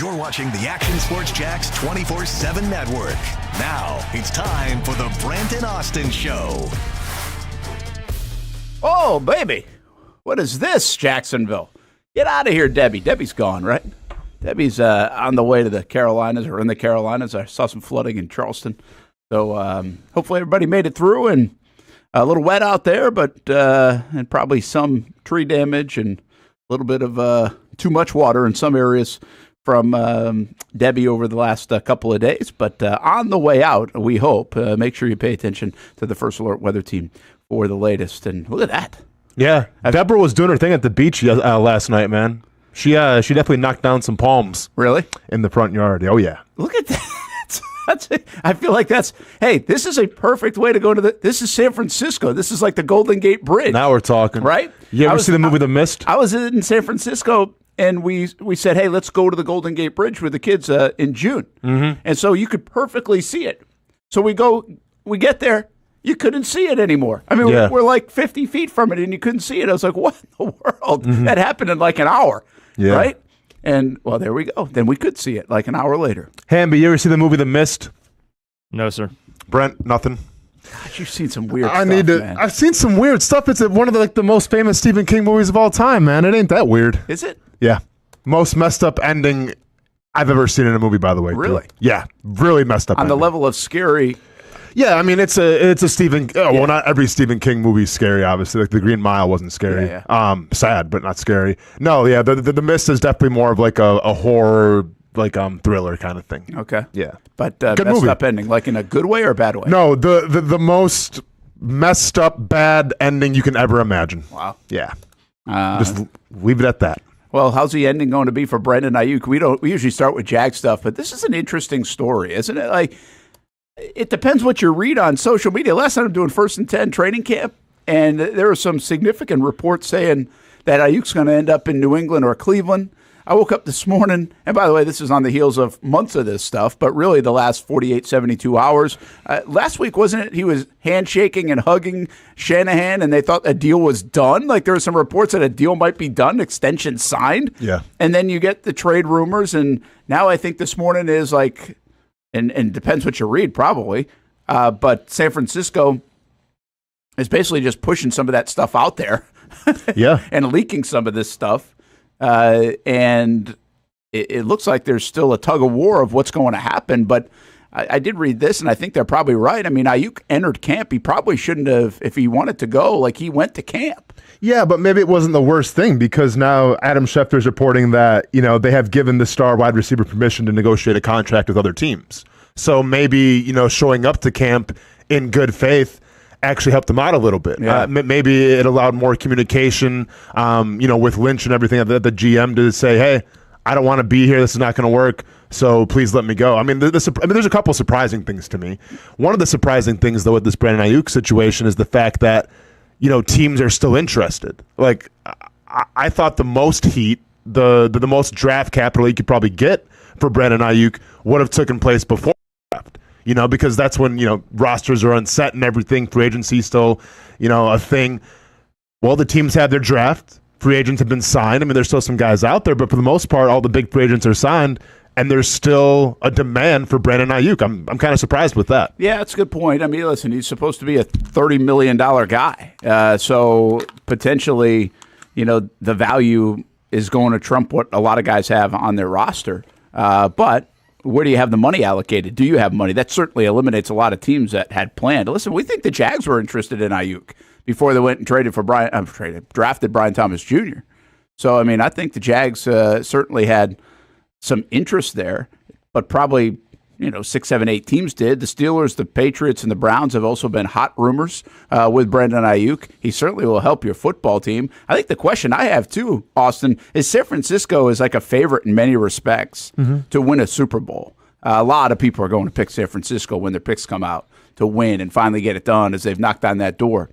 You're watching the Action Sports Jax 24/7 network. Now it's time for the Brandon Austen Show. Oh, baby. What is this, Jacksonville? Get out of here, Debbie. Debbie's gone, right? Debbie's on the way to the Carolinas or in the Carolinas. I saw some flooding in Charleston. So hopefully everybody made it through, and a little wet out there, but and probably some tree damage and a little bit of too much water in some areas from Debbie over the last couple of days. But on the way out, we hope, make sure you pay attention to the First Alert Weather Team for the latest. And look at that. Yeah, Deborah was doing her thing at the beach last night, man. She definitely knocked down some palms. Really? In the front yard. Oh, yeah. Look at that. That's I feel like hey, this is a perfect way to go to this is San Francisco. This is like the Golden Gate Bridge. Now we're talking. Right? You ever see the movie The Mist? I was in San Francisco, and we said, hey, let's go to the Golden Gate Bridge with the kids in June. Mm-hmm. And so you could perfectly see it. So we get there. You couldn't see it anymore. I mean, we're like 50 feet from it, and you couldn't see it. I was like, what in the world? Mm-hmm. That happened in like an hour, right? And, well, there we go. Then we could see it like an hour later. Hamby, you ever see the movie The Mist? No, sir. Brent, nothing? God, you've seen some weird stuff, man. I've seen some weird stuff. It's one of the most famous Stephen King movies of all time, man. It ain't that weird. Is it? Yeah. Most messed up ending I've ever seen in a movie, by the way. Really? Yeah. Really messed up On ending. the level of scary. Yeah, I mean, it's a Stephen. Well, not every Stephen King movie is scary. Obviously, like The Green Mile wasn't scary. Yeah. Sad, but not scary. No, yeah, the Mist is definitely more of like a horror, like thriller kind of thing. Okay. Yeah, but good messed movie. up ending, like in a good way or a bad way? No, the most messed up bad ending you can ever imagine. Wow. Yeah. Just leave it at that. Well, how's the ending going to be for Brandon Aiyuk? We usually start with Jag stuff, but this is an interesting story, isn't it? Like, it depends what you read on social media. Last time I'm doing 1st and 10 training camp, and there were some significant reports saying that Ayuk's going to end up in New England or Cleveland. I woke up this morning, and by the way, this is on the heels of months of this stuff, but really the last 48, 72 hours. Last week, wasn't it? He was handshaking and hugging Shanahan, and they thought a deal was done. Like, there were some reports that a deal might be done, extension signed. Yeah. And then you get the trade rumors, and now I think this morning is like, and depends what you read, probably. But San Francisco is basically just pushing some of that stuff out there. Yeah. And leaking some of this stuff. And it looks like there's still a tug of war of what's going to happen. But I did read this, and I think they're probably right. I mean, Aiyuk entered camp. He probably shouldn't have, if he wanted to go, like he went to camp. Yeah, but maybe it wasn't the worst thing, because now Adam Schefter's reporting that, they have given the star wide receiver permission to negotiate a contract with other teams. So maybe, showing up to camp in good faith actually helped them out a little bit. Yeah. Maybe it allowed more communication, with Lynch and everything, the GM, to say, hey, I don't want to be here. This is not going to work. So please let me go. I mean, there's a couple surprising things to me. One of the surprising things, though, with this Brandon Aiyuk situation is the fact that, teams are still interested. Like, I thought the most heat, the most draft capital you could probably get for Brandon Aiyuk would have taken place before draft. Because that's when, rosters are unset and everything. Free agency still, a thing. Well, the teams have their draft. Free agents have been signed. I mean, there's still some guys out there, but for the most part, all the big free agents are signed, and there's still a demand for Brandon Aiyuk. I'm kind of surprised with that. Yeah, that's a good point. I mean, listen, he's supposed to be a $30 million guy. So potentially, the value is going to trump what a lot of guys have on their roster. But where do you have the money allocated? Do you have money? That certainly eliminates a lot of teams that had planned. Listen, we think the Jags were interested in Aiyuk before they went and drafted Brian Thomas Jr. So, I mean, I think the Jags certainly had some interest there, but probably, 6, 7, 8 teams did. The Steelers, the Patriots, and the Browns have also been hot rumors with Brandon Aiyuk. He certainly will help your football team. I think the question I have, too, Austin, is San Francisco is like a favorite in many respects to win a Super Bowl. A lot of people are going to pick San Francisco when their picks come out to win and finally get it done, as they've knocked on that door.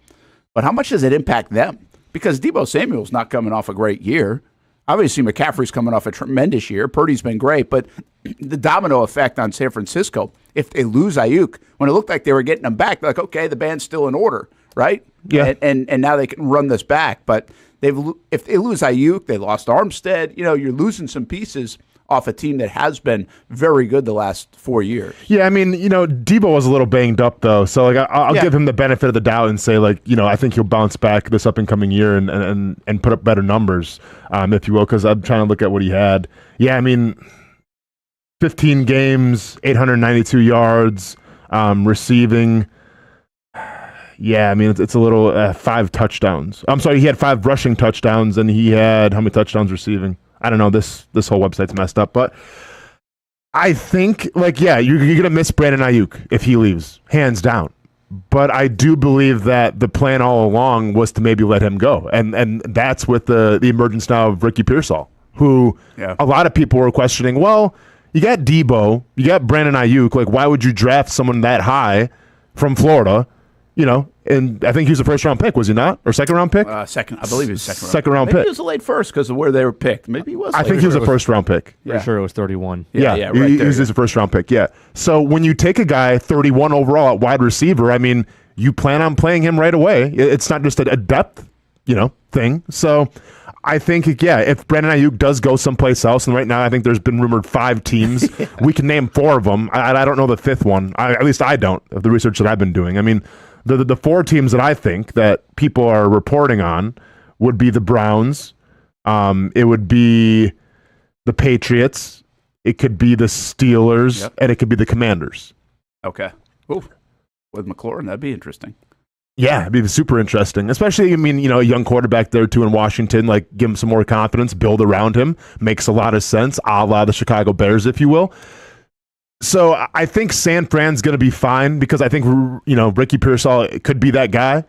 But how much does it impact them? Because Deebo Samuel's not coming off a great year. Obviously, McCaffrey's coming off a tremendous year. Purdy's been great, but the domino effect on San Francisco, if they lose Aiyuk, when it looked like they were getting him back, they're like, okay, the band's still in order, right? Yeah. And now they can run this back. But if they lose Aiyuk, they lost Armstead, you're losing some pieces off a team that has been very good the last 4 years. Yeah, I mean, Debo was a little banged up though, so like I'll give him the benefit of the doubt and say like, I think he'll bounce back this up and coming year and put up better numbers, if you will, because I'm trying to look at what he had. Yeah, I mean, 15 games, 892 yards, receiving. Yeah, I mean, it's a little 5 touchdowns. I'm sorry, he had 5 rushing touchdowns, and he had how many touchdowns receiving? I don't know. This whole website's messed up, but I think, like, yeah, you're going to miss Brandon Aiyuk if he leaves, hands down. But I do believe that the plan all along was to maybe let him go, and that's with the emergence now of Ricky Pearsall, who a lot of people were questioning, well, you got Debo, you got Brandon Aiyuk, like, why would you draft someone that high from Florida? And I think he was a first-round pick, was he not? Or second-round pick? Second. I believe he was second-round pick. Maybe he was a late first because of where they were picked. Maybe he was. I think he was a first-round pick. Pretty sure it was 31. Yeah, right he was a first-round pick, yeah. So when you take a guy 31 overall at wide receiver, I mean, you plan on playing him right away. It's not just a depth, thing. So I think, if Brandon Aiyuk does go someplace else, and right now I think there's been rumored 5 teams, we can name 4 of them. I don't know the 5th one. At least I don't, of the research that I've been doing. I mean, the 4 teams that I think that people are reporting on would be the Browns. It would be the Patriots. It could be the Steelers, and it could be the Commanders. Okay. Ooh. With McLaurin, that'd be interesting. Yeah, it'd be super interesting. Especially, I mean, a young quarterback there too in Washington, like give him some more confidence, build around him. Makes a lot of sense, a la the Chicago Bears, if you will. So I think San Fran's going to be fine because I think, Ricky Pearsall could be that guy.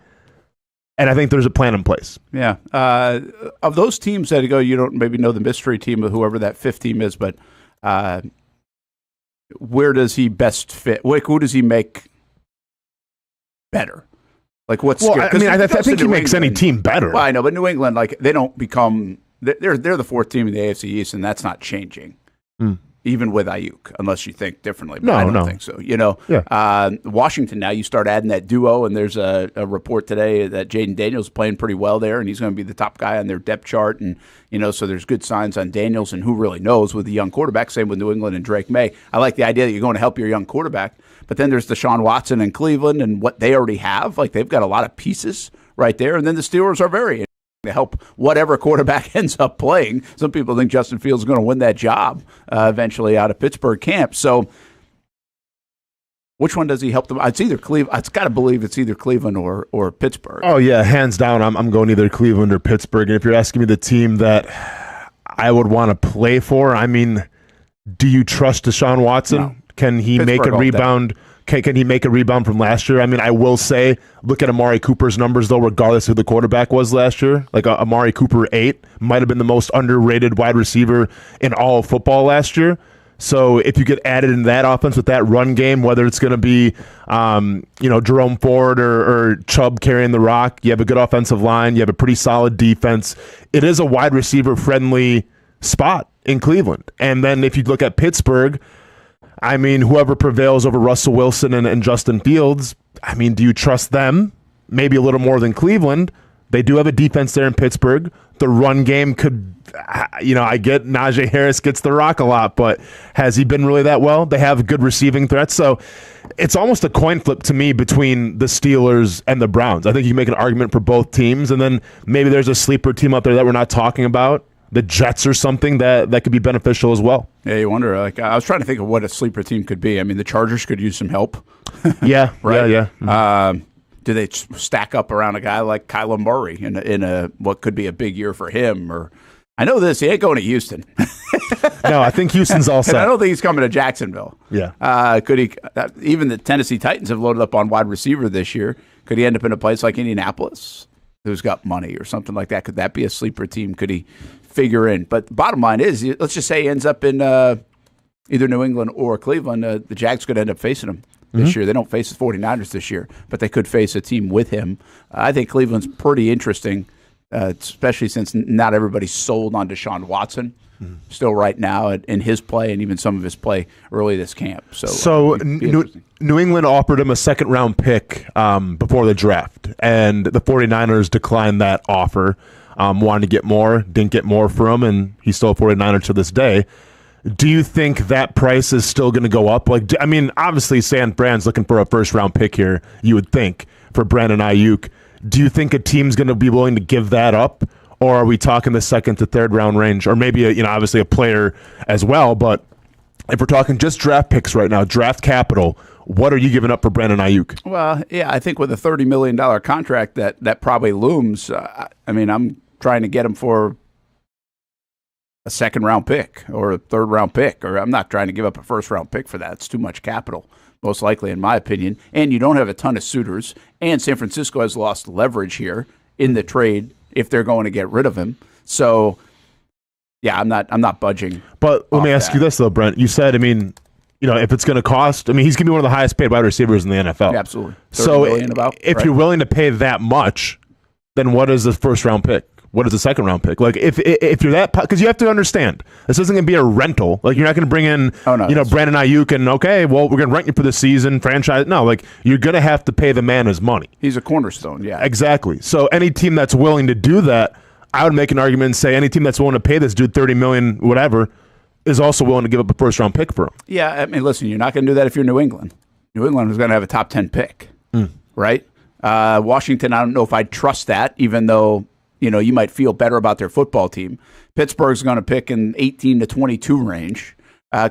And I think there's a plan in place. Yeah. Of those teams that go, you don't maybe know the mystery team of whoever that 5th team is, but where does he best fit? Who does he make better? Like what's well, I mean, I think he makes any team better. Well, I know, but New England, like they don't become they're the 4th team in the AFC East, and that's not changing. Even with Aiyuk, unless you think differently. But I don't think so. Washington, now you start adding that duo, and there's a report today that Jaden Daniels is playing pretty well there, and he's going to be the top guy on their depth chart. And, so there's good signs on Daniels, and who really knows with the young quarterback. Same with New England and Drake May. I like the idea that you're going to help your young quarterback. But then there's Deshaun Watson in Cleveland and what they already have. Like, they've got a lot of pieces right there. And then the Steelers are very to help whatever quarterback ends up playing. Some people think Justin Fields is going to win that job eventually out of Pittsburgh camp. So which one does he help them? It's either Cleveland. It's got to believe it's either Cleveland or Pittsburgh. Oh, yeah, hands down, I'm going either Cleveland or Pittsburgh. And if you're asking me the team that I would want to play for, I mean, do you trust Deshaun Watson? No. Can he make a rebound? Can he make a rebound from last year? I mean, I will say, look at Amari Cooper's numbers, though, regardless of who the quarterback was last year. Like Amari Cooper 8 might have been the most underrated wide receiver in all of football last year. So if you get added in that offense with that run game, whether it's going to be, Jerome Ford or Chubb carrying the rock, you have a good offensive line, you have a pretty solid defense. It is a wide receiver friendly spot in Cleveland. And then if you look at Pittsburgh, I mean, whoever prevails over Russell Wilson and Justin Fields, I mean, do you trust them? Maybe a little more than Cleveland. They do have a defense there in Pittsburgh. The run game could, I get Najee Harris gets the rock a lot, but has he been really that well? They have good receiving threats. So it's almost a coin flip to me between the Steelers and the Browns. I think you can make an argument for both teams, and then maybe there's a sleeper team out there that we're not talking about. The Jets or something that could be beneficial as well. Yeah, you wonder. Like I was trying to think of what a sleeper team could be. I mean, the Chargers could use some help. Yeah, right. Yeah. Mm-hmm. Do they stack up around a guy like Kyler Murray in a what could be a big year for him? Or I know this, he ain't going to Houston. No, I think Houston's all set. And I don't think he's coming to Jacksonville. Yeah. Could he? Even the Tennessee Titans have loaded up on wide receiver this year. Could he end up in a place like Indianapolis, who's got money or something like that? Could that be a sleeper team? Could he figure in? But the bottom line is, let's just say he ends up in either New England or Cleveland. The Jags could end up facing him this year. They don't face the 49ers this year, but they could face a team with him. I think Cleveland's pretty interesting, especially since not everybody's sold on Deshaun Watson still right now in his play and even some of his play early this camp. So New England offered him a second-round pick before the draft, and the 49ers declined that offer. Wanted to get more, didn't get more for him, and he's still a 49er to this day. do you think that price is still going to go up? Like, I mean, obviously, San Fran's looking for a first-round pick here, you would think, for Brandon Aiyuk. Do you think a team's going to be willing to give that up? Or are we talking the second to third round range? Or maybe, obviously a player as well. But if we're talking just draft picks right now, draft capital, what are you giving up for Brandon Aiyuk? Well, yeah, I think with a $30 million contract that probably looms, I'm trying to get him for a second-round pick or a third-round pick, or I'm not trying to give up a first-round pick for that. It's too much capital, most likely, in my opinion. And you don't have a ton of suitors, and San Francisco has lost leverage here in the trade if they're going to get rid of him. So, yeah, I'm not budging. But let me ask you this, though, Brent. You said, if it's going to cost, he's going to be one of the highest-paid wide receivers in the NFL. Yeah, absolutely. So if you're willing to pay that much, then what is the first-round pick? What is the second-round pick? Like, if you're that, because you have to understand, this isn't going to be a rental. Like, you're not going to bring in, Brandon Aiyuk and, okay, well, we're going to rent you for the season, franchise. No, like, you're going to have to pay the man his money. He's a cornerstone, yeah. Exactly. So any team that's willing to do that, I would make an argument and say any team that's willing to pay this dude $30 million, whatever, is also willing to give up a first-round pick for him. Yeah, listen, you're not going to do that if you're New England. New England is going to have a top 10 pick, right? Washington, I don't know if I'd trust that, even though you might feel better about their football team. Pittsburgh's going to pick in 18 to 22 range.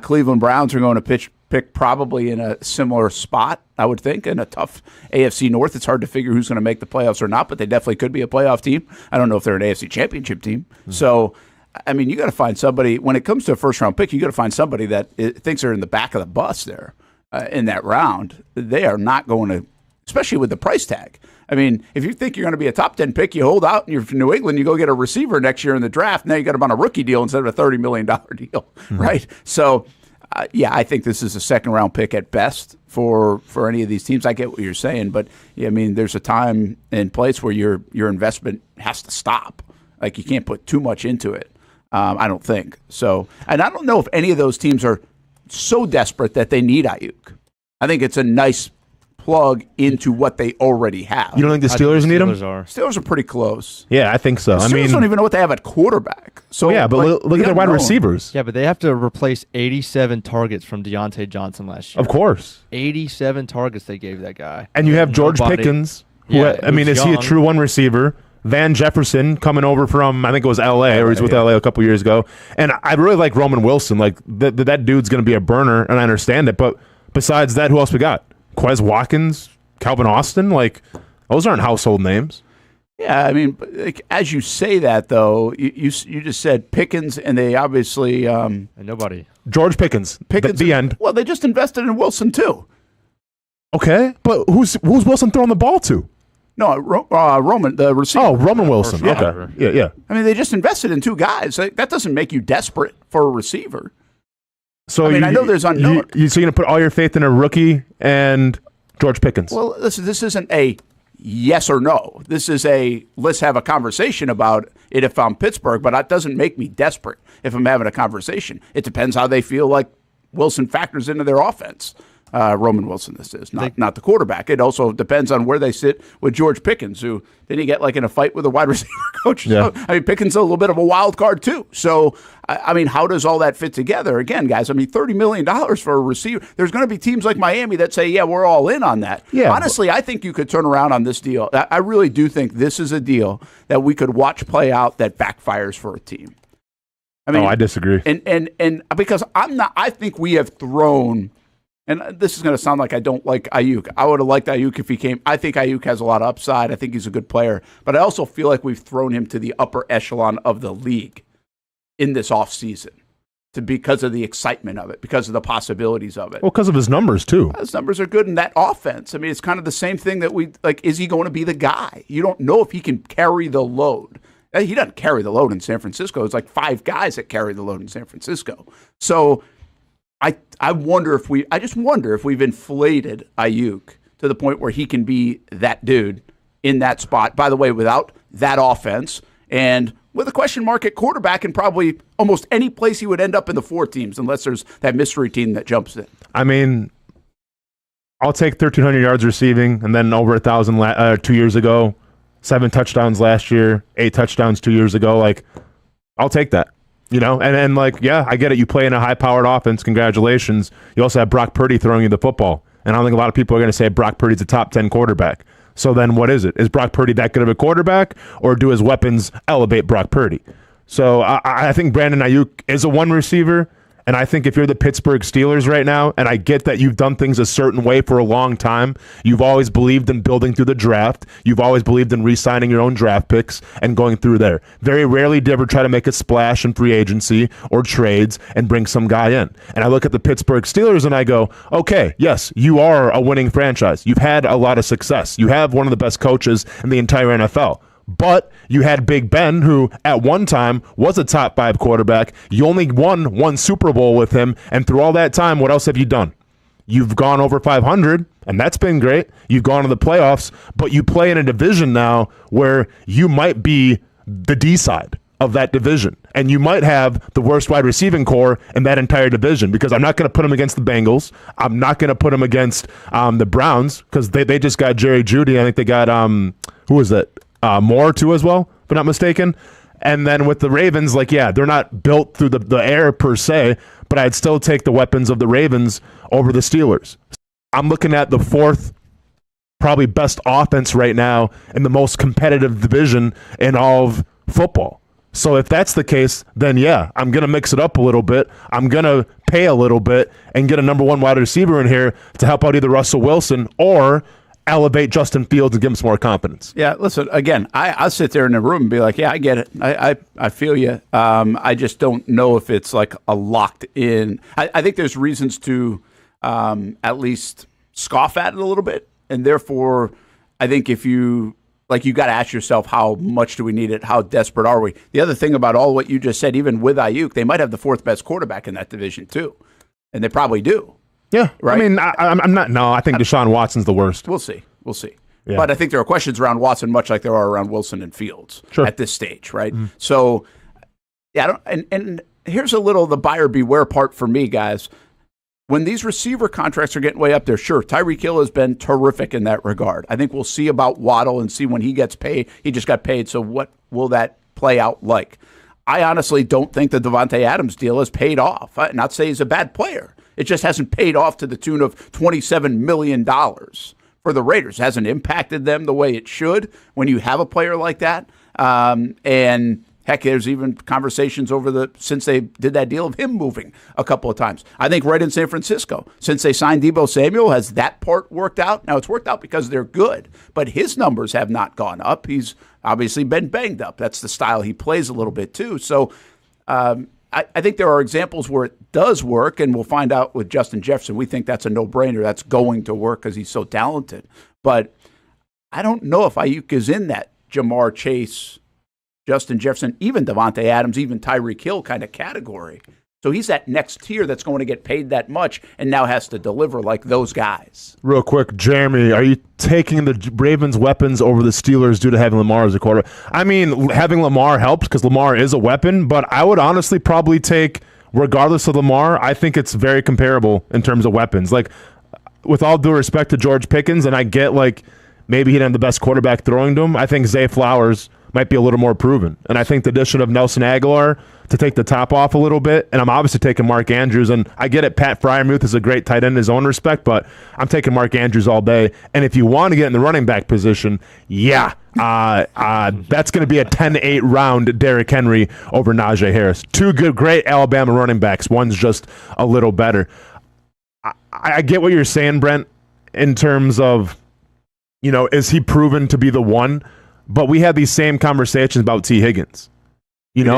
Cleveland Browns are going to pick probably in a similar spot, I would think, in a tough AFC North. It's hard to figure who's going to make the playoffs or not, but they definitely could be a playoff team. I don't know if they're an AFC championship team. So, you got to find somebody, when it comes to a first-round pick, you got to find somebody that thinks they're in the back of the bus there in that round. They are not going to, especially with the price tag. If you think you're going to be a top 10 pick, you hold out, and you're from New England, you go get a receiver next year in the draft. Now you got him on a rookie deal instead of a $30 million deal, right? So, I think this is a second-round pick at best for any of these teams. I get what you're saying, but there's a time and place where your investment has to stop. Like, you can't put too much into it. I don't think so, and I don't know if any of those teams are so desperate that they need Aiyuk. I think it's a nice plug into what they already have. You don't think the Steelers need him? Steelers are pretty close. Yeah, I think so. The Steelers don't even know what they have at quarterback. So yeah, but look at their wide receivers. Yeah, but they have to replace 87 targets from Deontay Johnson last year. Of course. 87 targets they gave that guy. And you have George Pickens. Is he a true one receiver? Van Jefferson coming over from, I think it was L.A., or he's with L.A. a couple years ago. And I really like Roman Wilson. Like, that dude's going to be a burner, and I understand it. But besides that, who else we got? Quez Watkins, Calvin Austin, like, those aren't household names. Yeah, as you say that, though, you just said Pickens, and they obviously and nobody. George Pickens. The end. Well, they just invested in Wilson too. Okay, but who's Wilson throwing the ball to? No, Roman, the receiver. Oh, Roman Wilson. Okay, yeah. They just invested in two guys. That doesn't make you desperate for a receiver. So I know there's unknown. So you're going to put all your faith in a rookie and George Pickens? Well, this isn't a yes or no. This is a let's have a conversation about it if I'm Pittsburgh, but that doesn't make me desperate if I'm having a conversation. It depends how they feel like Wilson factors into their offense. Roman Wilson, this is not the quarterback. It also depends on where they sit with George Pickens, who did he get in a fight with a wide receiver coach? Yeah. So, Pickens is a little bit of a wild card too. So how does all that fit together? Again, guys, $30 million for a receiver. There's going to be teams like Miami that say, yeah, we're all in on that. Yeah, honestly, I think you could turn around on this deal. I really do think this is a deal that we could watch play out that backfires for a team. I disagree. And because I think we have thrown. And this is going to sound like I don't like Aiyuk. I would have liked Aiyuk if he came. I think Aiyuk has a lot of upside. I think he's a good player. But I also feel like we've thrown him to the upper echelon of the league in this offseason because of the excitement of it, because of the possibilities of it. Well, because of his numbers, too. His numbers are good in that offense. It's kind of the same thing that is he going to be the guy? You don't know if he can carry the load. He doesn't carry the load in San Francisco. It's like 5 guys that carry the load in San Francisco. So I just wonder if we've inflated Aiyuk to the point where he can be that dude in that spot. By the way, without that offense and with a question mark at quarterback and probably almost any place he would end up in the 4 teams unless there's that mystery team that jumps in. I'll take 1,300 yards receiving and then over 1,000 2 years ago, 7 touchdowns last year, 8 touchdowns 2 years ago. I'll take that. And like, yeah, I get it. You play in a high-powered offense. Congratulations. You also have Brock Purdy throwing you the football. And I don't think a lot of people are going to say Brock Purdy's a top 10 quarterback. So then what is it? Is Brock Purdy that good of a quarterback, or do his weapons elevate Brock Purdy? So I think Brandon Aiyuk is a one receiver. And I think if you're the Pittsburgh Steelers right now, and I get that you've done things a certain way for a long time, you've always believed in building through the draft. You've always believed in re-signing your own draft picks and going through there. Very rarely do you ever try to make a splash in free agency or trades and bring some guy in. And I look at the Pittsburgh Steelers and I go, okay, yes, you are a winning franchise. You've had a lot of success. You have one of the best coaches in the entire NFL. But you had Big Ben, who at one time was a top 5 quarterback. You only won one Super Bowl with him. And through all that time, what else have you done? You've gone over 500, and that's been great. You've gone to the playoffs, but you play in a division now where you might be the D side of that division. And you might have the worst wide receiving core in that entire division, because I'm not going to put them against the Bengals. I'm not going to put them against the Browns, because they just got Jerry Jeudy. I think they got, who was that? Moore too as well, if I'm not mistaken. And then with the Ravens, like, yeah, they're not built through the air per se, but I'd still take the weapons of the Ravens over the Steelers. I'm looking at the 4th probably best offense right now in the most competitive division in all of football. So if that's the case, then yeah, I'm going to mix it up a little bit. I'm going to pay a little bit and get a number 1 wide receiver in here to help out either Russell Wilson or elevate Justin Fields and give him some more confidence. Yeah, listen, again, I'll sit there in the room and be like, yeah, I get it. I feel you. I just don't know if it's like a locked in. I think there's reasons to at least scoff at it a little bit. And therefore, I think if you got to ask yourself, how much do we need it? How desperate are we? The other thing about all what you just said, even with Aiyuk, they might have the 4th best quarterback in that division too. And they probably do. Yeah, right. I mean, I'm not. No, I think Deshaun Watson's the worst. We'll see. Yeah. Yeah. But I think there are questions around Watson, much like there are around Wilson and Fields at this stage, right? Mm-hmm. So, yeah, and here's a little the buyer beware part for me, guys. When these receiver contracts are getting way up there, sure, Tyreek Hill has been terrific in that regard. I think we'll see about Waddle and see when he gets paid. He just got paid, so what will that play out like? I honestly don't think the Devontae Adams deal has paid off. Not say he's a bad player. It just hasn't paid off to the tune of $27 million for the Raiders. It hasn't impacted them the way it should when you have a player like that. And heck, there's even conversations since they did that deal of him moving a couple of times. I think right in San Francisco, since they signed Deebo Samuel, has that part worked out? Now, it's worked out because they're good, but his numbers have not gone up. He's obviously been banged up. That's the style he plays a little bit too. So, I think there are examples where it does work, and we'll find out with Justin Jefferson. We think that's a no-brainer. That's going to work because he's so talented. But I don't know if Aiyuk is in that Jamar Chase, Justin Jefferson, even Devontae Adams, even Tyreek Hill kind of category. So he's that next tier that's going to get paid that much and now has to deliver like those guys. Real quick, Jeremy, are you taking the Ravens' weapons over the Steelers due to having Lamar as a quarterback? I mean, having Lamar helps because Lamar is a weapon, but I would honestly probably take, regardless of Lamar, I think it's very comparable in terms of weapons. Like, with all due respect to George Pickens, and I get, like, maybe he didn't have the best quarterback throwing to him, I think Zay Flowers might be a little more proven. And I think the addition of Nelson Aguilar to take the top off a little bit, and I'm obviously taking Mark Andrews, and I get it, Pat Freiermuth is a great tight end in his own respect, but I'm taking Mark Andrews all day. And if you want to get in the running back position, that's going to be a 10-8 round Derrick Henry over Najee Harris. Two great Alabama running backs. One's just a little better. I get what you're saying, Brent, in terms of, is he proven to be the one? But we had these same conversations about T. Higgins. And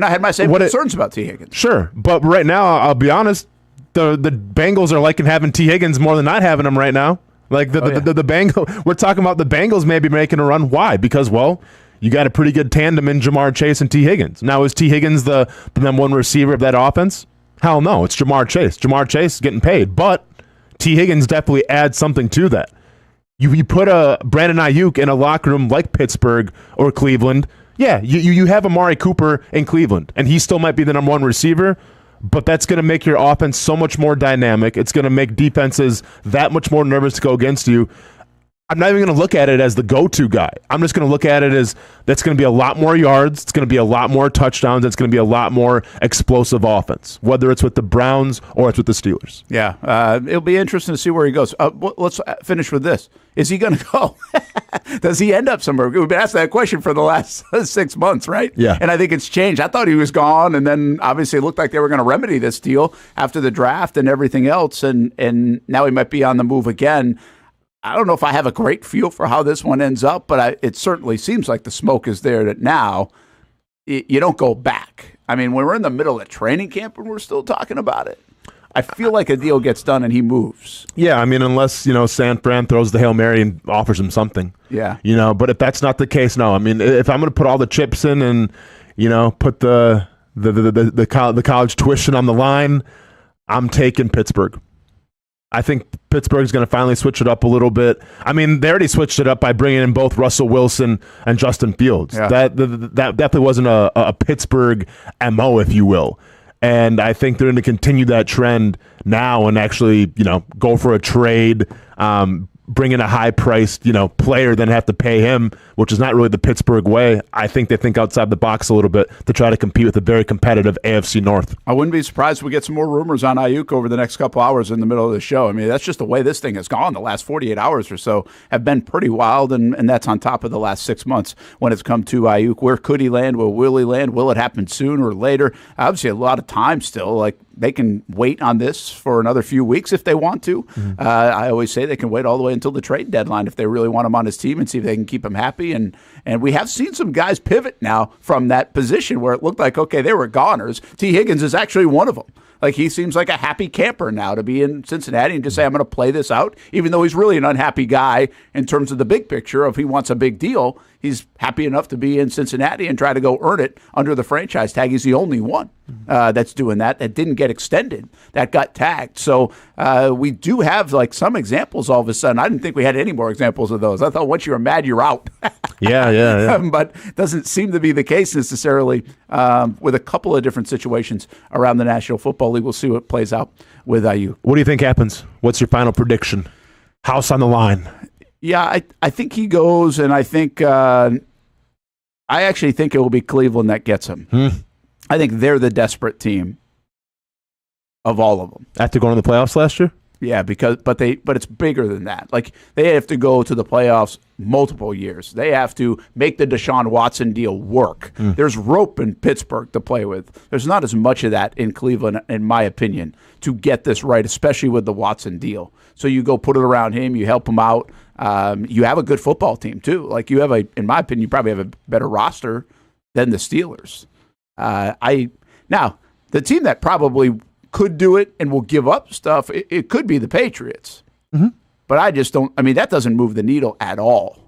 I had my same concerns about T. Higgins. Sure. But right now, I'll be honest, the Bengals are liking having T. Higgins more than not having him right now. Like the Bengals, we're talking about the Bengals maybe making a run. Why? Because, you got a pretty good tandem in Jamar Chase and T. Higgins. Now, is T. Higgins the number 1 receiver of that offense? Hell no. It's Jamar Chase. Jamar Chase is getting paid. But T. Higgins definitely adds something to that. You put a Brandon Aiyuk in a locker room like Pittsburgh or Cleveland, you have Amari Cooper in Cleveland, and he still might be the number 1 receiver, but that's going to make your offense so much more dynamic. It's going to make defenses that much more nervous to go against you. I'm not even going to look at it as the go-to guy. I'm just going to look at it as that's going to be a lot more yards. It's going to be a lot more touchdowns. It's going to be a lot more explosive offense, whether it's with the Browns or it's with the Steelers. Yeah, it'll be interesting to see where he goes. Let's finish with this. Is he going to go? Does he end up somewhere? We've been asked that question for the last 6 months, right? Yeah. And I think it's changed. I thought he was gone, and then obviously it looked like they were going to remedy this deal after the draft and everything else, and now he might be on the move again. I don't know if I have a great feel for how this one ends up, but it certainly seems like the smoke is there that now you don't go back. I mean, when we're in the middle of training camp and we're still talking about it, I feel like a deal gets done and he moves. Yeah, I mean, unless, San Fran throws the Hail Mary and offers him something. Yeah. But if that's not the case, no. I mean, if I'm going to put all the chips in and, put the college tuition on the line, I'm taking Pittsburgh. I think Pittsburgh's going to finally switch it up a little bit. I mean, they already switched it up by bringing in both Russell Wilson and Justin Fields. Yeah. That definitely wasn't a Pittsburgh MO, if you will. And I think they're going to continue that trend now and actually, go for a trade, bring in a high-priced, player, then have to pay him, which is not really the Pittsburgh way. I think they think outside the box a little bit to try to compete with a very competitive AFC North. I wouldn't be surprised if we get some more rumors on Aiyuk over the next couple hours in the middle of the show. I mean, that's just the way this thing has gone. The last 48 hours or so have been pretty wild, and that's on top of the last 6 months when it's come to Aiyuk. Where could he land? Where will he land? Will it happen sooner or later? Obviously, a lot of time still. Like, they can wait on this for another few weeks if they want to. Mm-hmm. I always say they can wait all the way until the trade deadline if they really want him on his team and see if they can keep him happy. And we have seen some guys pivot now from that position where it looked like, okay, they were goners. T. Higgins is actually one of them. Like, he seems like a happy camper now to be in Cincinnati and just say, I'm going to play this out, even though he's really an unhappy guy in terms of the big picture of he wants a big deal. He's happy enough to be in Cincinnati and try to go earn it under the franchise tag. He's the only one that's doing that. That didn't get extended. That got tagged. So we do have like some examples all of a sudden. I didn't think we had any more examples of those. I thought once you were mad, you're out. Yeah. But doesn't seem to be the case necessarily with a couple of different situations around the National Football League. We'll see what plays out with Aiyuk. What do you think happens? What's your final prediction? House on the line. Yeah, I think he goes, and I think I actually think it will be Cleveland that gets him. I think they're the desperate team of all of them. After going to the playoffs last year? Yeah, but it's bigger than that. Like, they have to go to the playoffs multiple years. They have to make the Deshaun Watson deal work. There's rope in Pittsburgh to play with. There's not as much of that in Cleveland, in my opinion, to get this right, especially with the Watson deal. So you go put it around him, you help him out. You have a good football team, too. Like, you have in my opinion, you probably have a better roster than the Steelers. Now, the team that probably could do it and will give up stuff, it could be the Patriots. Mm-hmm. But I just don't, that doesn't move the needle at all.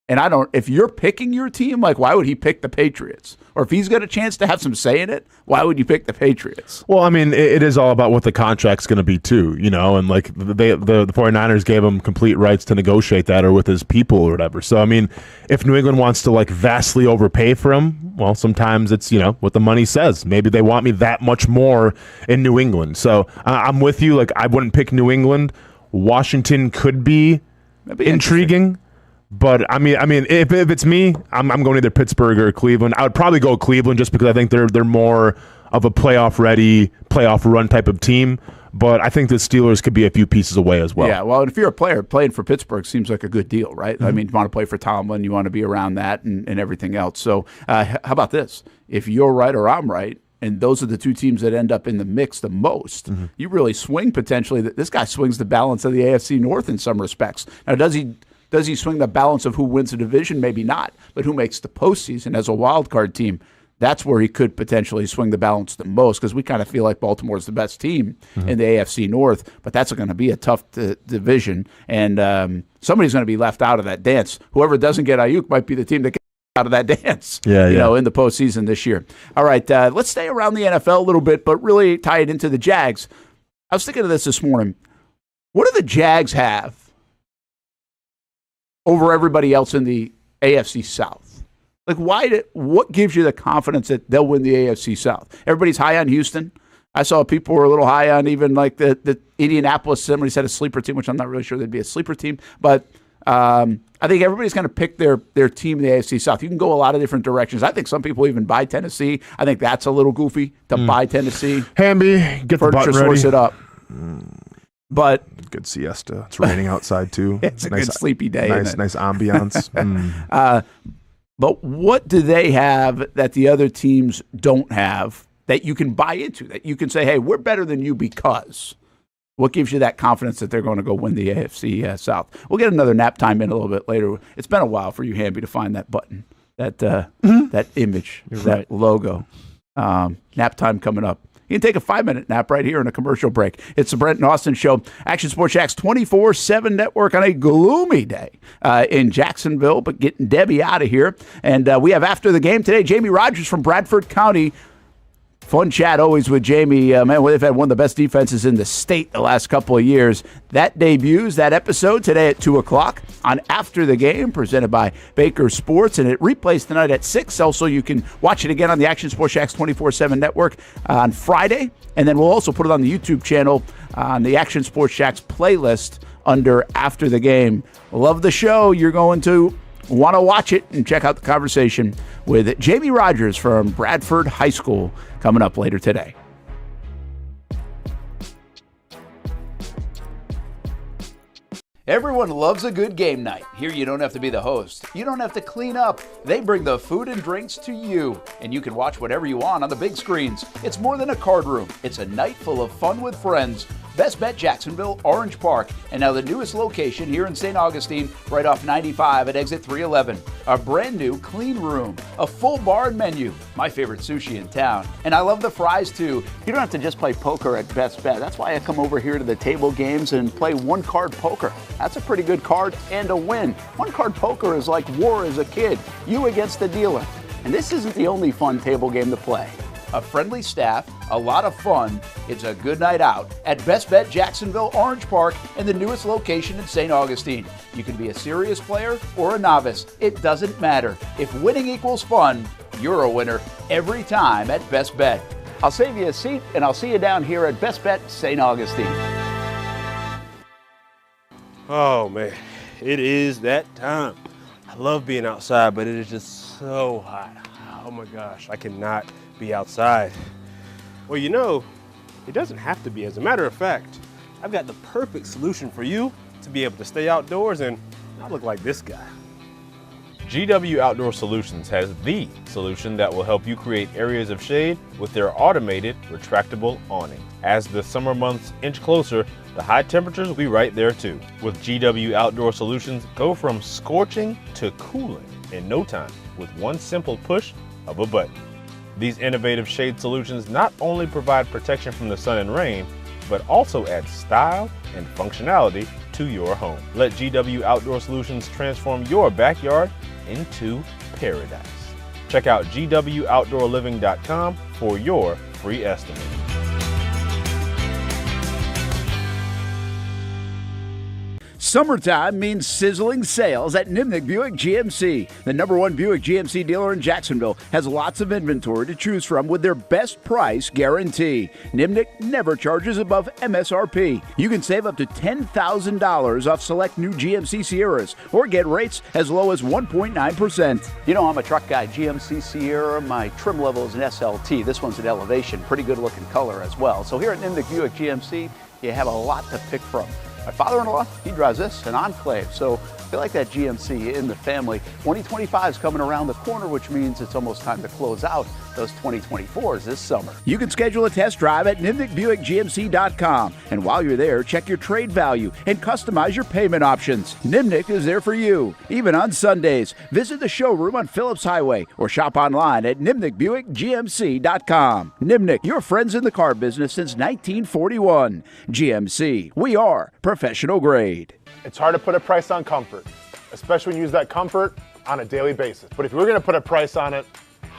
And if you're picking your team, like, why would he pick the Patriots? Or if he's got a chance to have some say in it, why would you pick the Patriots? Well, it is all about what the contract's going to be too, and like the 49ers gave him complete rights to negotiate that or with his people or whatever. So, if New England wants to like vastly overpay for him, well, sometimes it's, what the money says. Maybe they want me that much more in New England. So I'm with you. Like, I wouldn't pick New England. Washington could be intriguing. But if it's me, I'm going either Pittsburgh or Cleveland. I would probably go Cleveland just because I think they're more of a playoff ready, playoff run type of team. But I think the Steelers could be a few pieces away as well. Yeah, well, if you're a player, playing for Pittsburgh seems like a good deal, right? Mm-hmm. You want to play for Tomlin, you want to be around that and everything else. So how about this? If you're right or I'm right, and those are the two teams that end up in the mix the most, you really swing potentially. This guy swings the balance of the AFC North in some respects. Now, does he swing the balance of who wins the division? Maybe not. But who makes the postseason as a wild card team? That's where he could potentially swing the balance the most, because we kind of feel like Baltimore's the best team in the AFC North. But that's going to be a tough division, and somebody's going to be left out of that dance. Whoever doesn't get Aiyuk might be the team that gets out of that dance, in the postseason this year. All right, let's stay around the NFL a little bit, but really tie it into the Jags. I was thinking of this morning. What do the Jags have over everybody else in the AFC South? Like, what gives you the confidence that they'll win the AFC South? Everybody's high on Houston. I saw people were a little high on even like the Indianapolis. Somebody said a sleeper team, which I'm not really sure they'd be a sleeper team. But I think everybody's going to pick their team in the AFC South. You can go a lot of different directions. I think some people even buy Tennessee. I think that's a little goofy to buy Tennessee. Hamby, get the button ready. Source it up. But good siesta. It's raining outside too. It's a good sleepy day. Nice ambiance. But what do they have that the other teams don't have that you can buy into? That you can say, hey, we're better than you because. What gives you that confidence that they're going to go win the AFC South? We'll get another nap time in a little bit later. It's been a while for you, Hamby, to find that button, that image, that logo. Nap time coming up. You can take a 5-minute nap right here in a commercial break. It's the Brent Austen Show, Action Sports Jax 24/7 network on a gloomy day in Jacksonville, but getting Debbie out of here. And we have after the game today, Jamie Rogers from Bradford County. Fun chat always with Jamie. Man, they've had one of the best defenses in the state the last couple of years. That debuts, that episode, today at 2 o'clock on After the Game, presented by Baker Sports. And it replays tonight at 6. Also, you can watch it again on the Action Sports Jax 24/7 network on Friday. And then we'll also put it on the YouTube channel on the Action Sports Jax playlist under After the Game. Love the show. You're going to want to watch it and check out the conversation with Jamie Rogers from Bradford High School coming up later today. Everyone loves a good game night. Here you don't have to be the host. You don't have to clean up. They bring the food and drinks to you, and you can watch whatever you want on the big screens. It's more than a card room. It's a night full of fun with friends. Best Bet Jacksonville, Orange Park, and now the newest location here in St. Augustine, right off 95 at exit 311. A brand new clean room, a full bar and menu, my favorite sushi in town. And I love the fries too. You don't have to just play poker at Best Bet. That's why I come over here to the table games and play one-card poker. That's a pretty good card and a win. One-card poker is like war as a kid, you against the dealer. And this isn't the only fun table game to play. A friendly staff, a lot of fun. It's a good night out at Best Bet Jacksonville, Orange Park, and the newest location in St. Augustine. You can be a serious player or a novice. It doesn't matter. If winning equals fun, you're a winner every time at Best Bet. I'll save you a seat, and I'll see you down here at Best Bet St. Augustine. Oh, man, it is that time. I love being outside, but it is just so hot. Oh, my gosh, I cannot be outside. Well, you know, it doesn't have to be. As a matter of fact, I've got the perfect solution for you to be able to stay outdoors and not look like this guy. GW Outdoor Solutions has the solution that will help you create areas of shade with their automated retractable awning. As the summer months inch closer, the high temperatures will be right there too. With GW Outdoor Solutions, go from scorching to cooling in no time with one simple push of a button. These innovative shade solutions not only provide protection from the sun and rain, but also add style and functionality to your home. Let GW Outdoor Solutions transform your backyard into paradise. Check out GWOutdoorLiving.com for your free estimate. Summertime means sizzling sales at Nimnick Buick GMC. The #1 Buick GMC dealer in Jacksonville has lots of inventory to choose from with their best price guarantee. Nimnick never charges above MSRP. You can save up to $10,000 off select new GMC Sierras or get rates as low as 1.9%. You know, I'm a truck guy. GMC Sierra, my trim level is an SLT. This one's an Elevation. Pretty good looking color as well. So here at Nimnick Buick GMC, you have a lot to pick from. My father-in-law, he drives this, an Enclave, so I feel like that GMC in the family. 2025 is coming around the corner, which means it's almost time to close out those 2024s this summer. You can schedule a test drive at NimnickBuickGMC.com, and while you're there, check your trade value and customize your payment options. Nimnick is there for you, even on Sundays. Visit the showroom on Phillips Highway or shop online at NimnickBuickGMC.com. Nimnick, your friends in the car business since 1941. GMC, we are professional grade. It's hard to put a price on comfort, especially when you use that comfort on a daily basis. But if we're going to put a price on it,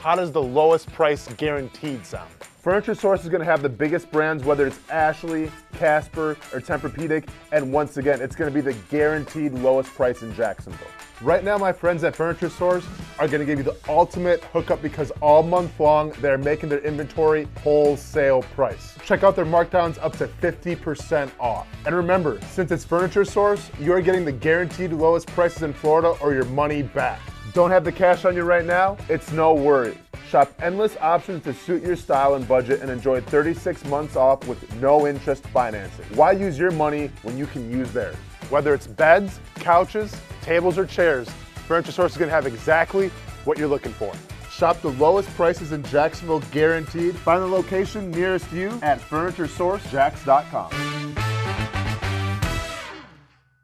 how does the lowest price guaranteed sound? Furniture Source is going to have the biggest brands, whether it's Ashley, Casper, or Tempur-Pedic, and once again, it's going to be the guaranteed lowest price in Jacksonville. Right now, my friends at Furniture Source are going to give you the ultimate hookup because all month long, they're making their inventory wholesale price. Check out their markdowns up to 50% off. And remember, since it's Furniture Source, you're getting the guaranteed lowest prices in Florida or your money back. Don't have the cash on you right now? It's no worries. Shop endless options to suit your style and budget and enjoy 36 months off with no interest financing. Why use your money when you can use theirs? Whether it's beds, couches, tables, or chairs, Furniture Source is going to have exactly what you're looking for. Shop the lowest prices in Jacksonville guaranteed. Find the location nearest you at FurnitureSourceJax.com.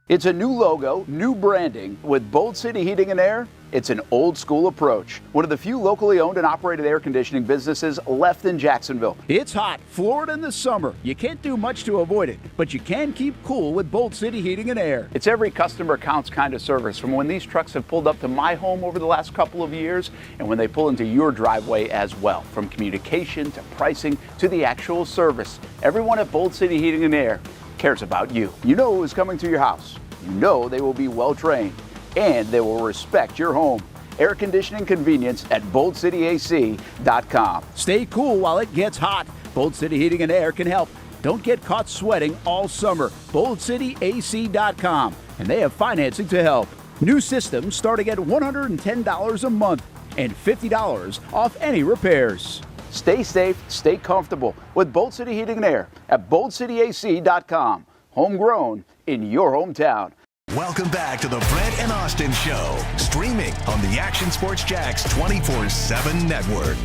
It's a new logo, new branding. With Bold City Heating and Air, it's an old school approach. One of the few locally owned and operated air conditioning businesses left in Jacksonville. It's hot, Florida in the summer. You can't do much to avoid it, but you can keep cool with Bold City Heating and Air. It's every customer counts kind of service, from when these trucks have pulled up to my home over the last couple of years and when they pull into your driveway as well. From communication to pricing to the actual service, everyone at Bold City Heating and Air cares about you. You know who's coming to your house. You know they will be well trained and they will respect your home. Air conditioning convenience at boldcityac.com. Stay cool while it gets hot. Bold City Heating and Air can help. Don't get caught sweating all summer. boldcityac.com, and they have financing to help. New systems starting at $110 a month and $50 off any repairs. Stay safe, stay comfortable with Bold City Heating and Air at boldcityac.com. Homegrown in your hometown. Welcome back to the Brent and Austen Show, streaming on the Action Sports Jax 24/7 network.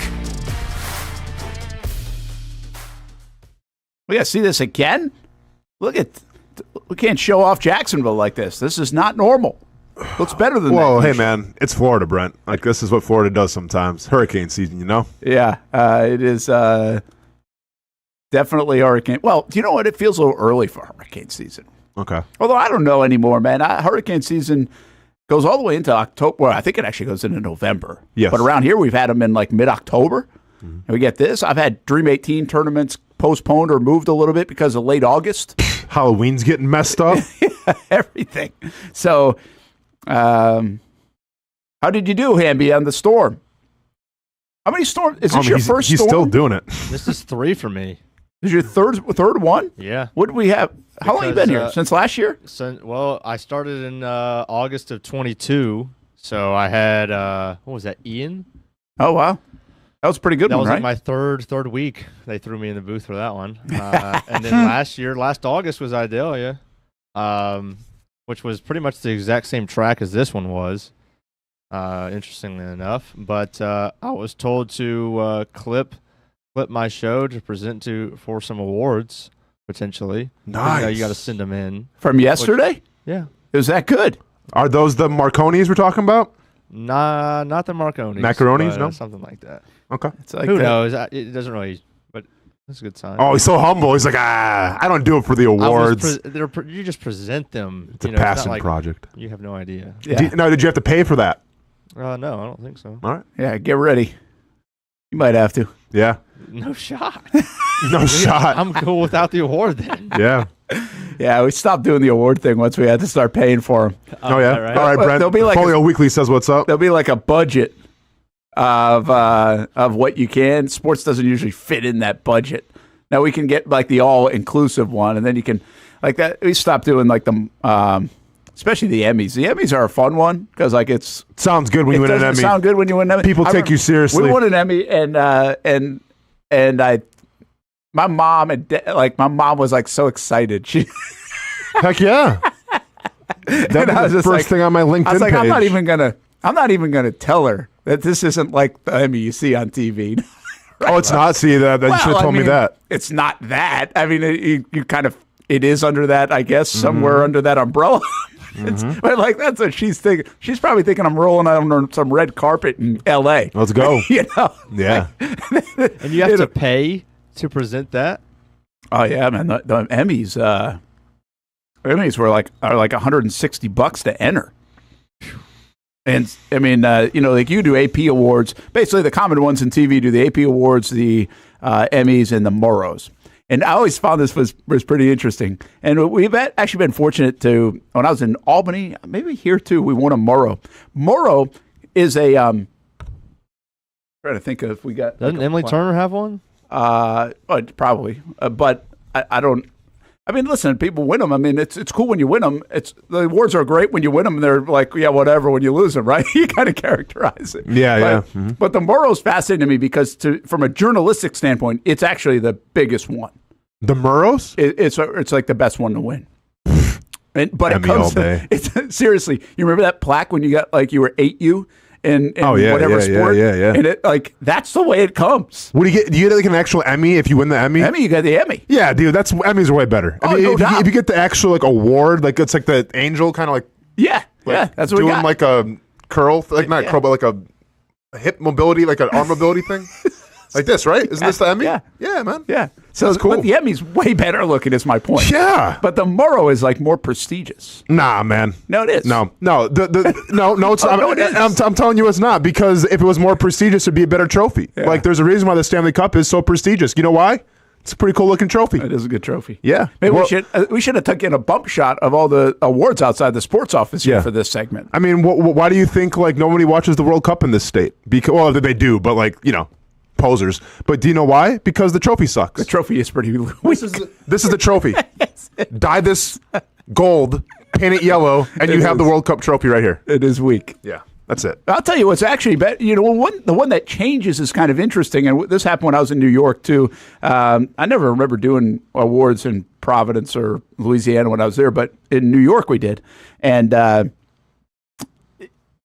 We got to see this again? we can't show off Jacksonville like this. This is not normal. Looks better than that. Well, hey, man, it's Florida, Brent. Like, this is what Florida does sometimes. Hurricane season, you know? Yeah, it is definitely hurricane. Well, do you know what? It feels a little early for hurricane season. Okay. Although I don't know anymore, man. Hurricane season goes all the way into October. Well, I think it actually goes into November. Yes. But around here, we've had them in like mid-October. Mm-hmm. And we get this. I've had Dream 18 tournaments postponed or moved a little bit because of late August. Halloween's getting messed up. Yeah, everything. So, how did you do, Hamby, on the storm? How many storms? Is this your first storm? He's still doing it. This is 3 for me. This is your third one? Yeah. What do we have? How long have you been here? Since last year? Well, I started in August of 22. So I had, what was that, Ian? Oh, wow. That was a pretty good one, right? That was like my third week. They threw me in the booth for that one. And then last August was Idalia, which was pretty much the exact same track as this one was, interestingly enough. But I was told to clip my show to present for some awards, potentially. Nice. You got to send them in. From yesterday? Yeah. It was that good. Are those the Marconis we're talking about? Nah, not the Marconis. Macaronis, no? Something like that. Okay. It's like Who knows? It doesn't really, but that's a good sign. Oh, he's so humble. He's like, I don't do it for the awards. You just present them. It's a passion project. You have no idea. Yeah. Did you have to pay for that? No, I don't think so. All right. Yeah, get ready. You might have to. Yeah. No shot. No shot. I'm cool without the award then. Yeah. Yeah, we stopped doing the award thing once we had to start paying for them. Oh, yeah. Right. All right, Brent. There'll be like Folio Weekly says what's up. There'll be like a budget of what you can. Sports doesn't usually fit in that budget. Now we can get like the all-inclusive one, and then you can like that. We stopped doing like the especially the Emmys. The Emmys are a fun one because like it sounds good when you win an Emmy. Sound good when you win an Emmy. People take you seriously. We won an Emmy, and my mom was like so excited. She heck yeah. That was the first thing on my LinkedIn I was like, page. I'm not even gonna tell her that this isn't like the Emmy you see on TV. Right? Oh, it's not. See that? You should have told me that. It's not that. I mean, you kind of it is under that, I guess, somewhere under that umbrella. But like that's what she's thinking. She's probably thinking I'm rolling out on some red carpet in L.A. Let's go. You know? Yeah. And you have to pay to present that? Oh yeah, man. The Emmys, are like $160 to enter. And I mean, like you do AP awards. Basically, the common ones in TV do the AP awards, the Emmys, and the Moros. And I always found this was pretty interesting. And we've actually been fortunate to, when I was in Albany, maybe here too, we won a Morrow. Morrow is a, trying to think of if we got. Doesn't Emily Turner have one? Probably. But I don't. I mean, listen, people win them. I mean, it's cool when you win them. The awards are great when you win them, and they're like, yeah, whatever when you lose them, right? You kind of characterize it. Yeah. But the Morrow's fascinating to me because from a journalistic standpoint, it's actually the biggest one. The Murrows? It's like the best one to win. But Emmy all day. Seriously, you remember that plaque when you got like you were 8U? In whatever sport. Yeah. And it that's the way it comes. What do you get? Do you get like an actual Emmy if you win the Emmy? You got the Emmy. Yeah, dude, Emmys are way better. I mean, if you get the actual like award, like it's like the angel kind of like that's what we doing got. like a curl, like not curl, but like a hip mobility, like an arm mobility thing. Like this, right? Isn't this the Emmy? Yeah, man. Yeah. So that's cool. But the Emmy's way better looking, is my point. Yeah. But the Morrow is like more prestigious. Nah, man. No, it is. No. No, it's it is. I'm telling you it's not, because if it was more prestigious, it'd be a better trophy. Yeah. Like there's a reason why the Stanley Cup is so prestigious. You know why? It's a pretty cool looking trophy. It is a good trophy. Yeah. Maybe we should have taken a bump shot of all the awards outside the sports office here for this segment. I mean, why do you think like nobody watches the World Cup in this state? Because they do, but like, posers. But do you know why? Because the trophy sucks. The trophy is pretty weak. This is the trophy. Dye this gold, paint it yellow, and you have the World Cup trophy right here. It is weak. Yeah, that's it. I'll tell you what's actually better. The one that changes is kind of interesting, and this happened when I was in New York too. I never remember doing awards in Providence or Louisiana when I was there, but in New York we did, and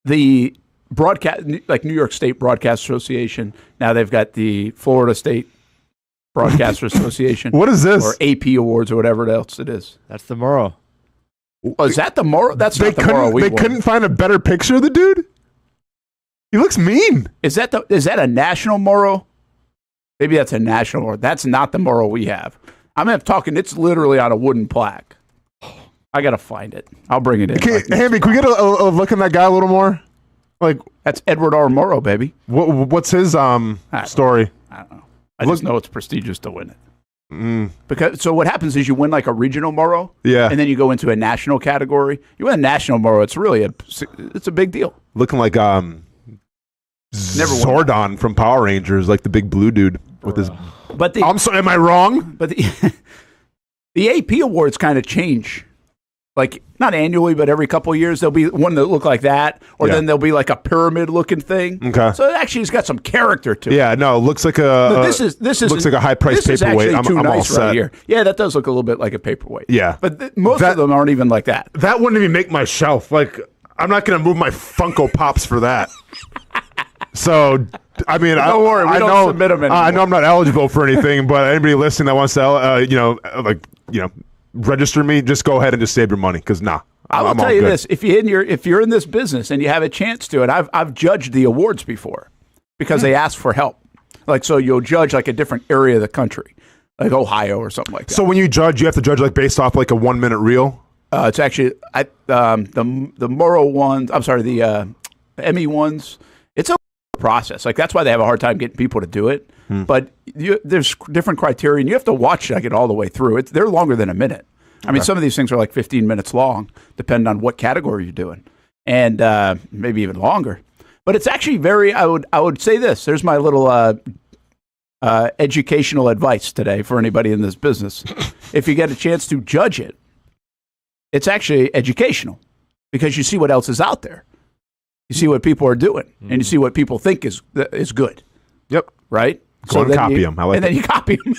the broadcast, like New York State Broadcast Association. Now they've got the Florida State Broadcaster Association. What is this? Or AP Awards or whatever else it is. That's the Morrow. Oh, is that the Morrow? That's not the Morrow. They couldn't find a better picture of the dude? He looks mean. Is that a national Morrow? Maybe that's a national Morrow. That's not the Morrow we have. I'm talking, it's literally on a wooden plaque. I got to find it. I'll bring it in. Okay, Hammy, can we get a look at that guy a little more? Like, that's Edward R. Morrow, baby. What's his story? I don't know. I just know it's prestigious to win it. Because so what happens is you win like a regional Morrow, and then you go into a national category. You win a national Morrow, it's really it's a big deal. Looking like Zordon from Power Rangers, like the big blue dude with his. But I'm sorry, am I wrong? But the AP awards kind of change. Like, not annually, but every couple of years, there'll be one that look like that, or then there'll be like a pyramid-looking thing. Okay. So it actually has got some character to it. Yeah, no, it looks like this is looks like a high-priced paperweight. This is actually too I'm nice all set. right here. Yeah, that does look a little bit like a paperweight. Yeah. But most of them aren't even like that. That wouldn't even make my shelf. Like, I'm not going to move my Funko Pops for that. So, I mean, don't worry, we don't submit them anymore. I know I'm not eligible for anything, but anybody listening that wants to, register me, just go ahead and just save your money, because I will tell you this: if you're in this business and you have a chance to, and I've judged the awards before because they ask for help. Like, so you'll judge like a different area of the country, like Ohio or something like that. So when you judge, you have to judge like based off like a 1 minute reel. It's actually the Morrow ones. I'm sorry, the Emmy ones. It's a process. Like, that's why they have a hard time getting people to do it. But there's different criteria, and you have to watch it all the way through. They're longer than a minute. I mean, some of these things are like 15 minutes long, depending on what category you're doing, and maybe even longer. But it's actually I would say this. There's my little educational advice today for anybody in this business. If you get a chance to judge it, it's actually educational because you see what else is out there. You see what people are doing, and you see what people think is good. Yep. Right? Go and copy them. I like and then you copy them.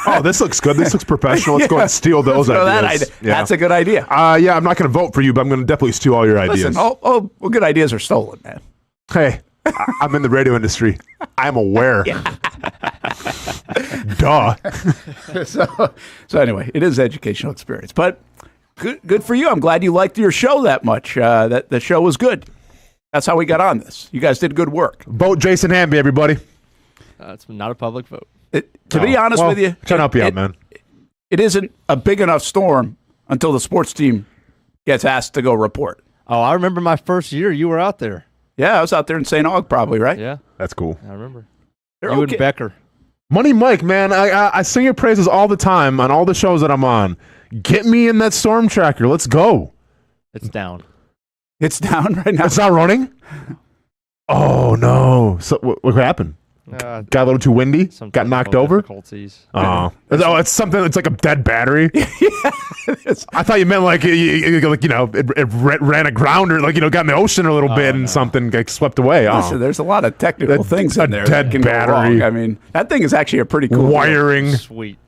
Oh, this looks good. This looks professional. Let's go and steal those ideas. That's a good idea. Yeah, I'm not going to vote for you, but I'm going to definitely steal all your ideas. Listen, all good ideas are stolen, man. Hey, I'm in the radio industry. I'm aware. Duh. So anyway, it is educational experience, but good for you. I'm glad you liked your show that much. That the show was good. That's how we got on this. You guys did good work. Vote Jason Hamby, everybody. It's not a public vote. To be honest with you, trying to help you out, man. It isn't a big enough storm until the sports team gets asked to go report. Oh, I remember my first year. You were out there. Yeah, I was out there in St. Aug, probably, right? Yeah, that's cool. I remember. They're you okay. and Becker. Money Mike, man, I sing your praises all the time on all the shows that I'm on. Get me in that storm tracker. Let's go. It's down. It's down right now. It's not running? Oh, no. So what happened? Got a little too windy? Some Got knocked technical over? difficulties. Oh, it's something. It's like a dead battery. I thought you meant like it ran aground or got in the ocean a little bit and something got swept away. Listen, there's a lot of technical things in there. Dead that can go battery. wrong. I mean, that thing is actually a pretty cool wiring. Sweet.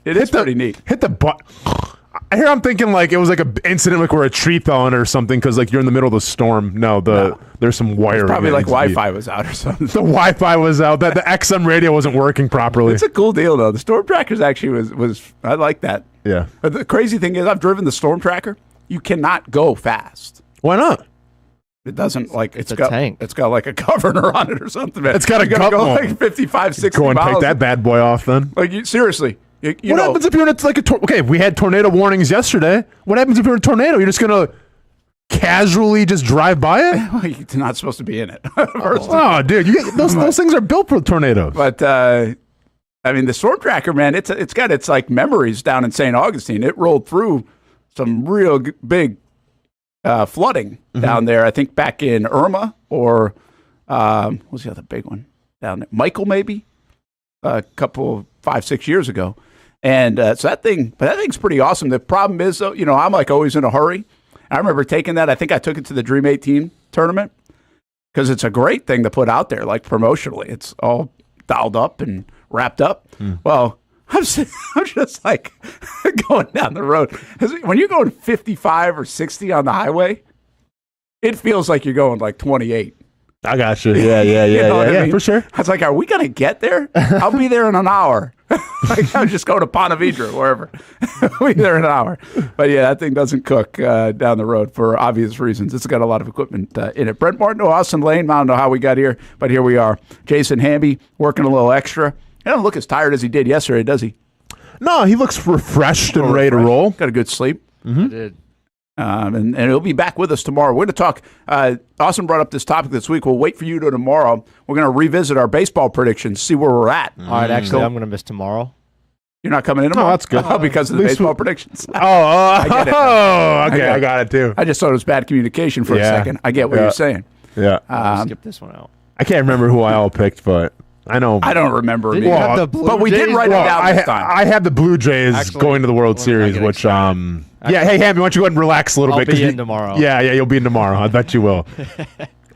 It is pretty neat. Hit the button. Here I'm thinking like it was like an incident like where a tree fell in or something because like you're in the middle of the storm. No, there's some wiring. Probably that like needs to be- Wi-Fi was out or something. The Wi-Fi was out. The XM radio wasn't working properly. It's a cool deal though. The Storm Trackers actually was I like that. Yeah. But the crazy thing is I've driven the Storm Tracker. You cannot go fast. Why not? It doesn't like It's a got tank. It's got like a governor on it or something. Man. It's got a You gotta go governor. like 55, 60 Go and miles. take that bad boy off then. Like seriously. You What know, happens if you're in okay, we had tornado warnings yesterday. What happens if you're in a tornado? You're just going to casually just drive by it? you're not supposed to be in it. Oh, dude, those things are built for tornadoes. But I mean, the Storm Tracker, man, it's got its like memories down in St. Augustine. It rolled through some real big flooding down there. I think back in Irma or what was the other big one down there? Michael, maybe a couple 5-6 years ago. And so that thing's pretty awesome. The problem is, though, I'm like always in a hurry. I remember taking that. I think I took it to the Dream 18 tournament because it's a great thing to put out there, like promotionally. It's all dialed up and wrapped up. Well, I'm just like going down the road. When you're going 55 or 60 on the highway, it feels like you're going like 28. I got you. Yeah, You know what I mean? for sure. I was like, are we going to get there? I'll be there in an hour. Like, I'm just going to Ponte Vedra, wherever. We'll be there in an hour. But yeah, that thing doesn't cook down the road for obvious reasons. It's got a lot of equipment in it. Brent Martineau Austen Lane, I don't know how we got here, but here we are. Jason Hamby working a little extra. He doesn't look as tired as he did yesterday, does he? No, he looks refreshed and ready to roll. Got a good sleep. I did. And he'll be back with us tomorrow. We're going to talk. Austin brought up this topic this week. We'll wait for you to tomorrow. We're going to revisit our baseball predictions, see where we're at. All right, actually, I'm going to miss tomorrow. You're not coming in tomorrow? that's good. Oh, because of the baseball predictions. Okay, I I got it too. I just thought it was bad communication for a second. I get what you're saying. Yeah, I'll skip this one out. I can't remember who I all picked, but I know. I don't remember. Did me. you have the Blue But we did Jays? write it down this time. I had the Blue Jays Actually, going to the World when I Series, get which excited. yeah. Hey, Hammy, why don't you go ahead and relax a little I'll bit? 'cause be in you- tomorrow. Yeah, you'll be in tomorrow. I bet you will.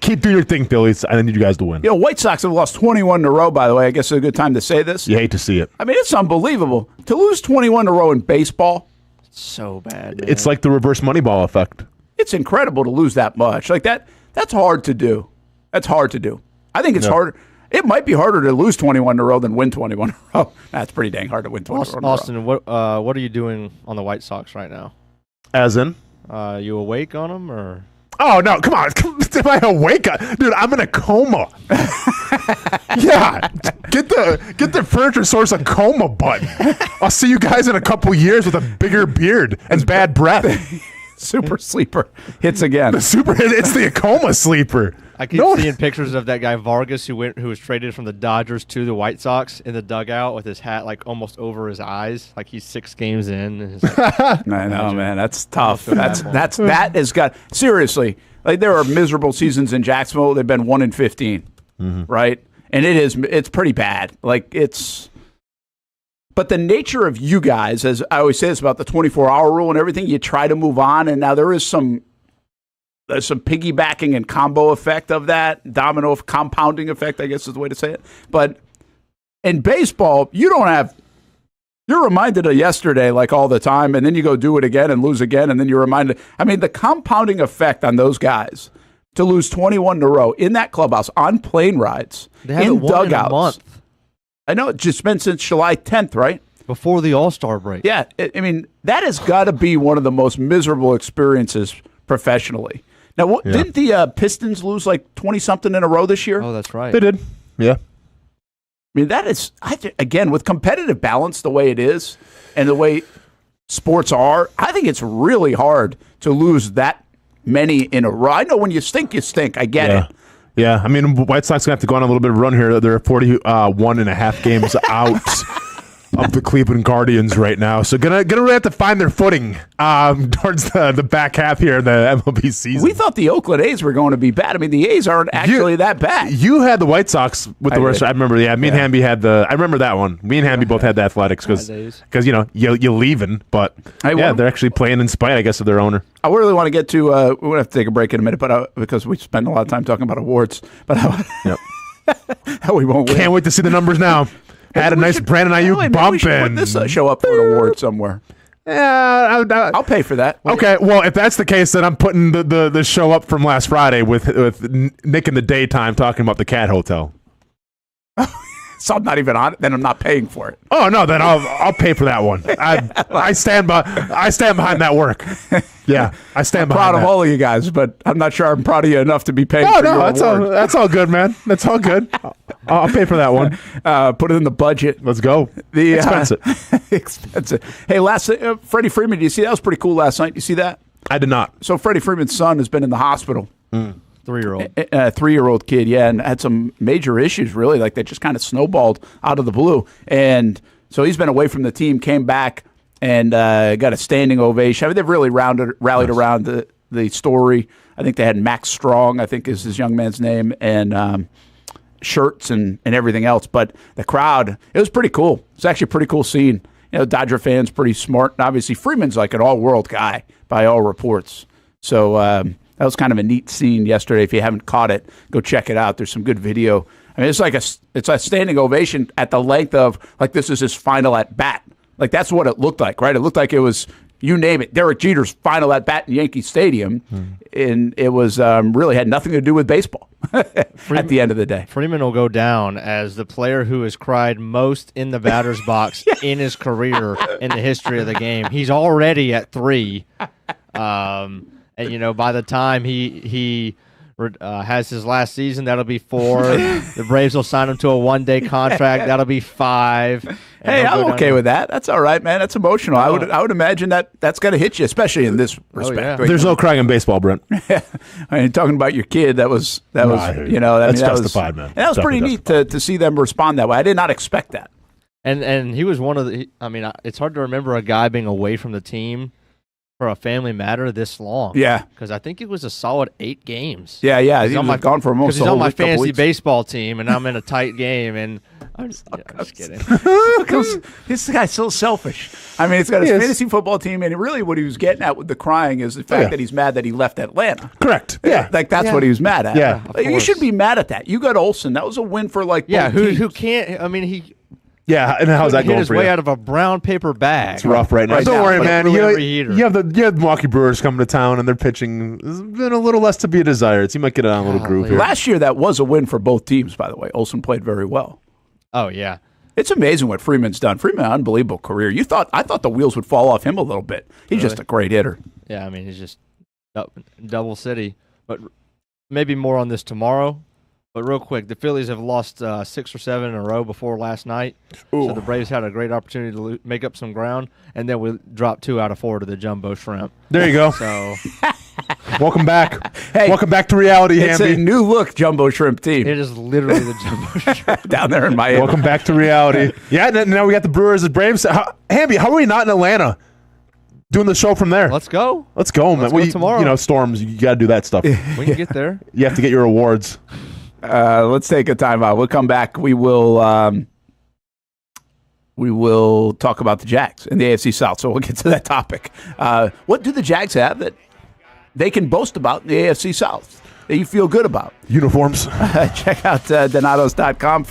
Keep doing your thing, Phillies. I need you guys to win. White Sox have lost 21 in a row, by the way. I guess it's a good time to say this. You hate to see it. I mean, it's unbelievable. To lose 21 in a row in baseball, So bad, man. It's like the reverse Moneyball effect. it's incredible to lose that much. Like that's hard to do. That's hard to do. I think it's harder. It might be harder to lose 21 in a row than win 21 in a row. That's pretty dang hard to win 21 in a row. Austin, what are you doing on the White Sox right now? As in? You awake on them or? Oh, no, come on. Am I awake? Dude, I'm in a coma. Yeah. Get the Furniture Source a coma button. I'll see you guys in a couple years with a bigger beard and bad breath. Super sleeper hits again. It's the coma sleeper. I keep seeing pictures of that guy Vargas who was traded from the Dodgers to the White Sox in the dugout with his hat like almost over his eyes, like he's 6 games in. And he's like, I know, man. That's tough. Almost feel bad for him. That has got seriously. Like there are miserable seasons in Jacksonville. They've been 1-15, right? And it's pretty bad. Like it's. But the nature of you guys, as I always say this about the 24-hour rule and everything, you try to move on, and now there's some piggybacking and combo effect of that, domino compounding effect, I guess is the way to say it. But in baseball, you're reminded of yesterday like all the time, and then you go do it again and lose again, and then you're reminded. I mean, the compounding effect on those guys to lose 21 in a row in that clubhouse on plane rides, they haven't in won dugouts. in a month I know it's just been since July 10th, right? before the All-Star break. Yeah, I mean, that has got to be one of the most miserable experiences professionally. Now, didn't the Pistons lose like 20-something in a row this year? Oh, that's right. They did. Yeah. I mean, that is, again, with competitive balance the way it is and the way sports are, I think it's really hard to lose that many in a row. I know when you stink, I get it. Yeah, I mean, White Sox going to have to go on a little bit of a run here. They're 41.5 games out of the Cleveland Guardians right now. So gonna really have to find their footing towards the back half here of the MLB season. We thought the Oakland A's were going to be bad. I mean, the A's aren't actually that bad. You had the White Sox with the worst. I remember, me and Hamby had I remember that one. Me and Hamby both had the Athletics because you're leaving. But they're actually playing in spite, I guess, of their owner. I really want to get to, we're going to have to take a break in a minute, but because we spend a lot of time talking about awards. But we won't win. Can't wait to see the numbers now. Had a nice Brandon Aiyuk bump we should put this show up for an award somewhere. Yeah, I'll pay for that. Okay, well, if that's the case, then I'm putting the show up from last Friday with Nick in the daytime talking about the Cat Hotel. So I'm not even on it. Then I'm not paying for it. Oh no, then I'll pay for that one. I stand behind that work. Yeah, I stand behind. Proud of all of you guys, but I'm not sure I'm proud of you enough to be paying. Oh no, that's all good, man. That's all good. I'll pay for that one. Put it in the budget. Let's go. Expensive. Expensive. Hey, Freddie Freeman. Do you see that was pretty cool last night? You see that? I did not. So Freddie Freeman's son has been in the hospital. 3-year-old. A 3-year-old kid, and had some major issues, really. Like, they just kind of snowballed out of the blue. And so he's been away from the team, came back, and got a standing ovation. I mean, they've really rallied around the story. I think they had Max Strong, I think is his young man's name, and shirts and everything else. But the crowd, it was pretty cool. It's actually a pretty cool scene. Dodger fans, pretty smart. And obviously, Freeman's like an all-world guy by all reports. So that was kind of a neat scene yesterday. If you haven't caught it, go check it out. There's some good video. I mean, it's a standing ovation at the length of, like, this is his final at bat. Like, that's what it looked like, right? It looked like it was, you name it, Derek Jeter's final at bat in Yankee Stadium, and it was really had nothing to do with baseball at the end of the day. Freeman will go down as the player who has cried most in the batter's box in his career in the history of the game. He's already at 3. And, by the time he has his last season, that'll be 4. The Braves will sign him to a one-day contract. That'll be 5. Hey, I'm okay with that. That's all right, man. That's emotional. I would imagine that's going to hit you, especially in this respect. There's no crying in baseball, Brent. I mean, talking about your kid, that was that's justified, man. And that was pretty neat to see them respond that way. I did not expect that. And he was one of the. I mean, it's hard to remember a guy being away from the team for a family matter this long. Yeah. Because I think it was a solid 8 games. Yeah. He was gone for almost a whole week. He's on my fantasy baseball team, and I'm in a tight game, and I'm just kidding. This guy's so selfish. I mean, he's got his fantasy football team, and really what he was getting at with the crying is the fact that he's mad that he left Atlanta. Correct. Yeah. Like, that's what he was mad at. Yeah. You should be mad at that. You got Olsen. That was a win for, like, both teams. Who can't, I mean, he... Yeah, and how's that going his for way you? out of a brown paper bag. It's rough right now. Don't worry, man. You have the Milwaukee Brewers coming to town, and they're pitching. There's been a little less to be desired. So you might get on a little groove here. Last year, that was a win for both teams, by the way. Olsen played very well. Oh, yeah. It's amazing what Freeman's done. Freeman, unbelievable career. I thought the wheels would fall off him a little bit. He's just a great hitter. Yeah, I mean, he's just double city. But maybe more on this tomorrow. But real quick, the Phillies have lost 6 or 7 in a row before last night. Ooh. So the Braves had a great opportunity to make up some ground, and then we dropped 2 out of 4 to the Jumbo Shrimp. There you go. So, welcome back. Hey, welcome back to reality, It's Hamby. a new look Jumbo Shrimp team. It is literally the Jumbo Shrimp down there in Miami. Welcome back to reality. Yeah, now we got the Brewers and Braves. Hamby, how are we not in Atlanta? Doing the show from there. Let's go. Let's go, man. Let's go tomorrow. Storms, you got to do that stuff. We can get there. You have to get your awards. Let's take a timeout. We'll come back. We will talk about the Jags in the AFC South. So we'll get to that topic. What do the Jags have that they can boast about in the AFC South that you feel good about? Uniforms. Check out Donatos.com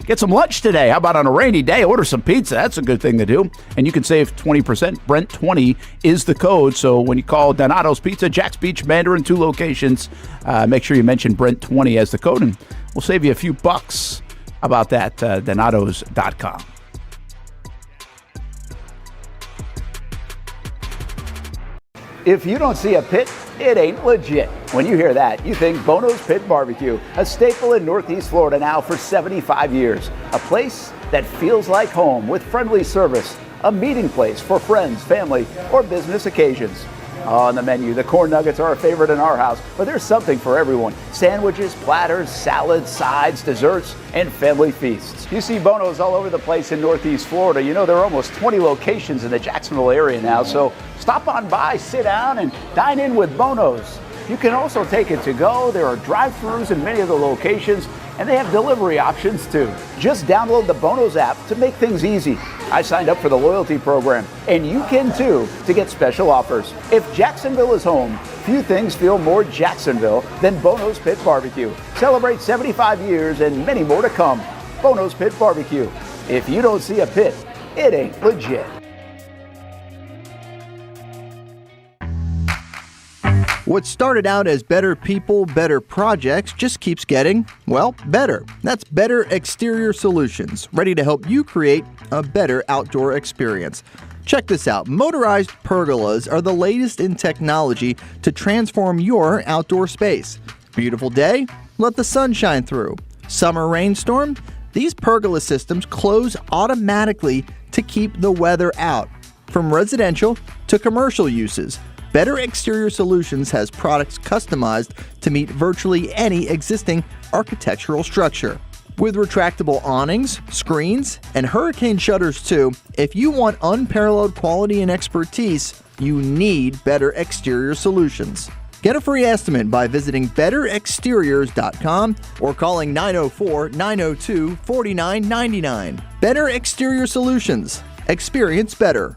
get some lunch today. How about on a rainy day? Order some pizza. That's a good thing to do. And you can save 20%. Brent20 is the code. So when you call Donatos Pizza, Jack's Beach, Mandarin, 2 locations, make sure you mention Brent20 as the code, and we'll save you a few bucks. How about that? Donatos.com. If you don't see a pit, it ain't legit. When you hear that, you think Bono's Pit Barbecue, a staple in Northeast Florida now for 75 years. A place that feels like home with friendly service, a meeting place for friends, family, or business occasions. On the menu, the corn nuggets are a favorite in our house, but there's something for everyone. Sandwiches, platters, salads, sides, desserts, and family feasts. You see Bono's all over the place in Northeast Florida. You know, there are almost 20 locations in the Jacksonville area now, so stop on by, sit down, and dine in with Bono's. You can also take it to go. There are drive-thrus in many of the locations, and they have delivery options too. Just download the Bono's app to make things easy. I signed up for the loyalty program, and you can too, to get special offers. If Jacksonville is home, few things feel more Jacksonville than Bono's Pit Barbecue. Celebrate 75 years and many more to come. Bono's Pit Barbecue. If you don't see a pit, it ain't legit. What started out as better people, better projects just keeps getting, well, better. That's Better Exterior Solutions, ready to help you create a better outdoor experience. Check this out. Motorized pergolas are the latest in technology to transform your outdoor space. Beautiful day? Let the sun shine through. Summer rainstorm? These pergola systems close automatically to keep the weather out. From residential to commercial uses, Better Exterior Solutions has products customized to meet virtually any existing architectural structure. With retractable awnings, screens, and hurricane shutters too, if you want unparalleled quality and expertise, you need Better Exterior Solutions. Get a free estimate by visiting betterexteriors.com or calling 904-902-4999. Better Exterior Solutions. Experience better.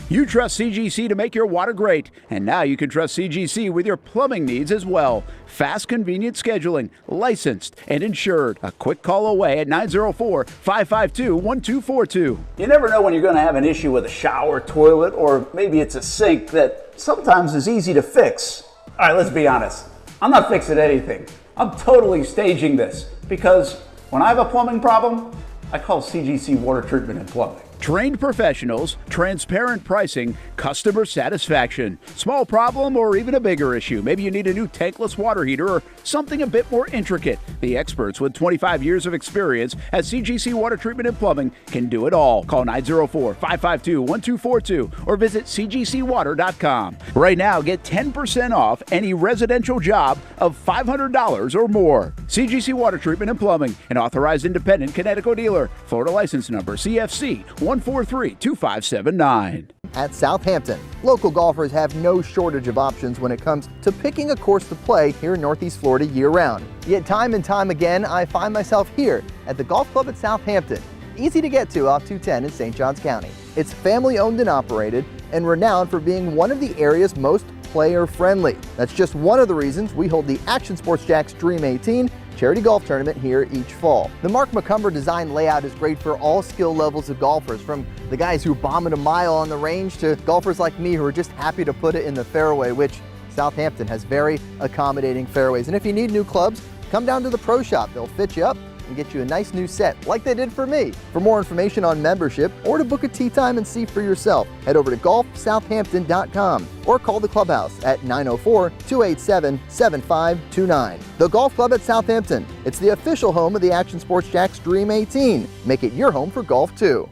You trust CGC to make your water great, and now you can trust CGC with your plumbing needs as well. Fast, convenient scheduling, licensed and insured. A quick call away at 904-552-1242. You never know when you're going to have an issue with a shower, toilet, or maybe it's a sink that sometimes is easy to fix. All right, let's be honest. I'm not fixing anything. I'm totally staging this because when I have a plumbing problem, I call CGC Water Treatment and Plumbing. Trained professionals, transparent pricing, customer satisfaction. Small problem or even a bigger issue. Maybe you need a new tankless water heater or something a bit more intricate. The experts with 25 years of experience at CGC Water Treatment and Plumbing can do it all. Call 904-552-1242 or visit cgcwater.com. Right now, get 10% off any residential job of $500 or more. CGC Water Treatment and Plumbing, an authorized independent Connecticut dealer. Florida license number CFC 1432579. At Southampton, local golfers have no shortage of options when it comes to picking a course to play here in Northeast Florida year-round. Yet time and time again, I find myself here at the golf club at Southampton. Easy to get to off 210 in St. Johns County. It's family-owned and operated and renowned for being one of the area's most player-friendly. That's just one of the reasons we hold the Action Sports Jacks Dream 18 charity golf tournament here each fall. The Mark McCumber design layout is great for all skill levels of golfers, from the guys who bomb it a mile on the range to golfers like me who are just happy to put it in the fairway, which Southampton has very accommodating fairways. And if you need new clubs, come down to the pro shop. They'll fit you up and get you a nice new set like they did for me. For more information on membership or to book a tee time and see for yourself, head over to golfsouthampton.com or call the clubhouse at 904-287-7529. The Golf Club at Southampton. It's the official home of the Action Sports Jacks Dream 18. Make it your home for golf too.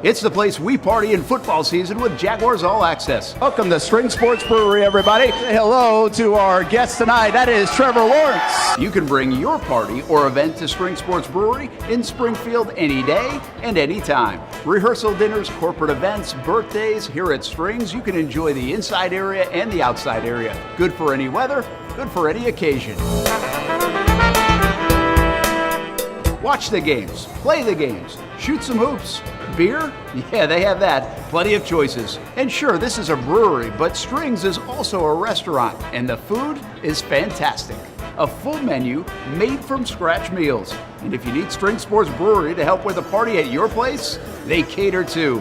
It's the place we party in football season with Jaguars All Access. Welcome to Spring Sports Brewery, everybody. Say hello to our guest tonight. That is Trevor Lawrence. You can bring your party or event to Spring Sports Brewery in Springfield any day and any time. Rehearsal dinners, corporate events, birthdays. Here at Springs, you can enjoy the inside area and the outside area. Good for any weather, good for any occasion. Watch the games, play the games, shoot some hoops. Beer? Yeah, they have that. Plenty of choices. And sure, this is a brewery, but Strings is also a restaurant, and the food is fantastic. A full menu made from scratch meals. And if you need String Sports Brewery to help with a party at your place, they cater too.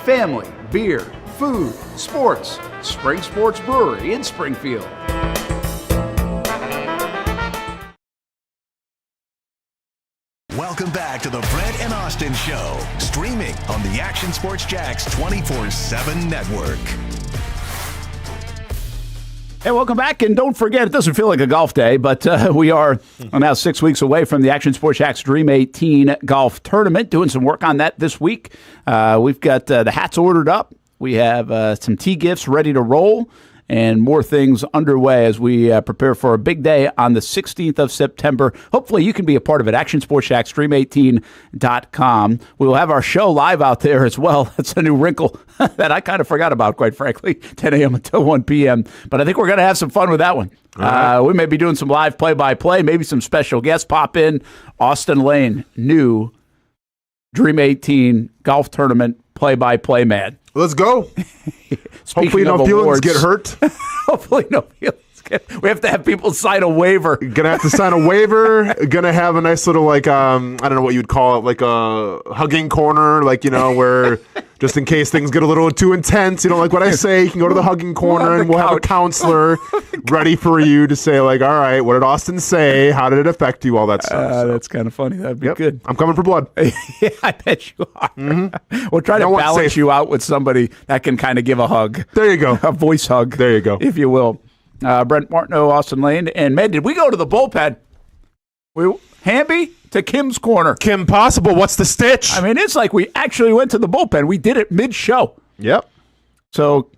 Family, beer, food, sports. Spring Sports Brewery in Springfield. Welcome back to the Brent and Austen Show, streaming on the Action Sports Jacks 24/7 network. Hey, welcome back, and don't forget, it doesn't feel like a golf day, but we are now 6 weeks away from the Action Sports Jax Dream 18 golf tournament, doing some work on that this week. We've got the hats ordered up. We have some tee gifts ready to roll, and more things underway as we prepare for a big day on the 16th of September. Hopefully you can be a part of it. ActionSportsJaxDream18.com. We will have our show live out there as well. That's a new wrinkle that I kind of forgot about, quite frankly, 10 a.m. until 1 p.m. But I think we're going to have some fun with that one. Right. We may be doing some live play-by-play, maybe some special guests pop in. Austen Lane, new Dream 18 golf tournament play-by-play man. Let's go. Hopefully no feelings get hurt. Hopefully no feelings get hurt. We have to have people sign a waiver. Gonna have to sign a waiver. Gonna have a nice little, like, I don't know what you'd call it, like a hugging corner, like, where just in case things get a little too intense, you don't like what I say, you can go to the hugging corner and we'll have a counselor ready for you to say, like, all right, what did Austin say? How did it affect you? All that stuff. That's kind of funny. That'd be good. I'm coming for blood. Yeah, I bet you are. Mm-hmm. We'll try to balance you out with somebody that can kind of give a hug. There you go. A voice hug. There you go. If you will. Brent Martineau, Austen Lane. And, man, did we go to the bullpen? Hamby to Kim's corner. Kim Possible, what's the stitch? I mean, it's like we actually went to the bullpen. We did it mid-show. Yep. So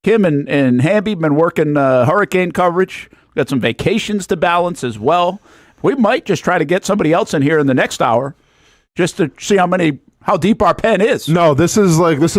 Kim and Hamby been working hurricane coverage. Got some vacations to balance as well. We might just try to get somebody else in here in the next hour just to see how deep our pen is. No, this is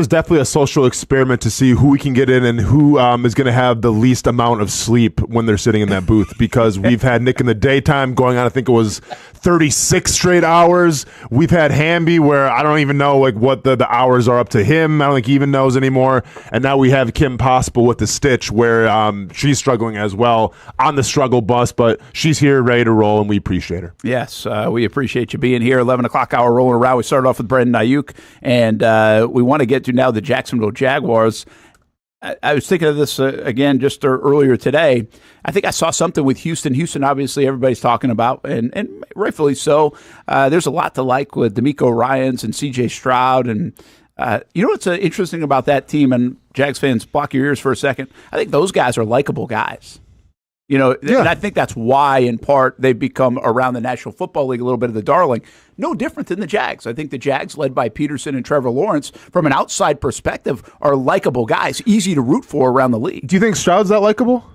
definitely a social experiment to see who we can get in and who is going to have the least amount of sleep when they're sitting in that booth, because we've had Nick in the daytime going on, I think it was 36 straight hours. We've had Hamby where I don't even know what the hours are up to him. I don't think he even knows anymore. And now we have Kim Possible with the stitch where she's struggling as well on the struggle bus, but she's here ready to roll and we appreciate her. Yes, we appreciate you being here. 11 o'clock hour rolling around. We started off with Brandon Aiyuk, and we want to get to now the Jacksonville Jaguars. I was thinking of this again just earlier today. I think I saw something with Houston. Houston, obviously, everybody's talking about, and rightfully so. There's a lot to like with D'Amico Ryans and C.J. Stroud. And what's interesting about that team, and Jags fans, block your ears for a second. I think those guys are likable guys. And I think that's why, in part, they've become, around the National Football League, a little bit of the darling. No different than the Jags. I think the Jags, led by Peterson and Trevor Lawrence, from an outside perspective, are likable guys, easy to root for around the league. Do you think Stroud's that likable?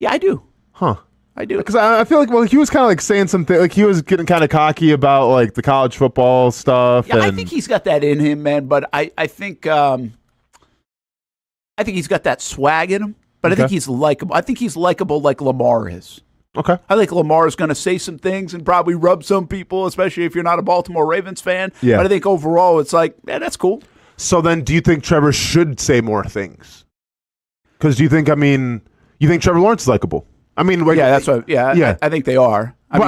Yeah, I do. Huh. I do. Because I feel like, he was kind of like saying something, like he was getting kind of cocky about like the college football stuff. Yeah, I think he's got that in him, man. But I think he's got that swag in him. But I think he's likable. I think he's likable like Lamar is. Okay. I think Lamar is going to say some things and probably rub some people, especially if you're not a Baltimore Ravens fan. Yeah. But I think overall it's like, yeah, that's cool. So then do you think Trevor should say more things? Because you think Trevor Lawrence is likable? I mean, like, yeah, that's what. Yeah. I think they are. We're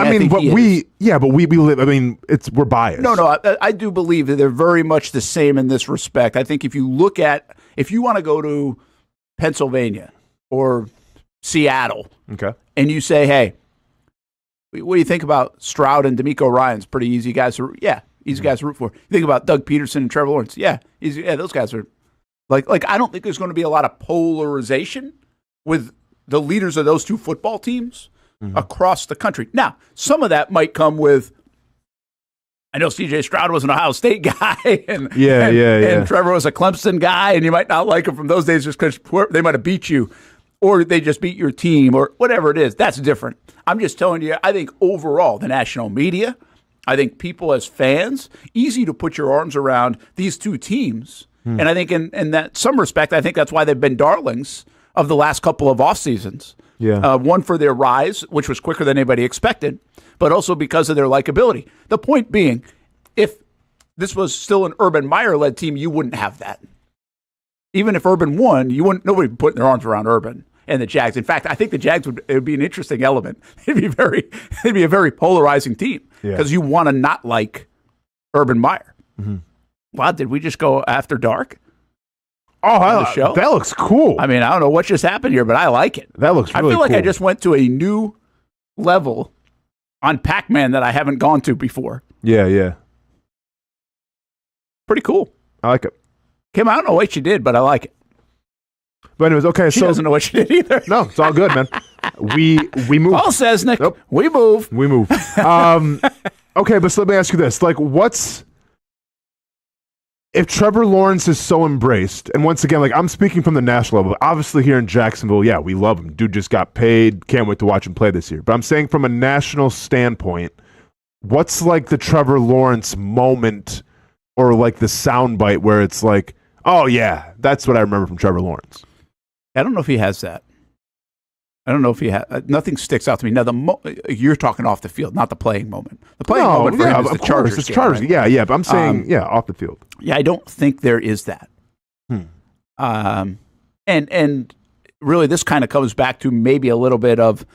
biased. No, I do believe that they're very much the same in this respect. I think if you want to go to Pennsylvania or Seattle, and you say, hey, what do you think about Stroud and D'Amico Ryans? Pretty easy guys to root for. You think about Doug Peterson and Trevor Lawrence? Yeah, those guys are like I don't think there's going to be a lot of polarization with the leaders of those two football teams across the country. Now, some of that might come with, I know C.J. Stroud was an Ohio State guy, and Trevor was a Clemson guy, and you might not like him from those days just because they might have beat you, or they just beat your team, or whatever it is. That's different. I'm just telling you, I think overall, the national media, I think people as fans, easy to put your arms around these two teams. And I think in that some respect, I think that's why they've been darlings of the last couple of off seasons. Yeah. One for their rise, which was quicker than anybody expected, but also because of their likability. The point being, if this was still an Urban Meyer-led team, you wouldn't have that. Even if Urban won, nobody would be putting their arms around Urban and the Jags. In fact, I think the Jags would be an interesting element. They'd be a very polarizing team because you want to not like Urban Meyer. Mm-hmm. Wow, did we just go after dark? Oh, that looks cool. I mean, I don't know what just happened here, but I like it. That looks really cool. I feel like I just went to a new level on Pac-Man that I haven't gone to before. Yeah. Pretty cool. I like it. Kim, I don't know what you did, but I like it. But anyways, okay. She so doesn't know what she did either. no, it's all good, man. We move. Paul says, Nick, Nope. we move. We move. Okay, but so let me ask you this: like, if Trevor Lawrence is so embraced, and once again, like I'm speaking from the national level, obviously here in Jacksonville, yeah, we love him. Dude just got paid. Can't wait to watch him play this year. But I'm saying from a national standpoint, what's like the Trevor Lawrence moment or like the soundbite where it's like, oh yeah, that's what I remember from Trevor Lawrence. I don't know if he has that. I don't know if he has. Nothing sticks out to me. Now, you're talking off the field, not the playing moment. The playing moment for him is the Chargers. It's game, Chargers. right? Yeah. But I'm saying, off the field. Yeah, I don't think there is that. And really, this kind of comes back to maybe a little bit of,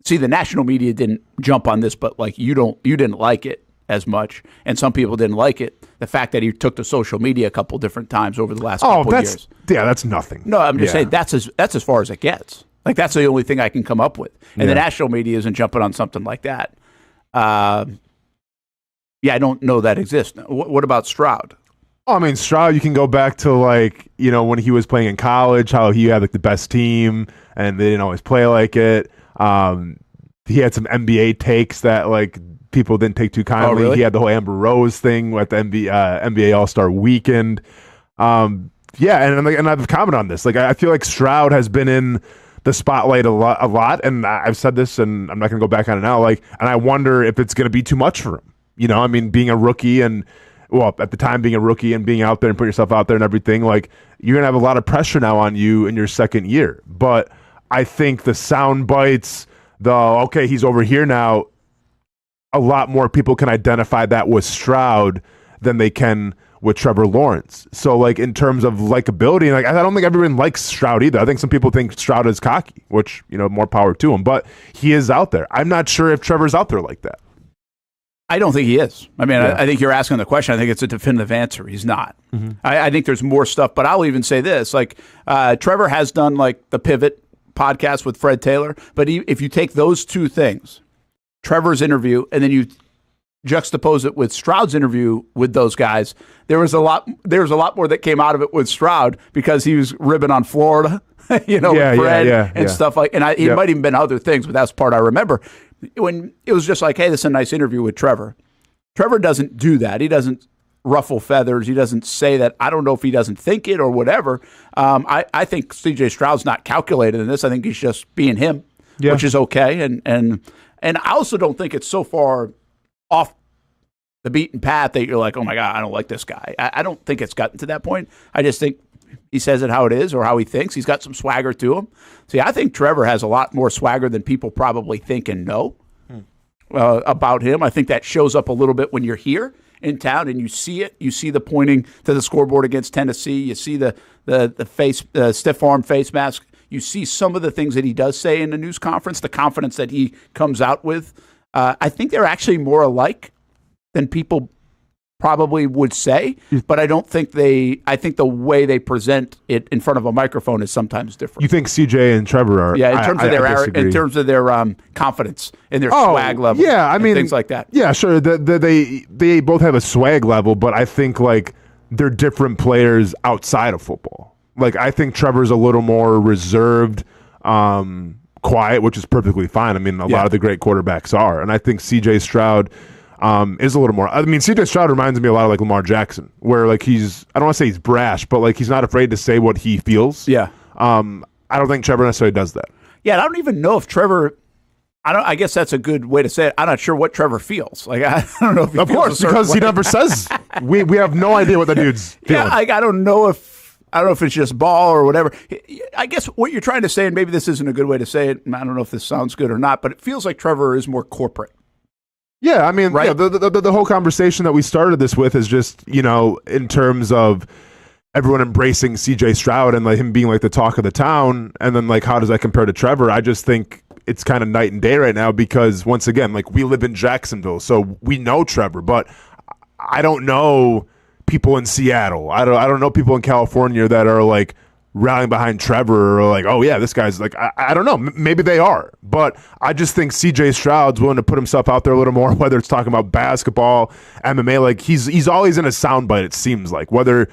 see, the national media didn't jump on this, but like you didn't like it as much, and some people didn't like it. The fact that he took to social media a couple different times over the last couple of years. Yeah, that's nothing. No, I'm just saying that's as far as it gets. Like, that's the only thing I can come up with. And the national media isn't jumping on something like that. I don't know that exists. What about Stroud? Oh, I mean, Stroud, you can go back to, like, when he was playing in college, how he had, like, the best team, and they didn't always play like it. He had some NBA takes that, like, people didn't take too kindly. Oh, really? He had the whole Amber Rose thing at the NBA All-Star Weekend. And I've commented on this. Like, I feel like Stroud has been in the spotlight a lot, and I've said this, and I'm not going to go back on it now. Like, and I wonder if it's going to be too much for him. Being a rookie and, well, at the time being a rookie and being out there and putting yourself out there and everything, like, you're going to have a lot of pressure now on you in your second year. But I think the sound bites, he's over here now, a lot more people can identify that with Stroud than they can with Trevor Lawrence. So, like, in terms of likability, like, I don't think everyone likes Stroud either. I think some people think Stroud is cocky, which, more power to him. But he is out there. I'm not sure if Trevor's out there like that. I don't think he is. I mean, I think you're asking the question. I think it's a definitive answer. He's not. Mm-hmm. I think there's more stuff. But I'll even say this. Like, Trevor has done, like, the Pivot podcast with Fred Taylor. But if you take those two things, Trevor's interview, and then you juxtapose it with Stroud's interview with those guys, there was a lot more that came out of it with Stroud because he was ribbing on Florida, with Fred and stuff like. And it might even been other things, but that's the part I remember when it was just like, hey, this is a nice interview with Trevor. Trevor doesn't do that. He doesn't ruffle feathers. He doesn't say that. I don't know if he doesn't think it or whatever. I think C.J. Stroud's not calculated in this. I think he's just being him, which is okay. And I also don't think it's so far off the beaten path that you're like, oh my God, I don't like this guy. I don't think it's gotten to that point. I just think he says it how it is or how he thinks. He's got some swagger to him. See, I think Trevor has a lot more swagger than people probably think and know about him. I think that shows up a little bit when you're here in town and you see it. You see the pointing to the scoreboard against Tennessee. You see the face stiff arm face mask. You see some of the things that he does say in the news conference, the confidence that he comes out with. I think they're actually more alike than people probably would say, but I think the way they present it in front of a microphone is sometimes different. You think CJ and Trevor are? Yeah, in terms of their confidence and their swag level. Yeah, I mean things like that. Yeah, sure. They both have a swag level, but I think like they're different players outside of football. Like I think Trevor's a little more reserved, quiet, which is perfectly fine. I mean, a lot of the great quarterbacks are, and I think CJ Stroud is a little more. I mean, C.J. Stroud reminds me a lot of like Lamar Jackson, where like I don't want to say he's brash, but like he's not afraid to say what he feels. Yeah. I don't think Trevor necessarily does that. Yeah, I don't even know if Trevor. I guess that's a good way to say it. I'm not sure what Trevor feels. Like I don't know if he of feels course because he never says. We have no idea what the dude's feeling. Yeah, I don't know if it's just ball or whatever. I guess what you're trying to say, and maybe this isn't a good way to say it, and I don't know if this sounds good or not, but it feels like Trevor is more corporate. Yeah, I mean, right? The whole conversation that we started this with is just, in terms of everyone embracing C.J. Stroud and like him being like the talk of the town, and then like how does that compare to Trevor? I just think it's kind of night and day right now because once again, like we live in Jacksonville, so we know Trevor, but I don't know people in Seattle. I don't know people in California that are like rallying behind Trevor or like, oh yeah, this guy's like, I don't know, maybe they are, but I just think CJ Stroud's willing to put himself out there a little more, whether it's talking about basketball, MMA, like he's always in a soundbite, it seems like, whether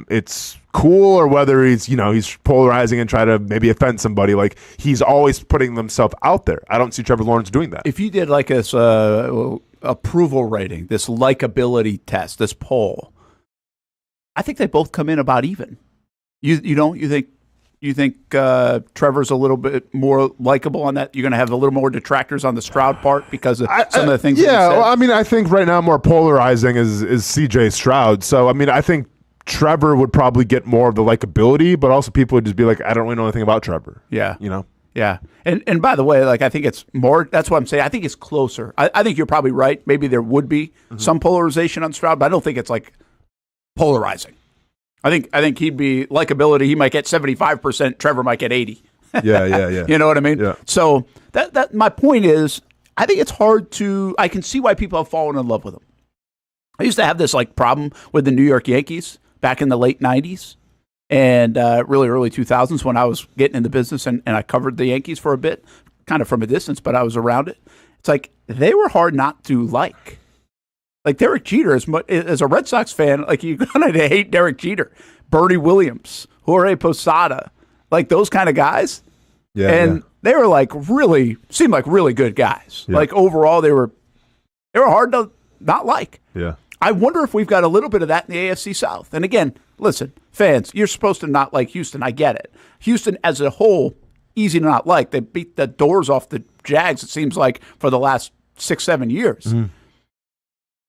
it's cool or whether he's polarizing and try to maybe offend somebody, like he's always putting himself out there. I don't see Trevor Lawrence doing that. If you did like this approval rating, this likability test, this poll, I think they both come in about even. You don't? You think Trevor's a little bit more likable on that? You're going to have a little more detractors on the Stroud part because of some of the things. Yeah, well, I mean, I think right now more polarizing is CJ Stroud. So I mean, I think Trevor would probably get more of the likability, but also people would just be like, I don't really know anything about Trevor. Yeah, Yeah. And by the way, like I think it's more. That's what I'm saying. I think it's closer. I think you're probably right. Maybe there would be some polarization on Stroud, but I don't think it's like polarizing. I think he'd be likability. He might get 75%. Trevor might get 80. Yeah. You know what I mean? Yeah. So that my point is, I think it's hard to. I can see why people have fallen in love with him. I used to have this like problem with the New York Yankees back in the late '90s and really early 2000s when I was getting in the business and I covered the Yankees for a bit, kind of from a distance, but I was around it. It's like they were hard not to like. Like Derek Jeter, as a Red Sox fan, like you're going to hate Derek Jeter, Bernie Williams, Jorge Posada, like those kind of guys. Yeah, and they were like seemed like really good guys. Yeah. Like overall, they were hard to not like. Yeah. I wonder if we've got a little bit of that in the AFC South. And again, listen, fans, you're supposed to not like Houston. I get it. Houston as a whole, easy to not like. They beat the doors off the Jags, it seems like, for the last 6-7 years. Mm-hmm.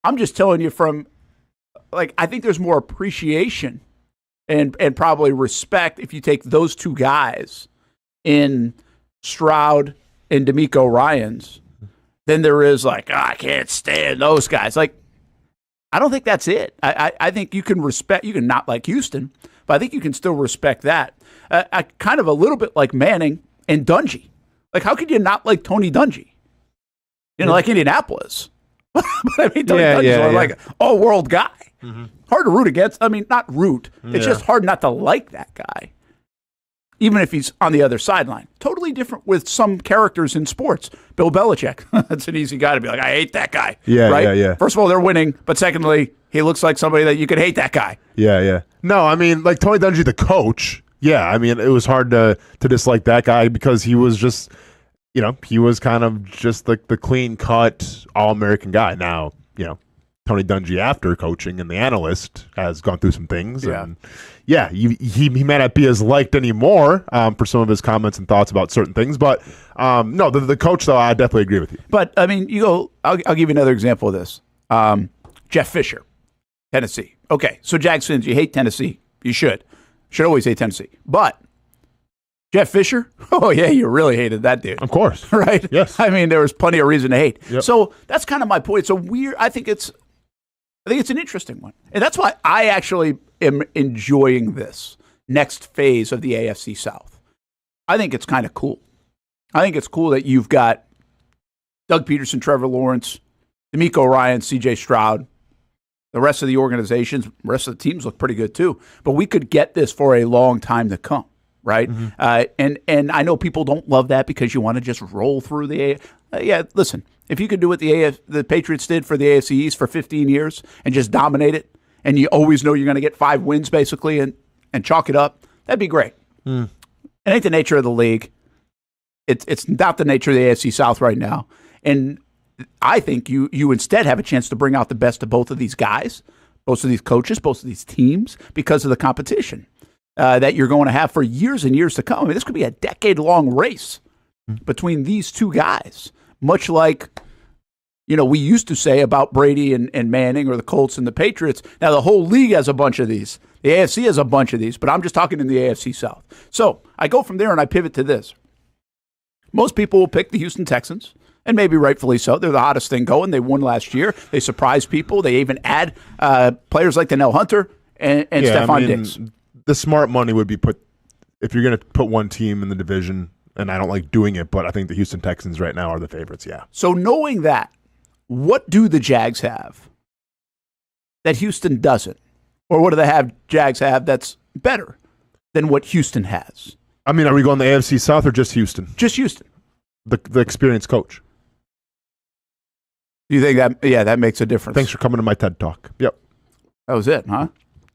I'm just telling you from, like, I think there's more appreciation and probably respect if you take those two guys in Stroud and D'Amico Ryans than there is like, I can't stand those guys. Like, I don't think that's it. I think you can not like Houston, but I think you can still respect that. I kind of a little bit like Manning and Dungy. Like, how could you not like Tony Dungy? Like Indianapolis. But I mean, Tony Dungy's like an all-world guy. Mm-hmm. Hard to root against. I mean, not root. It's just hard not to like that guy, even if he's on the other sideline. Totally different with some characters in sports. Bill Belichick. That's an easy guy to be like, I hate that guy. Yeah. First of all, they're winning. But secondly, he looks like somebody that you could hate that guy. Yeah. No, I mean, like Tony Dungy, the coach. Yeah, I mean, it was hard to dislike that guy because he was just... he was kind of just like the clean-cut, all-American guy. Now, Tony Dungy, after coaching and the analyst, has gone through some things. Yeah. And he may not be as liked anymore for some of his comments and thoughts about certain things. But, no, the coach, though, I definitely agree with you. But, I mean, I'll give you another example of this. Jeff Fisher, Tennessee. Okay, so Jags fans, you hate Tennessee. You should. Should always hate Tennessee. But Jeff Fisher? Oh, yeah, you really hated that dude. Of course. Right? Yes. I mean, there was plenty of reason to hate. Yep. So that's kind of my point. It's a weird, I think it's an interesting one. And that's why I actually am enjoying this next phase of the AFC South. I think it's kind of cool. I think it's cool that you've got Doug Peterson, Trevor Lawrence, D'Amico Ryans, CJ Stroud. The rest of the organizations, the rest of the teams look pretty good too. But we could get this for a long time to come. Right? Mm-hmm. And I know people don't love that because you want to just roll through the listen, if you could do what the Patriots did for the AFC East for 15 years and just dominate it, and you always know you're going to get 5 wins basically and chalk it up, that'd be great. It ain't the nature of the league. It's not the nature of the AFC South right now. And I think you instead have a chance to bring out the best of both of these guys, both of these coaches, both of these teams because of the competition. That you're going to have for years and years to come. I mean, this could be a decade-long race between these two guys, much like, we used to say about Brady and Manning or the Colts and the Patriots. Now, the whole league has a bunch of these. The AFC has a bunch of these, but I'm just talking in the AFC South. So I go from there and I pivot to this. Most people will pick the Houston Texans, and maybe rightfully so. They're the hottest thing going. They won last year. They surprised people. They even add players like Danielle Hunter and Stephon Diggs. The smart money would be if you're going to put one team in the division, and I don't like doing it, but I think the Houston Texans right now are the favorites, yeah. So knowing that, what do the Jags have that Houston doesn't? Or what do the Jags have that's better? than what Houston has. I mean, are we going the AFC South or just Houston? Just Houston. The experienced coach. Do you think that? Yeah, that makes a difference. Thanks for coming to my TED Talk. Yep. That was it, huh?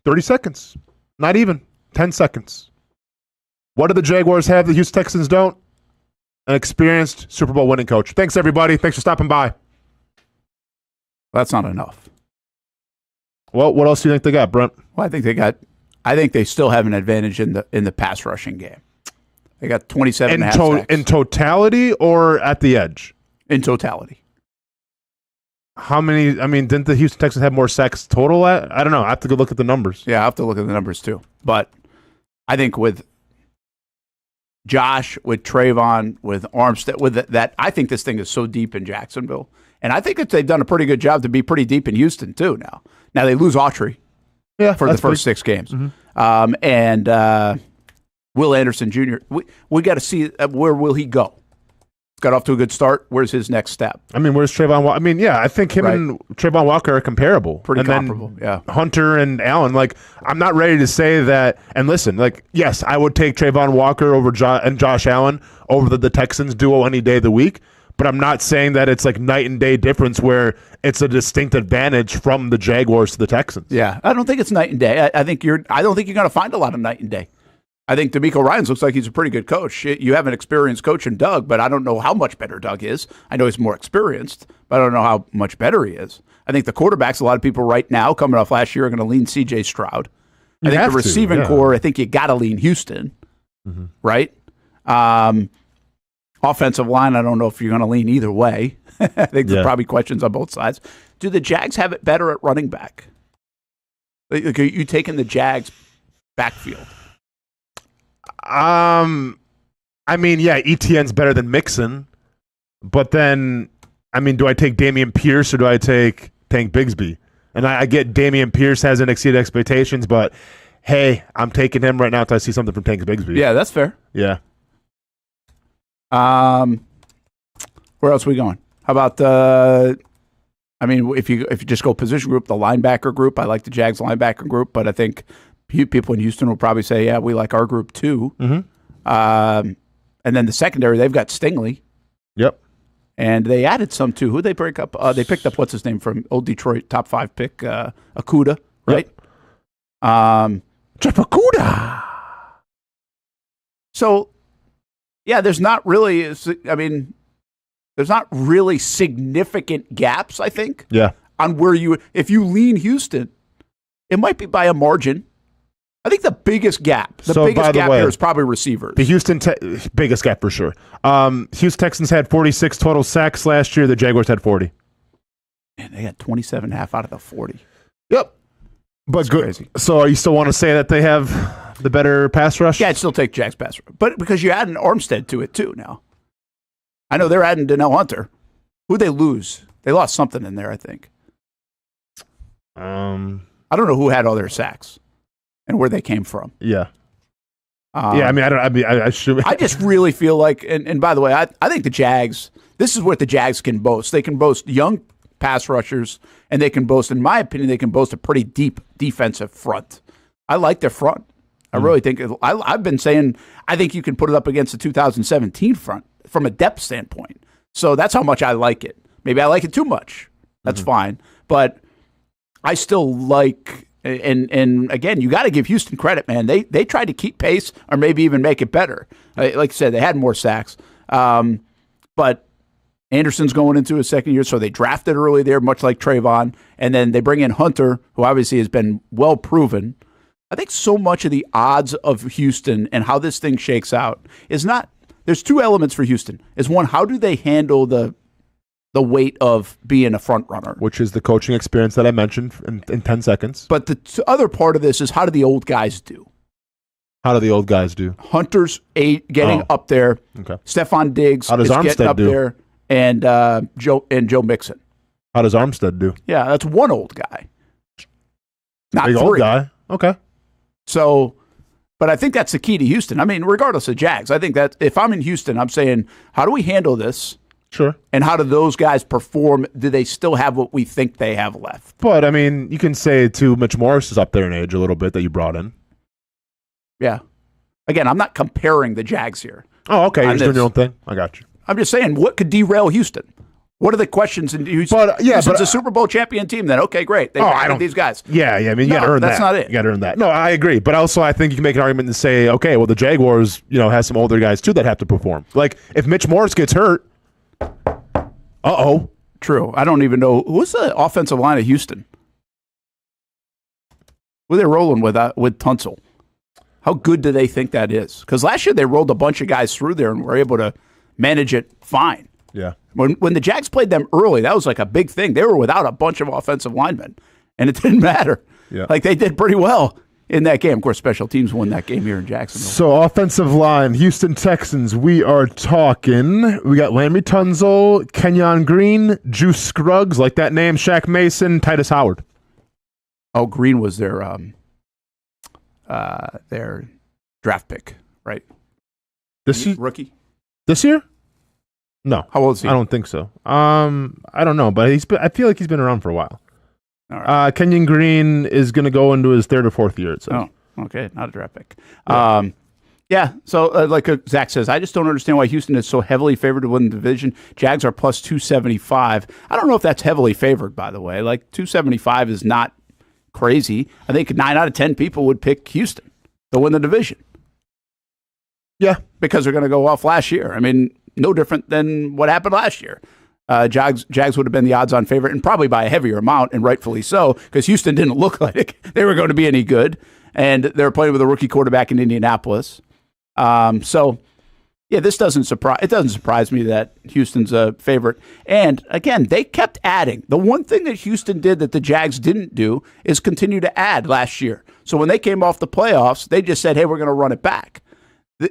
30 seconds. Not even. 10 seconds. What do the Jaguars have the Houston Texans don't? An experienced Super Bowl winning coach. Thanks, everybody. Thanks for stopping by. That's not enough. Well, what else do you think they got, Brent? Well, I think they still have an advantage in the pass rushing game. They got 27 sacks. In totality or at the edge? In totality. How many? I mean, didn't the Houston Texans have more sacks total? I don't know. I have to go look at the numbers. Yeah, I have to look at the numbers too. But I think with Josh, with Trayvon, with Armstead, with that, I think this thing is so deep in Jacksonville. And I think that they've done a pretty good job to be pretty deep in Houston too now. Now they lose Autry for the first 6 games. Mm-hmm. And Will Anderson Jr., we got to see where will he go. Got off to a good start. Where's his next step? I mean, where's Trayvon Walker? I mean, yeah, I think him and Trayvon Walker are comparable. Pretty comparable, yeah. Hunter and Allen, like, I'm not ready to say that. And listen, like, yes, I would take Trayvon Walker over Josh Allen over the Texans duo any day of the week. But I'm not saying that it's like night and day difference where it's a distinct advantage from the Jaguars to the Texans. Yeah, I don't think it's night and day. I don't think you're going to find a lot of night and day. I think DeMeco Ryans looks like he's a pretty good coach. You have an experienced coach in Doug, but I don't know how much better Doug is. I know he's more experienced, but I don't know how much better he is. I think the quarterbacks, a lot of people right now coming off last year are going to lean C.J. Stroud. I think the receiving core, I think you got to lean Houston, right? Offensive line, I don't know if you're going to lean either way. I think there's probably questions on both sides. Do the Jags have it better at running back? Like, are you taking the Jags backfield? I mean, yeah, ETN's better than Mixon, but then, I mean, do I take Dameon Pierce or do I take Tank Bigsby? And I get Dameon Pierce hasn't exceeded expectations, but hey, I'm taking him right now until I see something from Tank Bigsby. Yeah, that's fair. Yeah. Where else are we going? How about I mean, if you just go position group, the linebacker group, I like the Jags linebacker group, but I think people in Houston will probably say, yeah, we like our group too. Mm-hmm. And then the secondary, they've got Stingley. Yep. And they added some too. Who they break up? They picked up, what's his name, from old Detroit, top 5 pick, Okudah, right? Yep. Jeff Okudah. So, yeah, there's not really significant gaps, I think. Yeah. On where if you lean Houston, it might be by a margin. I think the biggest gap, here is probably receivers. The Houston, biggest gap for sure. Houston Texans had 46 total sacks last year. The Jaguars had 40. And they got 27.5 out of the 40. Yep. But that's good. Crazy. So you still want to say that they have the better pass rush? Yeah, I'd still take Jags pass rush. But because you add an Armstead to it too now. I know they're adding Donnell Hunter. Who'd they lose? They lost something in there, I think. I don't know who had all their sacks and where they came from. Yeah. I mean, I should. I just really feel like, and by the way, I think the Jags, this is what the Jags can boast. They can boast young pass rushers, and they can boast, in my opinion, they can boast a pretty deep defensive front. I like their front. I really think, I've been saying, I think you can put it up against the 2017 front from a depth standpoint. So that's how much I like it. Maybe I like it too much. That's fine. But I still like, and again, you got to give Houston credit, man. They tried to keep pace or maybe even make it better. Like I said, they had more sacks. But Anderson's going into his second year, so they drafted early there, much like Trayvon. And then they bring in Hunter, who obviously has been well proven. I think so much of the odds of Houston and how this thing shakes out is not, there's two elements for Houston. Is one, how do they handle the weight of being a front runner? Which is the coaching experience that I mentioned in 10 seconds. But the other part of this is, how do the old guys do? How do the old guys do? Hunter's getting up there. Okay. Stephon Diggs how does is Armstead getting up do? there. And Joe Mixon. How does Armstead do? Yeah, that's one old guy. Not big three. Old guy. Okay. So, but I think that's the key to Houston. I mean, regardless of Jags, I think that if I'm in Houston, I'm saying, how do we handle this? Sure. And how do those guys perform? Do they still have what we think they have left? But, I mean, you can say, too, Mitch Morris is up there in age a little bit that you brought in. Yeah. Again, I'm not comparing the Jags here. Oh, okay. You're On just doing this. your own thing. I got you. I'm just saying, what could derail Houston? What are the questions in Houston? Houston's a Super Bowl champion team. Then okay, great. They drafted these guys. Yeah. I mean, you got to earn that. That's not it. You got to earn that. No, I agree. But also, I think you can make an argument and say, okay, well, the Jaguars, has some older guys too that have to perform. Like if Mitch Morse gets hurt, True. I don't even know who's the offensive line of Houston. Who are they rolling with Tunsil? How good do they think that is? Because last year they rolled a bunch of guys through there and were able to manage it fine. Yeah. When the Jags played them early, that was like a big thing. They were without a bunch of offensive linemen, and it didn't matter. Yeah. Like they did pretty well in that game. Of course, special teams won that game here in Jacksonville. So offensive line, Houston Texans, we are talking. We got Laramie Tunsil, Kenyon Green, Juice Scruggs, like that name, Shaq Mason, Titus Howard. Oh, Green was their draft pick, right? Rookie? This year? No. How old is he? I don't think so. I don't know, but I feel like he's been around for a while. All right. Kenyon Green is going to go into his third or fourth year. Oh, okay. Not a draft pick. Yeah. So, like Zach says, I just don't understand why Houston is so heavily favored to win the division. Jags are plus 275. I don't know if that's heavily favored, by the way. Like 275 is not crazy. I think 9 out of 10 people would pick Houston to win the division. Yeah. Because they're going to go off last year. I mean, no different than what happened last year. Jags would have been the odds-on favorite, and probably by a heavier amount, and rightfully so, because Houston didn't look like they were going to be any good, and they were playing with a rookie quarterback in Indianapolis. So, yeah, this doesn't surprise me that Houston's a favorite. And again, they kept adding. The one thing that Houston did that the Jags didn't do is continue to add last year. So when they came off the playoffs, they just said, "Hey, we're going to run it back."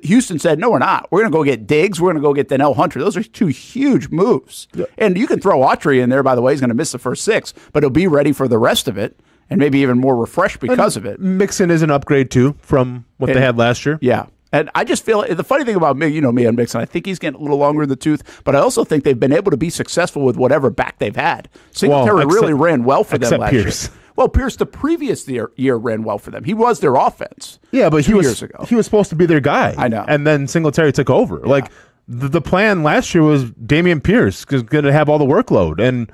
Houston said, "No, we're not. We're going to go get Diggs. We're going to go get Donnell Hunter." Those are two huge moves. Yep. And you can throw Autry in there, by the way. He's going to miss the first 6, but he'll be ready for the rest of it and maybe even more refreshed because of it. Mixon is an upgrade, too, from what they had last year. Yeah. And I just feel the funny thing about me, me and Mixon, I think he's getting a little longer in the tooth, but I also think they've been able to be successful with whatever back they've had. Singletary really ran well for them last year. Well, Pierce the previous year ran well for them. He was their offense. Yeah, but he was years ago. He was supposed to be their guy. I know. And then Singletary took over. Yeah. Like the plan last year was Dameon Pierce was going to have all the workload, and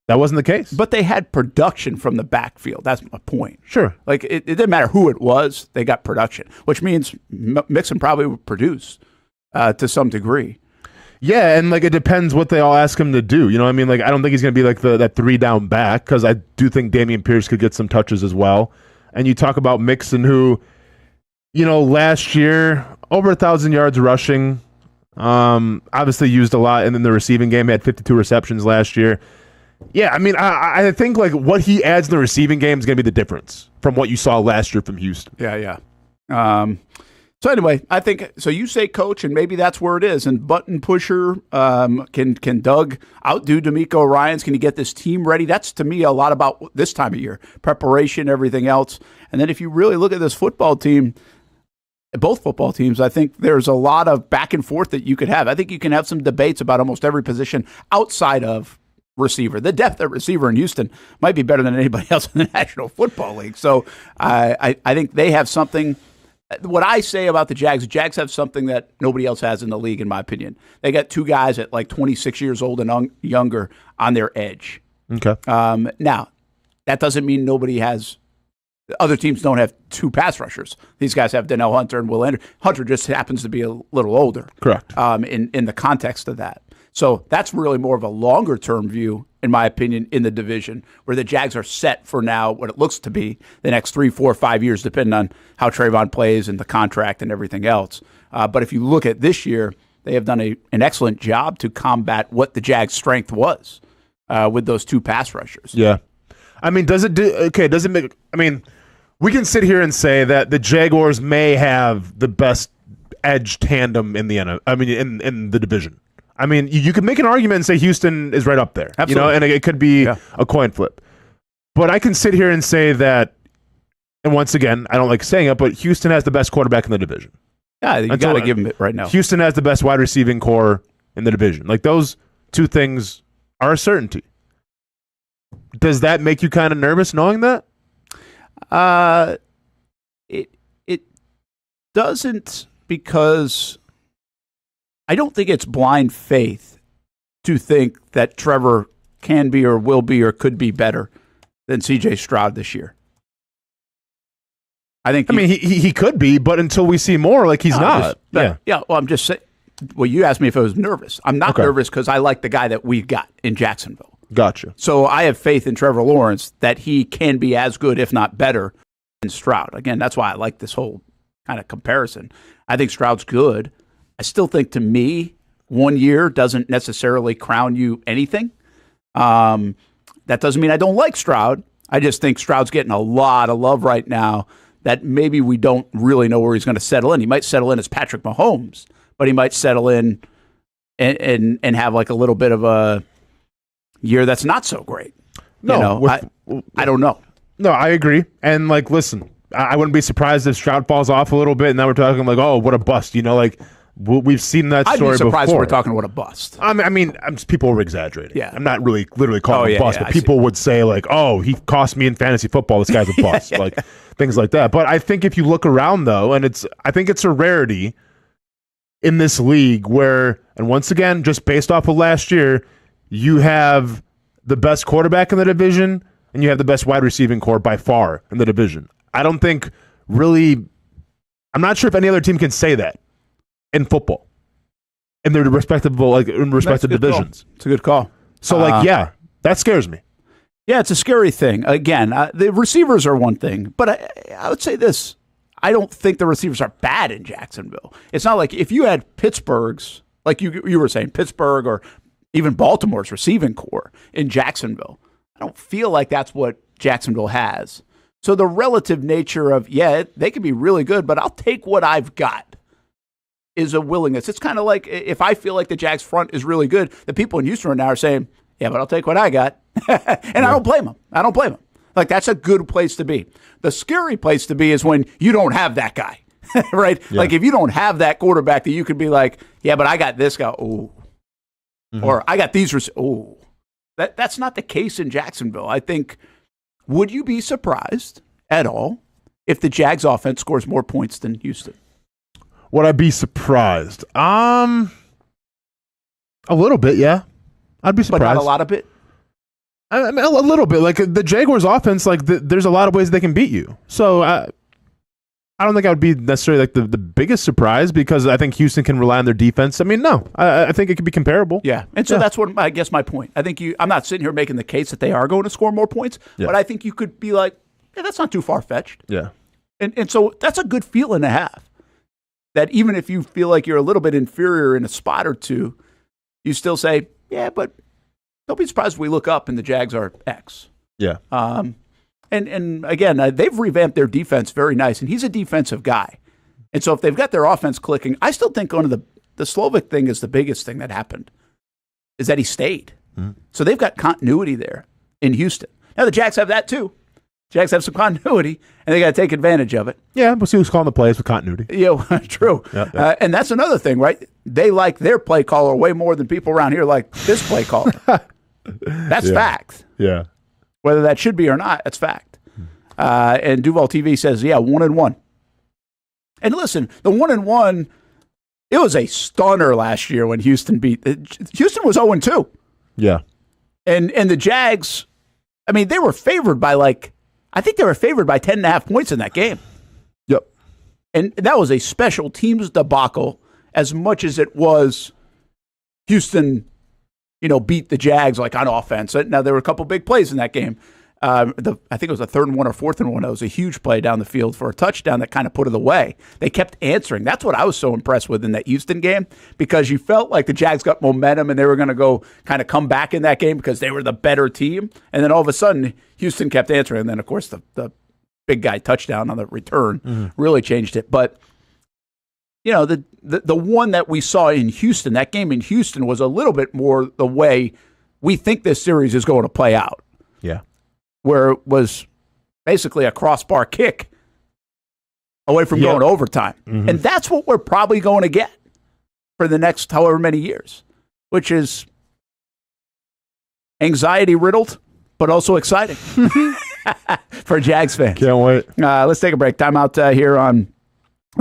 that wasn't the case. But they had production from the backfield. That's my point. Sure. Like it didn't matter who it was; they got production, which means Mixon probably would produce to some degree. Yeah, and it depends what they all ask him to do. You know what I mean? I don't think he's going to be that 3-down back, because I do think Dameon Pierce could get some touches as well. And you talk about Mixon, who, last year, over 1,000 yards rushing, obviously used a lot, and in the receiving game, he had 52 receptions last year. Yeah, I mean, I think what he adds in the receiving game is going to be the difference from what you saw last year from Houston. Yeah. So anyway, I think so. You say coach, and maybe that's where it is. And button pusher, can Doug outdo D'Amico Ryans? Can he get this team ready? That's to me a lot about this time of year, preparation, everything else. And then if you really look at this football team, both football teams, I think there's a lot of back and forth that you could have. I think you can have some debates about almost every position outside of receiver. The depth at receiver in Houston might be better than anybody else in the National Football League. So I think they have something. What I say about the Jags have something that nobody else has in the league, in my opinion. They got 2 guys at 26 years old and younger on their edge. Okay. Now, that doesn't mean nobody has. Other teams don't have 2 pass rushers. These guys have Donnell Hunter and Will Anderson. Hunter just happens to be a little older. Correct. In the context of that. So that's really more of a longer-term view, in my opinion, in the division, where the Jags are set for now what it looks to be the next 3, 4, 5 years, depending on how Trayvon plays and the contract and everything else. But if you look at this year, they have done an excellent job to combat what the Jags' strength was with those 2 pass rushers. Yeah. I mean, we can sit here and say that the Jaguars may have the best edge tandem in the division. I mean, you could make an argument and say Houston is right up there. Absolutely. And it could be a coin flip. But I can sit here and say that, and once again, I don't like saying it, but Houston has the best quarterback in the division. Yeah, you got to give him it right now. Houston has the best wide receiving core in the division. Those 2 things are a certainty. Does that make you kind of nervous knowing that? doesn't, because I don't think it's blind faith to think that Trevor can be or will be or could be better than C.J. Stroud this year. I think. He could be, but until we see more, like he's not. Yeah. Well, I'm just saying. Well, you asked me if I was nervous. I'm not nervous because I like the guy that we got in Jacksonville. Gotcha. So I have faith in Trevor Lawrence that he can be as good, if not better, than Stroud. Again, that's why I like this whole kind of comparison. I think Stroud's good. I still think, to me, 1 year doesn't necessarily crown you anything. That doesn't mean I don't like Stroud. I just think Stroud's getting a lot of love right now that maybe we don't really know where he's going to settle in. He might settle in as Patrick Mahomes, but he might settle in and have like a little bit of a year that's not so great. I don't know. No, I agree. And like, listen, I wouldn't be surprised if Stroud falls off a little bit, and now we're talking like, oh, what a bust. Like we've seen that story before. I'd be surprised if we're talking what a bust. People are exaggerating. Yeah. I'm not really literally calling him a bust, but people would say like, oh, he cost me in fantasy football. This guy's a bust. Like things like that. But I think if you look around though, and I think it's a rarity in this league where, and once again, just based off of last year, you have the best quarterback in the division and you have the best wide receiving core by far in the division. I don't think really, I'm not sure if any other team can say that in football in their respective divisions. It's a good call. So that scares me. Yeah, it's a scary thing. Again, the receivers are one thing, but I would say this. I don't think the receivers are bad in Jacksonville. It's not like if you had Pittsburgh's, like you were saying, Pittsburgh or even Baltimore's receiving core in Jacksonville. I don't feel like that's what Jacksonville has. So the relative nature of, they can be really good, but I'll take what I've got is a willingness. It's kind of like if I feel like the Jags front is really good, the people in Houston right now are saying, yeah, but I'll take what I got. And I don't blame them. Like, that's a good place to be. The scary place to be is when you don't have that guy, right? Yeah. Like, if you don't have that quarterback that you could be like, yeah, but I got this guy. Ooh. Mm-hmm. Or I got these. Ooh. That's not the case in Jacksonville. I think, would you be surprised at all if the Jags offense scores more points than Houston? Would I be surprised? A little bit, yeah. I'd be surprised. But not a lot of it? I mean, a little bit. Like, the Jaguars offense, like, there's a lot of ways they can beat you. So, I don't think I would be necessarily, like, the biggest surprise because I think Houston can rely on their defense. I mean, no. I think it could be comparable. Yeah. And so that's what, I guess, my point. I think I'm not sitting here making the case that they are going to score more points, but I think you could be like, yeah, that's not too far-fetched. Yeah. And so that's a good feeling to have. That even if you feel like you're a little bit inferior in a spot or two, you still say, yeah, but don't be surprised if we look up and the Jags are X. Yeah. And again, they've revamped their defense very nice, and he's a defensive guy. And so if they've got their offense clicking, I still think one of the Slovic thing is the biggest thing that happened, is that he stayed. Mm-hmm. So they've got continuity there in Houston. Now the Jags have that too. Jags have some continuity, and they got to take advantage of it. Yeah, we'll see who's calling the plays with continuity. Yeah, true. Yeah. And that's another thing, right? They like their play caller way more than people around here like this play caller. That's fact. Yeah. Whether that should be or not, that's fact. And Duval TV says, 1-1. And listen, the 1-1, it was a stunner last year when Houston Houston was 0-2. Yeah. And the Jags, I mean, they were favored by I think they were favored by 10.5 points in that game. Yep. And that was a special teams debacle as much as it was Houston, beat the Jags like on offense. Now, there were a couple big plays in that game. I think it was a 3rd and 1 or 4th and 1. It was a huge play down the field for a touchdown that kind of put it away. They kept answering. That's what I was so impressed with in that Houston game, because you felt like the Jags got momentum and they were going to go kind of come back in that game because they were the better team. And then all of a sudden, Houston kept answering. And then, of course, the big guy touchdown on the return really changed it. But, the one that we saw in Houston, that game in Houston was a little bit more the way we think this series is going to play out. Yeah. Where it was basically a crossbar kick away from going to overtime. Mm-hmm. And that's what we're probably going to get for the next however many years, which is anxiety-riddled, but also exciting for Jags fans. Can't wait. Let's take a break. Time out here on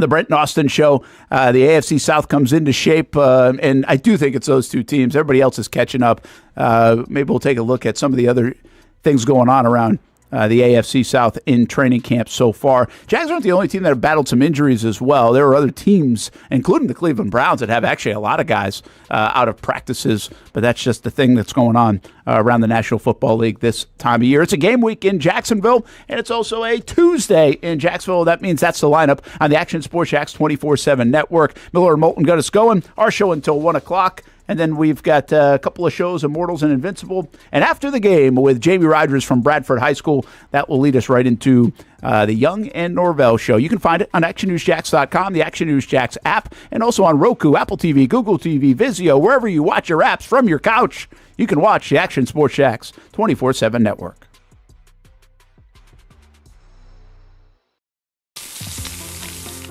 the Brent Austen Show. The AFC South comes into shape, and I do think it's those two teams. Everybody else is catching up. Maybe we'll take a look at some of the other things going on around the AFC South in training camp so far. Jags aren't the only team that have battled some injuries as well. There are other teams, including the Cleveland Browns, that have actually a lot of guys out of practices, but that's just the thing that's going on around the National Football League this time of year. It's a game week in Jacksonville, and it's also a Tuesday in Jacksonville. That means that's the lineup on the Action Sports Jacks 24/7 network. Miller and Moulton got us going. Our show until 1 o'clock. And then we've got a couple of shows, Immortals and Invincible. And after the game with Jamie Rogers from Bradford High School, that will lead us right into the Young and Norvell Show. You can find it on ActionNewsJax.com, the Action News Jax app, and also on Roku, Apple TV, Google TV, Vizio, wherever you watch your apps from your couch. You can watch the Action Sports Jacks 24/7 network.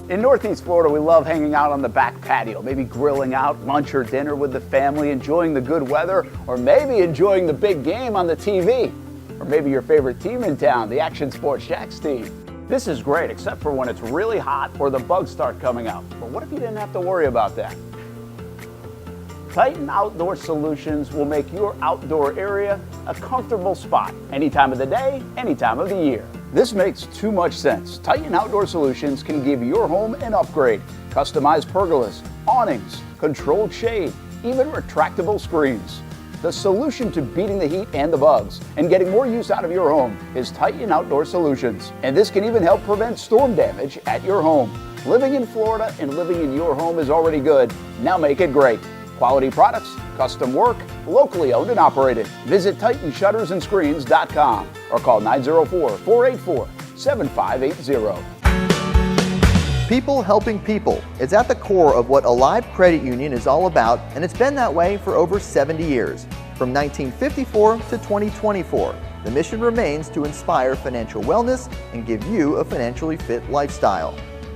In Northeast Florida, we love hanging out on the back patio, maybe grilling out lunch or dinner with the family, enjoying the good weather, or maybe enjoying the big game on the TV. Or maybe your favorite team in town, the Action Sports Jacks team. This is great, except for when it's really hot or the bugs start coming out. But what if you didn't have to worry about that? Titan Outdoor Solutions will make your outdoor area a comfortable spot any time of the day, any time of the year. This makes too much sense. Titan Outdoor Solutions can give your home an upgrade. Customized pergolas, awnings, controlled shade, even retractable screens. The solution to beating the heat and the bugs and getting more use out of your home is Titan Outdoor Solutions. And this can even help prevent storm damage at your home. Living in Florida and living in your home is already good. Now make it great. Quality products, custom work, locally owned and operated. Visit TitanShuttersAndScreens.com or call 904-484-7580. People helping people is at the core of what Alive Credit Union is all about, and it's been that way for over 70 years. From 1954 to 2024, the mission remains to inspire financial wellness and give you a financially fit lifestyle.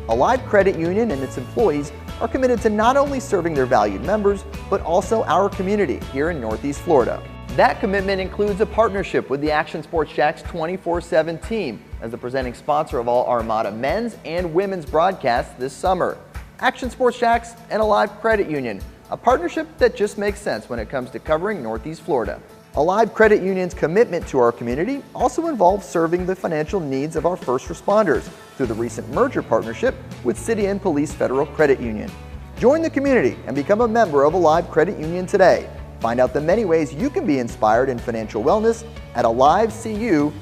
Alive Credit Union and its employees are committed to not only serving their valued members, but also our community here in Northeast Florida. That commitment includes a partnership with the Action Sports Jacks 24/7 team as the presenting sponsor of all Armada men's and women's broadcasts this summer. Action Sports Jacks and Alive Credit Union, a partnership that just makes sense when it comes to covering Northeast Florida. Alive Credit Union's commitment to our community also involves serving the financial needs of our first responders through the recent merger partnership with City and Police Federal Credit Union. Join the community and become a member of Alive Credit Union today. Find out the many ways you can be inspired in financial wellness at alivecu.coop.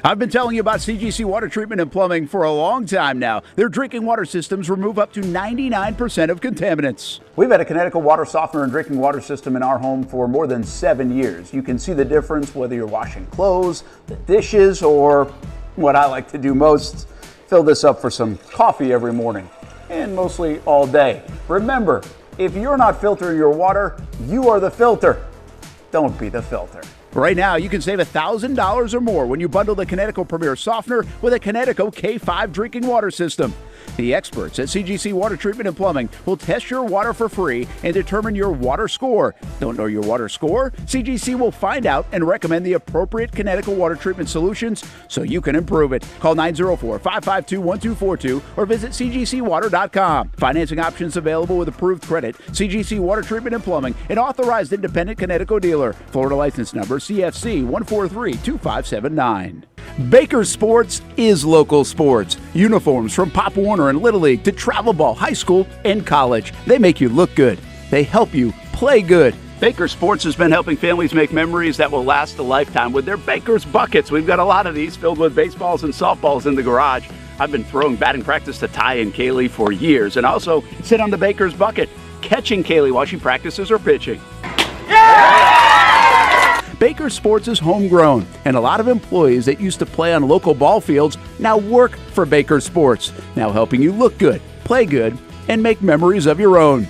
I've been telling you about CGC Water Treatment and Plumbing for a long time now. Their drinking water systems remove up to 99% of contaminants. We've had a Connecticut water softener and drinking water system in our home for more than 7 years. You can see the difference whether you're washing clothes, the dishes, or what I like to do most, fill this up for some coffee every morning, and mostly all day. Remember, if you're not filtering your water, you are the filter. Don't be the filter. Right now, you can save $1,000 or more when you bundle the Connecticut Premier Softener with a Connecticut K5 drinking water system. The experts at CGC Water Treatment and Plumbing will test your water for free and determine your water score. Don't know your water score? CGC will find out and recommend the appropriate Connecticut water treatment solutions so you can improve it. Call 904-552-1242 or visit cgcwater.com. Financing options available with approved credit. CGC Water Treatment and Plumbing, an authorized independent Connecticut dealer. Florida license number CFC 1432579. Baker Sports is local sports. Uniforms from Pop Warner and Little League to travel ball, high school, and college. They make you look good. They help you play good. Baker Sports has been helping families make memories that will last a lifetime with their Baker's Buckets. We've got a lot of these filled with baseballs and softballs in the garage. I've been throwing batting practice to Ty and Kaylee for years and also sit on the Baker's Bucket, catching Kaylee while she practices or pitching. Baker Sports is homegrown, and a lot of employees that used to play on local ball fields now work for Baker Sports, now helping you look good, play good, and make memories of your own.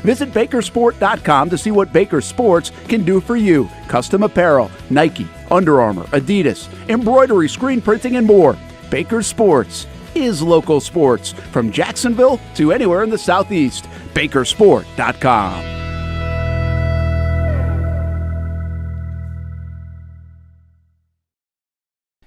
Visit Bakersport.com to see what Baker Sports can do for you. Custom apparel, Nike, Under Armour, Adidas, embroidery, screen printing, and more. Baker Sports is local sports from Jacksonville to anywhere in the Southeast. Bakersport.com.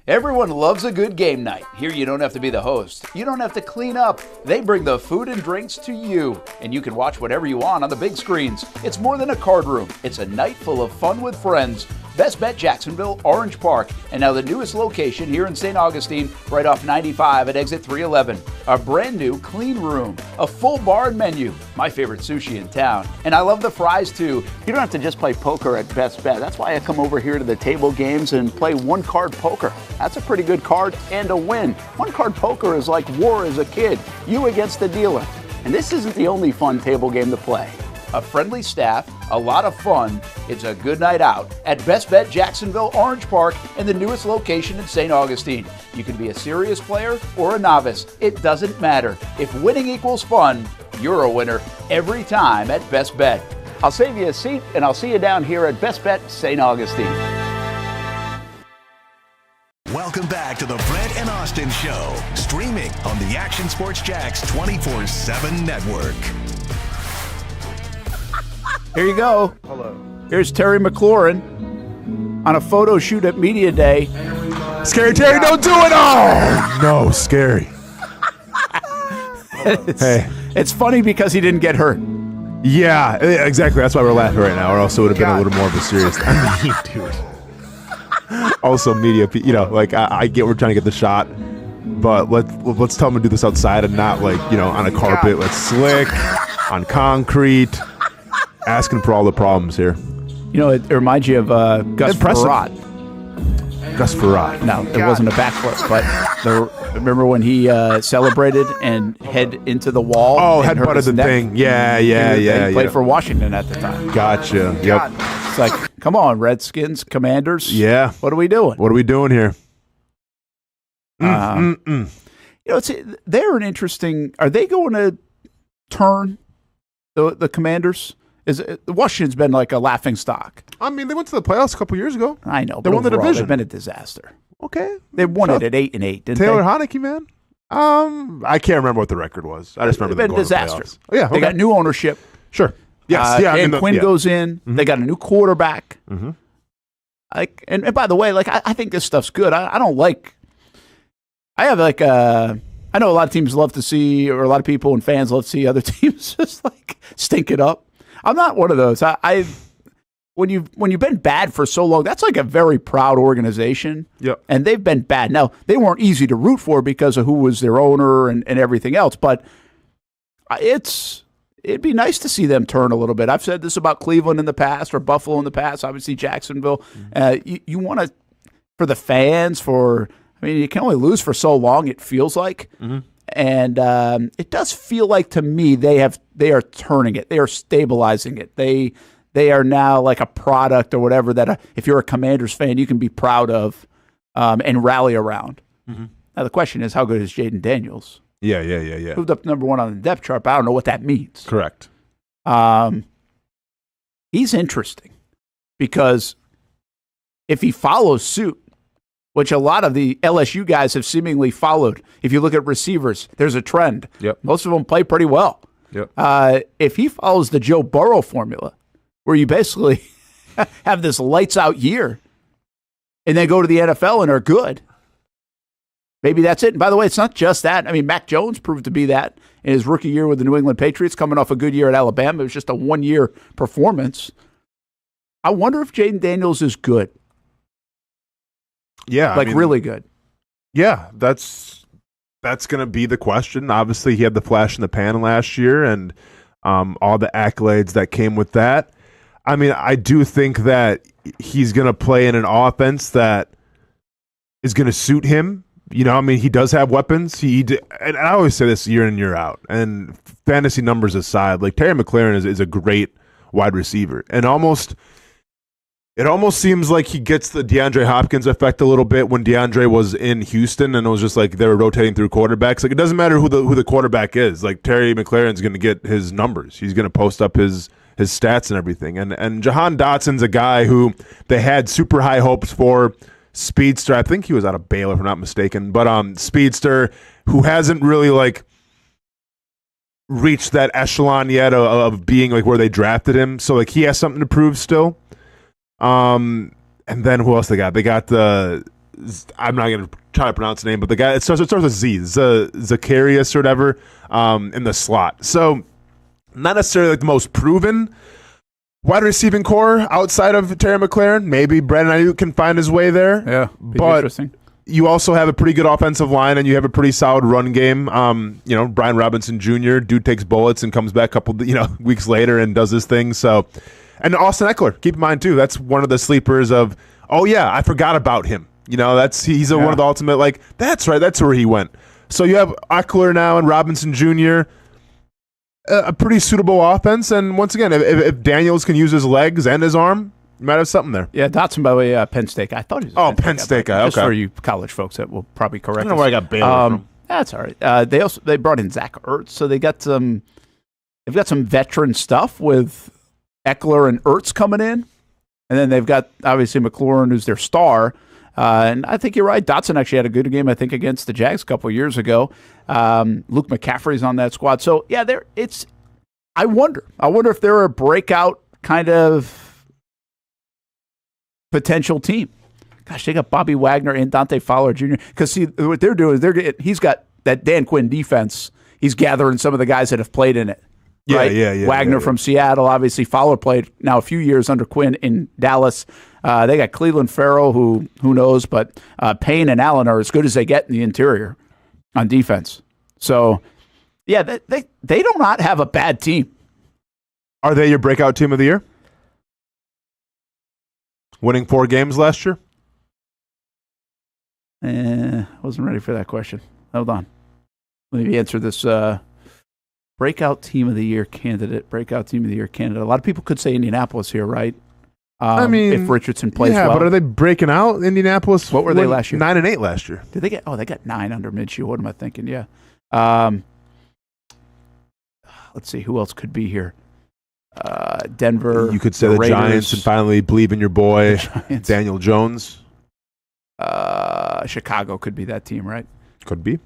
Everyone loves a good game night. Here you don't have to be the host. You don't have to clean up. They bring the food and drinks to you, and you can watch whatever you want on the big screens. It's more than a card room. It's a night full of fun with friends. Best Bet Jacksonville, Orange Park, and now the newest location here in St. Augustine, right off 95 at exit 311. A brand new clean room, a full bar and menu, my favorite sushi in town. And I love the fries too. You don't have to just play poker at Best Bet. That's why I come over here to the table games and play one-card poker. That's a pretty good card and a win. One-card poker is like war as a kid, you against the dealer. And this isn't the only fun table game to play. A friendly staff, a lot of fun. It's a good night out at Best Bet Jacksonville, Orange Park, and the newest location in St. Augustine. You can be a serious player or a novice. It doesn't matter. If winning equals fun, you're a winner every time at Best Bet. I'll save you a seat, and I'll see you down here at Best Bet St. Augustine. Welcome back to the Brent and Austen Show, streaming on the Action Sports Jax 24/7 network. Here you go. Hello. Here's Terry McLaurin on a photo shoot at Media Day. Scary Terry, don't do it! Oh, no, scary. Hey. It's funny because he didn't get hurt. Yeah, exactly. That's why we're laughing right now, or else it would have been a little more of a serious thing. I mean, dude. Also, media, like I get we're trying to get the shot, but let's tell them to do this outside and not on a carpet. Let's slick, on concrete. Asking for all the problems here. It reminds you of Gus Frerotte. Gus Frerotte. No, it wasn't a backflip, but remember when he celebrated and head into the wall? Oh, head butted the thing. Yeah. He played for Washington at the time. Gotcha. Yep. It's like, come on, Redskins, Commanders. Yeah. What are we doing? What are we doing here? They're an interesting. Are they going to turn the Commanders? Washington's been like a laughing stock. I mean, they went to the playoffs a couple years ago. I know. They won the division. They've been a disaster. Okay. They won it at 8-8, didn't Taylor they? Heinicke, man. I can't remember what the record was. I just remember they've been a disaster. Oh, yeah, okay. They got new ownership. Sure. Yes. Dan Quinn goes in. Mm-hmm. They got a new quarterback. Mm-hmm. And by the way, I think this stuff's good. I don't like. I have I know a lot of teams love to see, or a lot of people and fans love to see other teams just stink it up. I'm not one of those. When you've been bad for so long, that's like a very proud organization. Yep. And they've been bad. Now, they weren't easy to root for because of who was their owner and everything else, but it'd be nice to see them turn a little bit. I've said this about Cleveland in the past or Buffalo in the past, obviously Jacksonville. Mm-hmm. You want to, for the fans, you can only lose for so long, it feels like. Mm-hmm. And it does feel like to me they are turning it. They are stabilizing it. They are now like a product or whatever that if you're a Commanders fan, you can be proud of and rally around. Mm-hmm. Now the question is, how good is Jaden Daniels? Yeah. Moved up to number 1 on the depth chart, but I don't know what that means. Correct. He's interesting because if he follows suit, which a lot of the LSU guys have seemingly followed. If you look at receivers, there's a trend. Yep. Most of them play pretty well. Yep. If he follows the Joe Burrow formula, where you basically have this lights-out year and then go to the NFL and are good, maybe that's it. And by the way, it's not just that. I mean, Mac Jones proved to be that in his rookie year with the New England Patriots, coming off a good year at Alabama. It was just a one-year performance. I wonder if Jaden Daniels is good. Yeah, really good. Yeah, that's going to be the question. Obviously, he had the flash in the pan last year and all the accolades that came with that. I mean, I do think that he's going to play in an offense that is going to suit him. He does have weapons. And I always say this year in, year out. And fantasy numbers aside, Terry McLaurin is a great wide receiver. And it almost seems like he gets the DeAndre Hopkins effect a little bit when DeAndre was in Houston and it was just like they were rotating through quarterbacks. It doesn't matter who the quarterback is. Terry McLaurin's going to get his numbers. He's going to post up his stats and everything. And Jahan Dotson's a guy who they had super high hopes for. Speedster, I think he was out of Baylor if I'm not mistaken, but speedster who hasn't really reached that echelon yet of being where they drafted him. So he has something to prove still. And then who else they got? They got the I'm not going to try to pronounce the name, but the guy, it starts with Z, Zacharias or whatever, in the slot. So not necessarily like the most proven wide receiving core outside of Terry McLaurin. Maybe Brandon Aiyuk can find his way there. Yeah, but interesting. You also have a pretty good offensive line, and you have a pretty solid run game. Brian Robinson Jr., dude takes bullets and comes back a couple weeks later and does his thing. So, and Austin Eckler, keep in mind too, that's one of the sleepers of, oh yeah, I forgot about him. He's one of the ultimate, that's right, that's where he went. So you have Eckler now and Robinson Jr., a pretty suitable offense. And once again, if Daniels can use his legs and his arm, you might have something there. Yeah, Dotson, by the way, Penn State guy. I thought he was Penn State guy. Just okay. for you college folks that will probably correct I don't know where I got Baylor from. That's all right. They brought in Zach Ertz, so they've got some veteran stuff with Eckler and Ertz coming in, and then they've got obviously McLaurin, who's their star. And I think you're right. Dotson actually had a good game, I think, against the Jags a couple of years ago. Luke McCaffrey's on that squad. So yeah, I wonder if they're a breakout kind of potential team. Gosh, they got Bobby Wagner and Dante Fowler Jr. Because see, what they're doing is he's got that Dan Quinn defense. He's gathering some of the guys that have played in it. Right? Yeah. Wagner from Seattle, obviously. Fowler played now a few years under Quinn in Dallas. They got Cleveland Farrell, who knows, but Payne and Allen are as good as they get in the interior on defense. So, yeah, they do not have a bad team. Are they your breakout team of the year? Winning 4 games last year? I wasn't ready for that question. Hold on. Let me answer this. Breakout team of the year candidate. A lot of people could say Indianapolis here, right? If Richardson plays well. Yeah, but are they breaking out Indianapolis? What were they last year? 9-8 last year. Did they get? Oh, they got 9 under Minshew. What am I thinking? Yeah. Let's see. Who else could be here? Denver. You could say the the Raiders, Giants and finally believe in your boy, Daniel Jones. Chicago could be that team, right? Could be.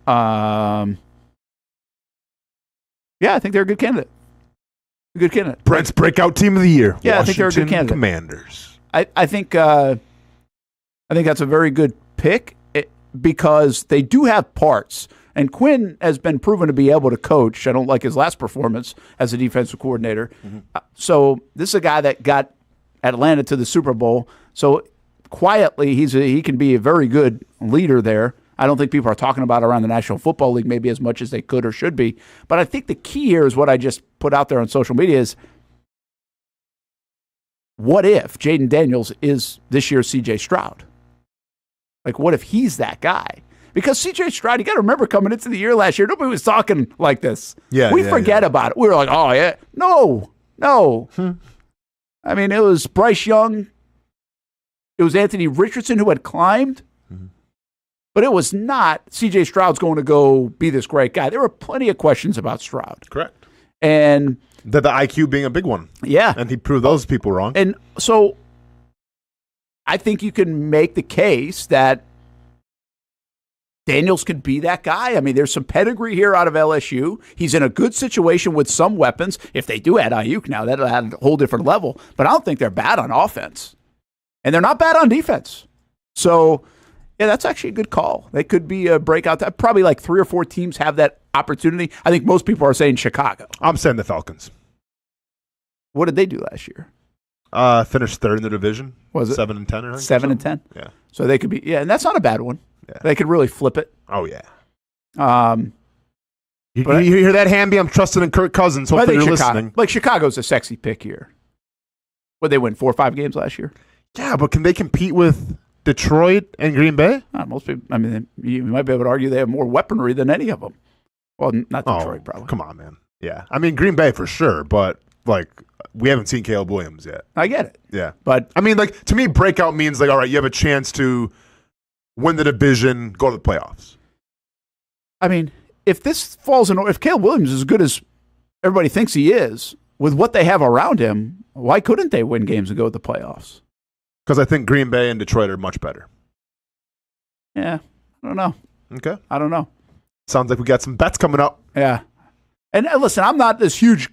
Yeah, I think they're a good candidate. Brent's breakout team of the year. Yeah, Washington I think they're a good candidate. Commanders. I think that's a very good pick because they do have parts. And Quinn has been proven to be able to coach. I don't like his last performance as a defensive coordinator. Mm-hmm. So this is a guy that got Atlanta to the Super Bowl. So quietly, he can be a very good leader there. I don't think people are talking about around the National Football League maybe as much as they could or should be. But I think the key here is what I just put out there on social media is, what if Jaden Daniels is this year's C.J. Stroud? What if he's that guy? Because C.J. Stroud, you got to remember coming into the year last year, nobody was talking like this. We forget about it. We were like, oh, yeah. No. I mean, it was Bryce Young. It was Anthony Richardson who had climbed. But it was not C.J. Stroud's going to go be this great guy. There were plenty of questions about Stroud. Correct. And the IQ being a big one. Yeah. And he proved those people wrong. And so I think you can make the case that Daniels could be that guy. I mean, there's some pedigree here out of LSU. He's in a good situation with some weapons. If they do add Aiyuk now, that'll add a whole different level. But I don't think they're bad on offense. And they're not bad on defense. So, yeah, that's actually a good call. They could be a breakout. Probably 3 or 4 teams have that opportunity. I think most people are saying Chicago. I'm saying the Falcons. What did they do last year? Finished 3rd in the division. Was it 7-10? I think 7-10. Yeah. So they could be. Yeah, and that's not a bad one. Yeah. They could really flip it. Oh yeah. You hear that, Hamby? I'm trusting in Kirk Cousins. Hopefully you're listening. Chicago's a sexy pick here. Would they win 4 or 5 games last year? Yeah, but can they compete with Detroit and Green Bay? Most people. I mean, you might be able to argue they have more weaponry than any of them. Well, not Detroit, probably. Come on, man. Yeah, I mean Green Bay for sure, but we haven't seen Caleb Williams yet. I get it. Yeah, but I mean, to me, breakout means all right, you have a chance to win the division, go to the playoffs. I mean, if Caleb Williams is as good as everybody thinks he is, with what they have around him, why couldn't they win games and go to the playoffs? Because I think Green Bay and Detroit are much better. Yeah, I don't know. Okay. I don't know. Sounds like we got some bets coming up. Yeah. And listen, I'm not this huge,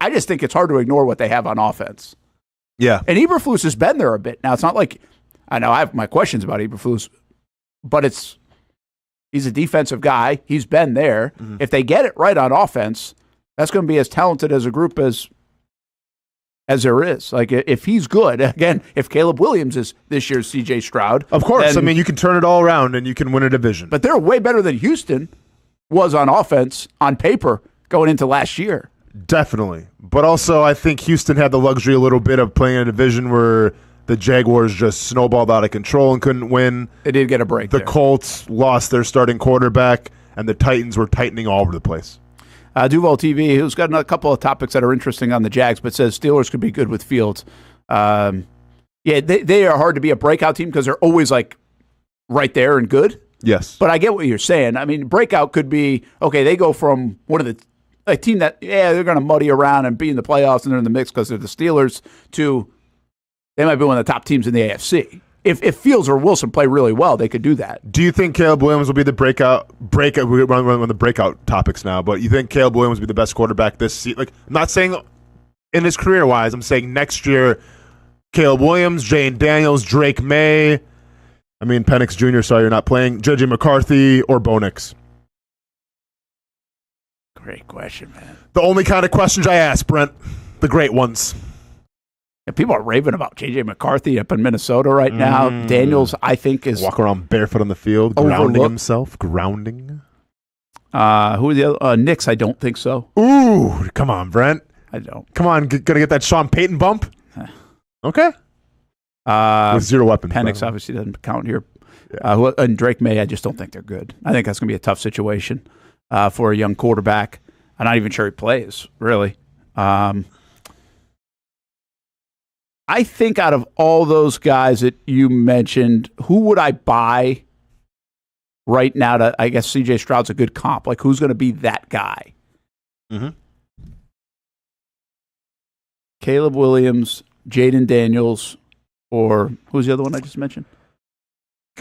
I just think it's hard to ignore what they have on offense. Yeah. And Eberflus has been there a bit. Now, it's not like, I know I have my questions about Eberflus, but he's a defensive guy. He's been there. If they get it right on offense, that's going to be as talented as a group as there is. Like, if he's good, again, if Caleb Williams is this year's C.J. Stroud. Of course. I mean, you can turn it all around and you can win a division. But they're way better than Houston was on offense, on paper, going into last year. Definitely. But also, I think Houston had the luxury a little bit of playing a division where the Jaguars just snowballed out of control and couldn't win. They did get a break. The Colts lost their starting quarterback, and the Titans were tightening all over the place. Duval TV, who's got a couple of topics that are interesting on the Jags, but says Steelers could be good with Fields. They are hard to be a breakout team because they're always like right there and good. Yes. But I get what you're saying. I mean, breakout could be, okay, they go from one of a team that, they're going to muddy around and be in the playoffs and they're in the mix because they're the Steelers, to they might be one of the top teams in the AFC. If Fields or Wilson play really well, they could do that. Do you think Caleb Williams will be the breakout? We're on the breakout topics now, but you think Caleb Williams will be the best quarterback this season? Like, I'm not saying in his career-wise. I'm saying next year, Caleb Williams, Jane Daniels, Drake May. I mean, Penix Jr., sorry you're not playing. J.J. McCarthy or Bo Nix? Great question, man. The only kind of questions I ask, Brent. The great ones. Yeah, people are raving about J.J. McCarthy up in Minnesota right now. Daniels, I think, is walk around barefoot on the field, grounding himself. Grounding. Who are the other? Knicks, I don't think so. Ooh, come on, Brent. I don't. Come on, gonna get that Sean Payton bump? Okay. With zero weapons. Penix obviously doesn't count here. Yeah. And Drake May, I just don't think they're good. I think that's going to be a tough situation for a young quarterback. I'm not even sure he plays, really. I think out of all those guys that you mentioned, who would I buy right now I guess C.J. Stroud's a good comp. Like, who's going to be that guy? Caleb Williams, Jaden Daniels, or who's the other one I just mentioned?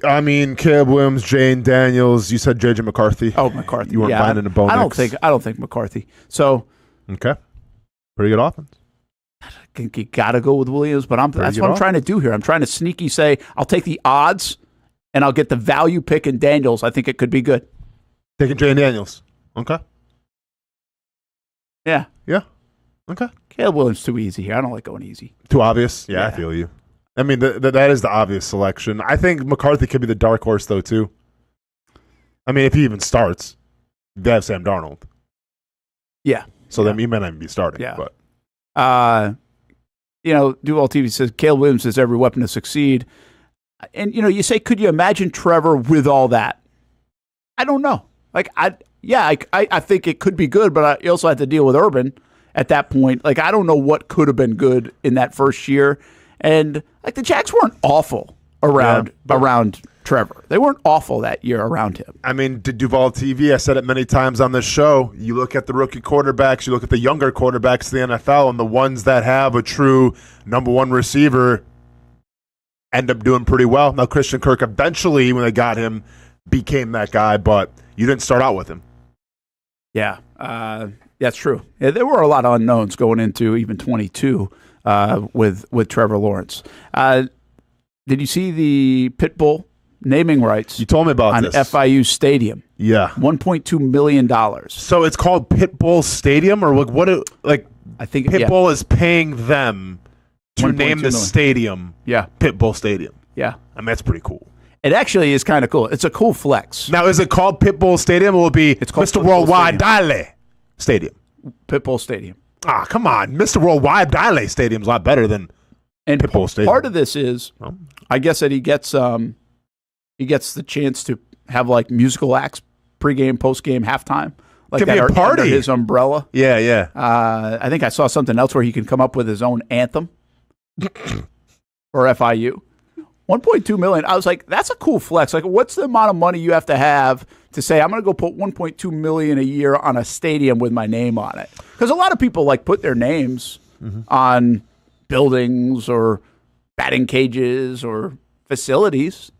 I mean, Caleb Williams, Jane Daniels. You said J.J. McCarthy. Oh, McCarthy. You weren't buying into Bo Nix. I don't think McCarthy. So, okay, pretty good offense. I think you got to go with Williams, but that's what I'm trying to do here. I'm trying to sneaky say I'll take the odds and I'll get the value pick in Daniels. I think it could be good. Taking Jane Daniels. Okay. Yeah. Okay. Caleb Williams too easy here. I don't like going easy. Too obvious? Yeah. I feel you. I mean, that is the obvious selection. I think McCarthy could be the dark horse, though, too. I mean, if he even starts, they have Sam Darnold. Yeah. So then he might not even be starting. Yeah. But. Duval TV says Caleb Williams has every weapon to succeed. And, you say, could you imagine Trevor with all that? I don't know. Like, I think it could be good, but I also had to deal with Urban at that point. Like, I don't know what could have been good in that first year. And, like, the Jags weren't awful around Trevor. They weren't awful that year around him. I mean, Duval TV, I said it many times on this show, you look at the rookie quarterbacks, you look at the younger quarterbacks in the NFL, and the ones that have a true number one receiver end up doing pretty well. Now, Christian Kirk eventually, when they got him, became that guy, but you didn't start out with him. Yeah, that's true. Yeah, there were a lot of unknowns going into even 22 with Trevor Lawrence. Did you see the Pitbull naming rights? You told me about this. On FIU Stadium. Yeah. $1.2 million. So it's called Pitbull Stadium? Or I think Pitbull is paying them to name the stadium Pitbull Stadium. Yeah. I mean, that's pretty cool. It actually is kind of cool. It's a cool flex. Now, is it called Pitbull Stadium or will it be Mr. Worldwide Dale Stadium? Pitbull Stadium. Ah, come on. Mr. Worldwide Dale Stadium's a lot better than Pitbull Stadium. Part of this is, I guess, that he gets the chance to have like musical acts pregame, postgame, halftime. Like that be a party. Under his umbrella. Yeah. I think I saw something else where he can come up with his own anthem for FIU. $1.2 million. I was like, that's a cool flex. Like, what's the amount of money you have to say, I'm going to go put $1.2 million a year on a stadium with my name on it? Because a lot of people like put their names on buildings or batting cages or facilities,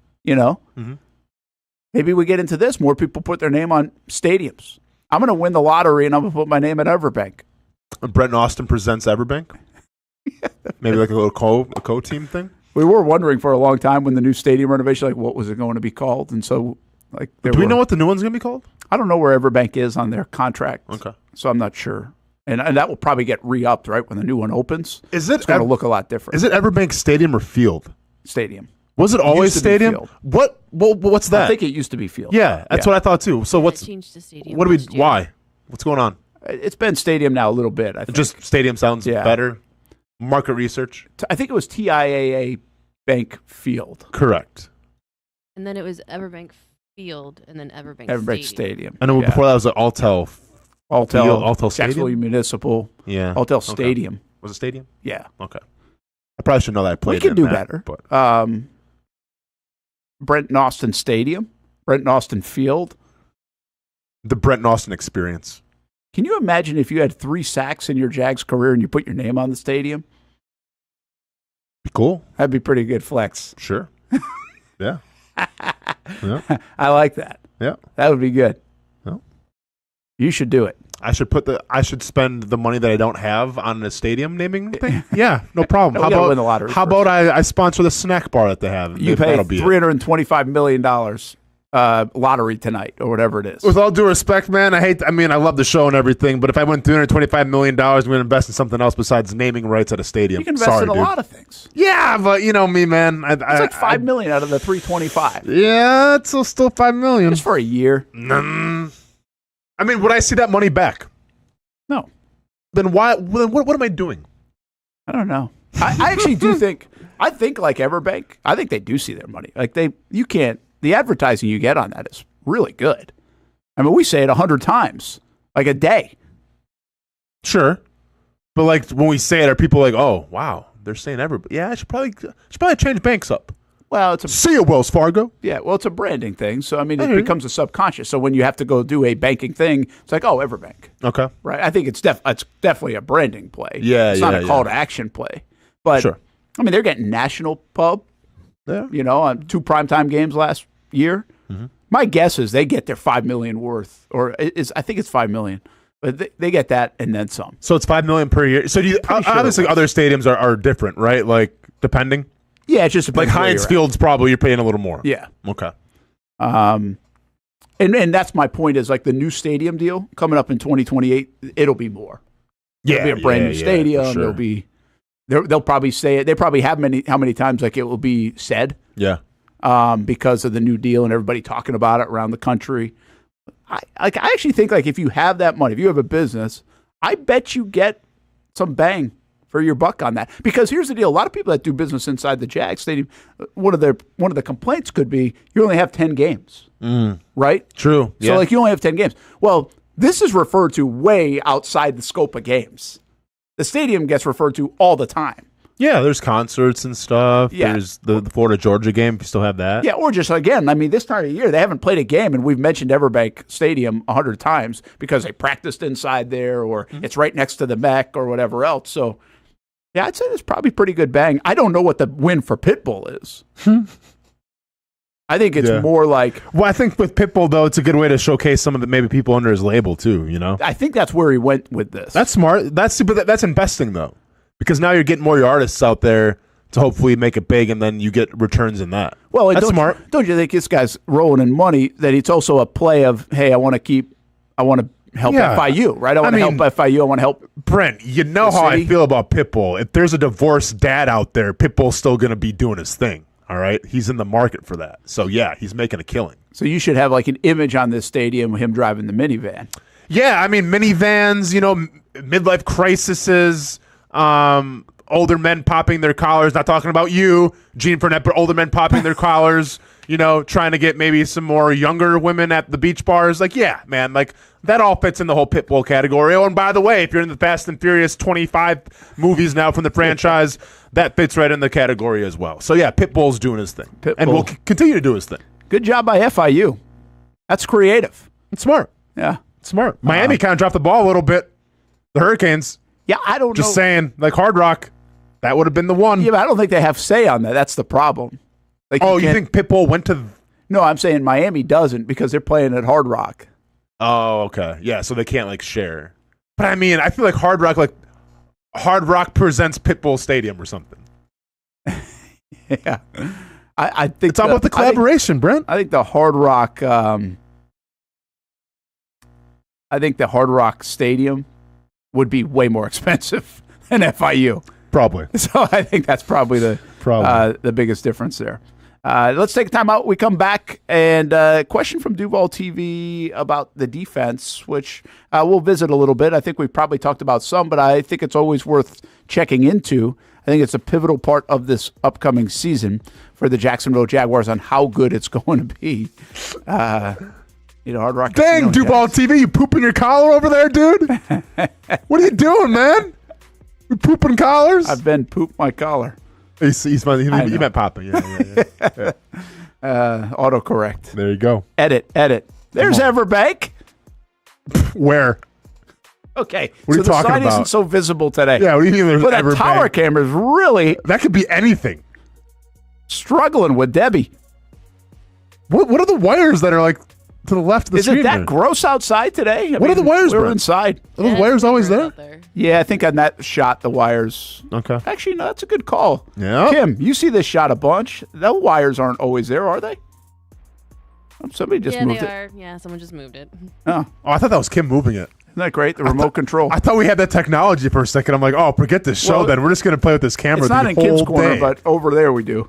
Maybe we get into this. More people put their name on stadiums. I'm going to win the lottery and I'm going to put my name at Everbank. Brent Austen presents Everbank? Maybe like a little co-team thing? We were wondering for a long time when the new stadium renovation, like what was it going to be called? And so, like, Do we know what the new one's going to be called? I don't know where Everbank is on their contract. Okay. So I'm not sure. And that will probably get re-upped, right, when the new one opens. Is it It's going to look a lot different. Is it Everbank Stadium or Field? Stadium? Was it always Used to be Stadium? Field. What's that? I think it used to be Field. Yeah, that's what I thought too. So It changed to stadium. what do we? last year. Why? What's going on? It's been Stadium now a little bit, I think. Just Stadium sounds Yeah. better. Market research. I think it was TIAA Bank Field. Correct. And then it was Everbank Field, and then Everbank, Everbank Stadium. Stadium. I know before that was Altel. Altel Stadium? Jacksonville Municipal. Yeah. Altel Okay. Stadium. Was it Stadium? Yeah. Okay. I probably should know that I played. We can in do that, better. But Brent Austen Stadium. Brent Austen Field. the Brent Austen experience. Can you imagine if you had 3 sacks in your Jags career and you put your name on the stadium? Be cool. That'd be pretty good flex. Sure. Yeah. Yeah. I like that. Yeah. That would be good. Yeah. You should do it. I should spend the money that I don't have on a stadium naming thing. Yeah, no problem. We gotta win the lottery How first. about I sponsor the snack bar that they have? You pay That'll be it. $325 million lottery tonight or whatever it is. With all due respect, man, I love the show and everything, but if I win $325 million, I'm going to invest in something else besides naming rights at a stadium. You can invest Sorry, in a dude. lot of things. Yeah, but you know me, man. It's like $5 million out of the 325 Yeah, it's still $5 million. just for a year. I mean, would I see that money back? No, Then why? What am I doing? I don't know. I actually do think. I think like Everbank. I think they do see their money. Like you can't. The advertising you get on that is really good. I mean, we say it 100 times, like a day. Sure, but like when we say it, are people like, oh wow, they're saying everybody? Yeah, I should probably change banks up. Well, it's a See you, Wells Fargo. it's a branding thing. So I mean, it becomes a subconscious. So when you have to go do a banking thing, it's like, oh, Everbank, Okay. right? I think it's definitely a branding play. Yeah, it's not yeah, a call to action play. But Sure. I mean, they're getting national pub. Yeah. On 2 primetime games last year. Mm-hmm. My guess is they get their $5 million worth, or I think it's $5 million, but they get that and then some. So it's $5 million per year. So do you Pretty sure obviously it was. other stadiums are different, right? Like depending. Yeah, it's just Like depends where Heinz you're at. Field's probably you're paying a little more. Yeah. Okay. And that's my point is like the new stadium deal coming up in 2028, it'll be more. It'll be a brand new stadium. for sure. There'll be they'll probably say it. They probably have how many times like it will be said Yeah. because of the new deal and everybody talking about it around the country. I actually think like if you have that money, if you have a business, I bet you get some bang for your buck on that. Because here's the deal: a lot of people that do business inside the Jags stadium, one of the complaints could be you only have 10 games, right? True. So like you only have 10 games. Well, this is referred to way outside the scope of games. The stadium gets referred to all the time. Yeah, there's concerts and stuff. Yeah. There's the Florida Georgia game. If you still have that. Yeah, or just again, I mean, this time of year they haven't played a game, and we've mentioned Everbank Stadium 100 times because they practiced inside there, or it's right next to the Mech, or whatever else. So, yeah, I'd say there's probably pretty good bang. I don't know what the win for Pitbull is. I think it's Yeah. more like Well, I think with Pitbull though, it's a good way to showcase some of the maybe people under his label too. You know. I think that's where he went with this. That's smart. That's investing though, because now you're getting more of your artists out there to hopefully make it big, and then you get returns in that. well, and that's don't smart. Don't you think this guy's rolling in money? That it's also a play of, hey, I want to help Yeah. FIU, right? I want to mean- help FIU. I want to help. Brent, you know The how I city? feel about Pitbull. If there's a divorced dad out there, Pitbull's still going to be doing his thing. All right, he's in the market for that. So yeah, he's making a killing. So you should have like an image on this stadium with him driving the minivan. Yeah, I mean minivans, midlife crises, older men popping their collars. Not talking about you, Gene Fournette, but older men popping their collars. Trying to get maybe some more younger women at the beach bars. Like, yeah, man, like that all fits in the whole Pitbull category. Oh, and by the way, if you're in the Fast and Furious 25 movies now from the franchise, that fits right in the category as well. So yeah, Pitbull's doing his thing, and will continue to do his thing. Good job by FIU. That's creative. It's smart. Yeah. It's smart. Miami kind of dropped the ball a little bit. The Hurricanes. Yeah, I don't Just know. saying, like Hard Rock, that would have been the one. Yeah, but I don't think they have say on that. That's the problem. Like, Oh, you can't- think Pitbull went to? No, I'm saying Miami doesn't because they're playing at Hard Rock. Oh, okay, yeah. So they can't like share. But I mean, I feel like Hard Rock presents Pitbull Stadium or something. Yeah. I think It's all about the collaboration, Brent. I think the Hard Rock Stadium would be way more expensive than FIU. Probably. So I think that's probably the biggest difference there. Let's take a time out. We come back, and a question from Duval TV about the defense, which we'll visit a little bit. I think we've probably talked about some, but I think it's always worth checking into. I think it's a pivotal part of this upcoming season for the Jacksonville Jaguars on how good it's going to be. Hard Rock. Dang, Duval TV, you pooping your collar over there, dude? What are you doing, man? You pooping collars? I've been pooped my collar. He's funny. He meant Papa. Yeah. Autocorrect. There you go. Edit. There's Everbank. Where? Okay. What are you talking the sign about? isn't so visible today. Yeah, what do you mean there's But that Everbank? tower camera is really That could be anything. struggling with Debbie. What are the wires that are like to the left of the Is screen? it that there? gross outside today? What are the wires, We're Brent? inside. Are those wires always there? Yeah, I think on that shot, the wires. Okay. Actually, no, that's a good call. Yeah. Kim, you see this shot a bunch. The wires aren't always there, are they? Somebody just moved they it. are. Yeah, someone just moved it. Oh, Oh, I thought that was Kim moving it. isn't that great? The remote control. I thought we had that technology for a second. I'm like, oh, forget this show Well, then. We're just going to play with this camera It's the not in whole Kim's corner, day. but over there we do.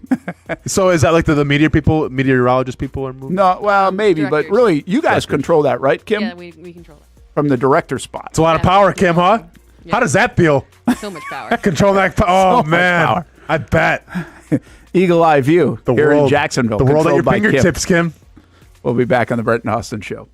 So is that like the meteorologist people are moving? No, well, maybe, but directors. really, you guys control that, right, Kim? Yeah, we control it. From the director spot. It's a lot of power, Kim, huh? Yeah. How does that feel? So much power. Control that. Oh, So much man. power. I bet. Eagle Eye View The here world, in Jacksonville. The world at your controlled by Kim. fingertips, Kim. We'll be back on the Brent Austen Show.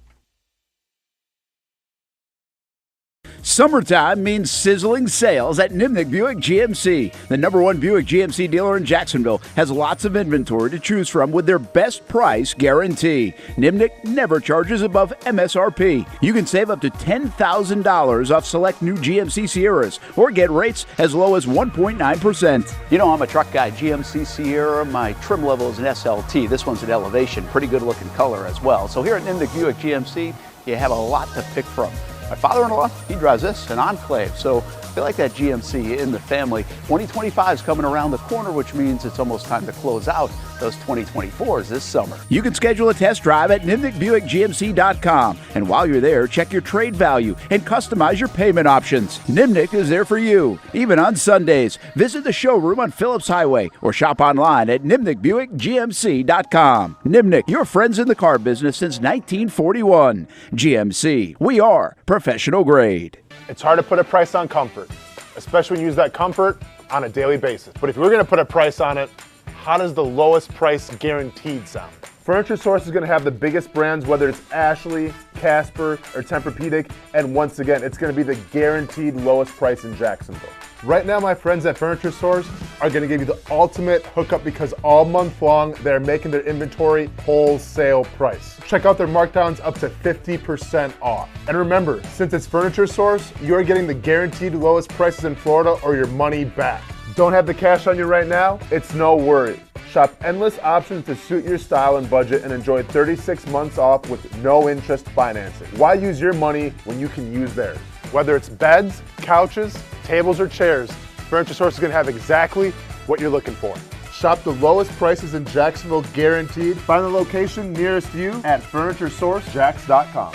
Summertime means sizzling sales at Nimnick Buick GMC. The #1 Buick GMC dealer in Jacksonville has lots of inventory to choose from with their best price guarantee. Nimnick never charges above MSRP. You can save up to $10,000 off select new GMC Sierras or get rates as low as 1.9%. You know, I'm a truck guy. GMC Sierra, my trim level is an SLT. This one's an Elevation. Pretty good looking color as well. So here at Nimnick Buick GMC, you have a lot to pick from. My father-in-law, he drives this, an Enclave, so I feel like that GMC in the family. 2025 is coming around the corner, which means it's almost time to close out those 2024s this summer. You can schedule a test drive at NimnickBuickGMC.com, and while you're there, check your trade value and customize your payment options. Nimnick is there for you, even on Sundays. Visit the showroom on Phillips Highway or shop online at NimnickBuickGMC.com. Nimnick, your friends in the car business since 1941. GMC, we are professional grade. It's hard to put a price on comfort, especially when you use that comfort on a daily basis. But if we're going to put a price on it, how does the lowest price guaranteed sound? Furniture Source is going to have the biggest brands, whether it's Ashley, Casper, or Tempur-Pedic, and once again, it's going to be the guaranteed lowest price in Jacksonville. Right now, my friends at Furniture Source are going to give you the ultimate hookup because all month long, they're making their inventory wholesale price. Check out their markdowns up to 50% off. And remember, since it's Furniture Source, you're getting the guaranteed lowest prices in Florida or your money back. Don't have the cash on you right now? It's no worry. Shop endless options to suit your style and budget and enjoy 36 months off with no interest financing. Why use your money when you can use theirs? Whether it's beds, couches, tables, or chairs, Furniture Source is going to have exactly what you're looking for. Shop the lowest prices in Jacksonville guaranteed. Find the location nearest you at FurnitureSourceJacks.com.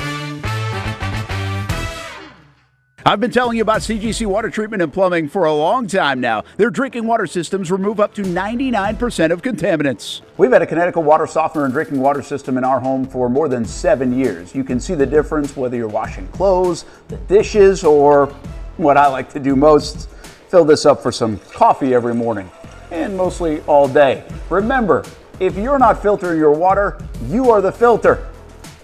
I've been telling you about CGC Water Treatment and Plumbing for a long time now. Their drinking water systems remove up to 99% of contaminants. We've had a Connecticut water softener and drinking water system in our home for more than 7 years. You can see the difference whether you're washing clothes, the dishes, or what I like to do most, fill this up for some coffee every morning, and mostly all day. Remember, if you're not filtering your water, you are the filter.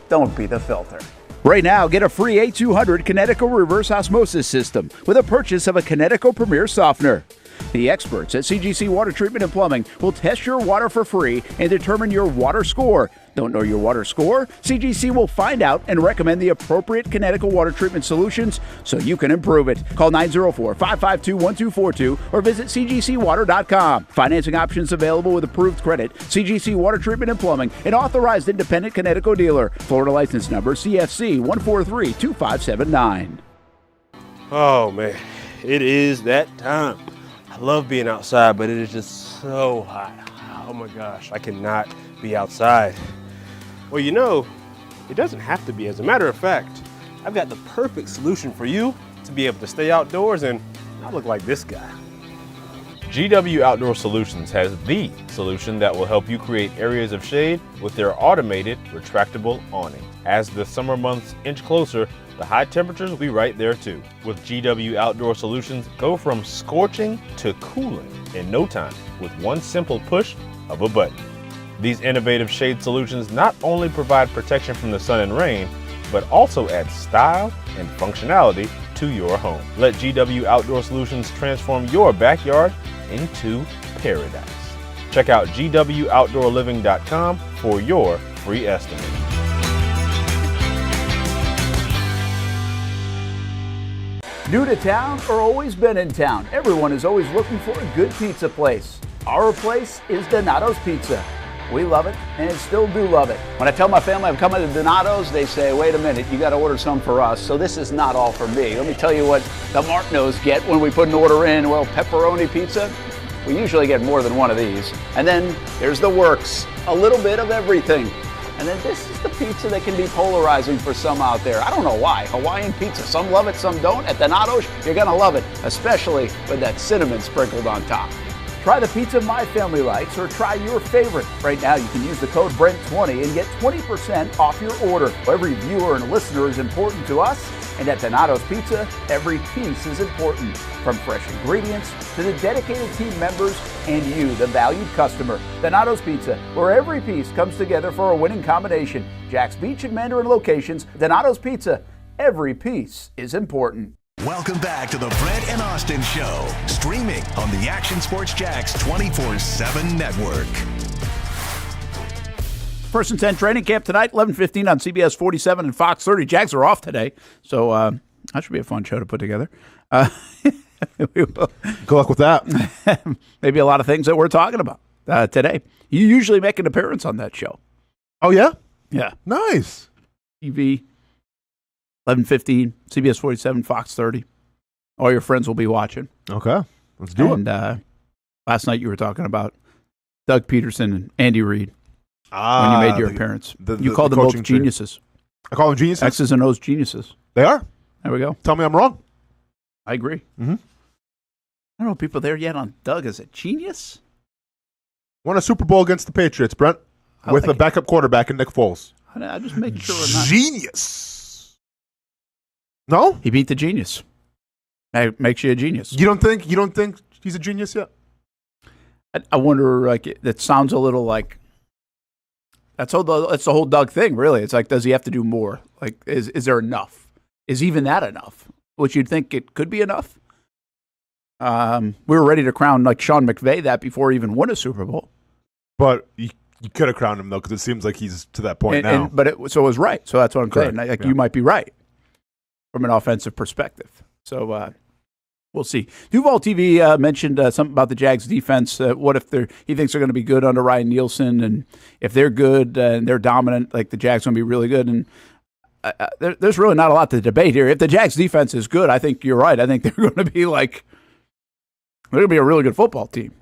Don't be the filter. Right now, get a free A200 Connecticut reverse osmosis system with a purchase of a Connecticut Premier softener. The experts at CGC Water Treatment and Plumbing will test your water for free and determine your water score. Don't know your water score? CGC will find out and recommend the appropriate Connecticut water treatment solutions so you can improve it. Call 904-552-1242 or visit cgcwater.com. Financing options available with approved credit. CGC Water Treatment and Plumbing, an authorized independent Connecticut dealer. Florida license number CFC 1432579. Oh man, it is that time. I love being outside, but it is just so hot. oh my gosh, I cannot be outside. Well, you know, it doesn't have to be. As a matter of fact, I've got the perfect solution for you to be able to stay outdoors and not look like this guy. GW Outdoor Solutions has the solution that will help you create areas of shade with their automated retractable awning. As the summer months inch closer, the high temperatures will be right there too. With GW Outdoor Solutions, go from scorching to cooling in no time with one simple push of a button. These innovative shade solutions not only provide protection from the sun and rain, but also add style and functionality to your home. Let GW Outdoor Solutions transform your backyard into paradise. Check out gwoutdoorliving.com for your free estimate. New to town or always been in town? Everyone is always looking for a good pizza place. Our place is Donato's Pizza. We love it and still do love it. When I tell my family I'm coming to Donato's, they say, wait a minute, you got to order some for us. So this is not all for me. Let me tell you what the Martineaus get when we put an order in. Well, pepperoni pizza, we usually get more than one of these. And then there's the works, a little bit of everything. And then this is the pizza that can be polarizing for some out there. I don't know why. Hawaiian pizza, some love it, some don't. At Donato's, you're gonna love it, especially with that cinnamon sprinkled on top. Try the pizza my family likes or try your favorite. Right now, you can use the code Brent20 and get 20% off your order. Every viewer and listener is important to us, and at Donato's Pizza, every piece is important. From fresh ingredients to the dedicated team members and you, the valued customer. Donato's Pizza, where every piece comes together for a winning combination. Jack's Beach and Mandarin locations, Donato's Pizza, every piece is important. Welcome back to the Brent and Austen Show, streaming on the Action Sports Jax 24/7 network. First and 10 training camp tonight, 11:15 on CBS 47 and Fox 30. Jags are off today, so that should be a fun show to put together. Good luck with that. Maybe a lot of things that we're talking about today. You usually make an appearance on that show. Oh, yeah? Yeah. Nice. TV, 11:15, CBS 47, Fox 30. All your friends will be watching. Okay. Let's do it. And last night you were talking about Doug Peterson and Andy Reid when you made your appearance. You called them both geniuses. I call them geniuses? X's and O's geniuses. They are. There we go. Tell me I'm wrong. I agree. Mm-hmm. I don't know people there yet on Doug as a genius. Won a Super Bowl against the Patriots, Brent, with a backup quarterback in Nick Foles. I just make sure we're not. Genius. No? He beat the genius. That makes you a genius. You don't think he's a genius yet? I wonder, like, that sounds a little like that's the whole Doug thing, really. It's like, does he have to do more? Like, is there enough? Is even that enough? Which you'd think it could be enough. We were ready to crown like Sean McVay that before he even won a Super Bowl. But you could have crowned him though, because it seems like he's to that point now. So it was right. So that's what I'm saying. Correct. You might be right from an offensive perspective. So we'll see. Duval TV mentioned something about the Jags defense. What if he thinks they're going to be good under Ryan Nielsen, and if they're good and they're dominant, like the Jags going to be really good. And there's really not a lot to debate here. If the Jags defense is good, I think you're right. I think they're going to be a really good football team.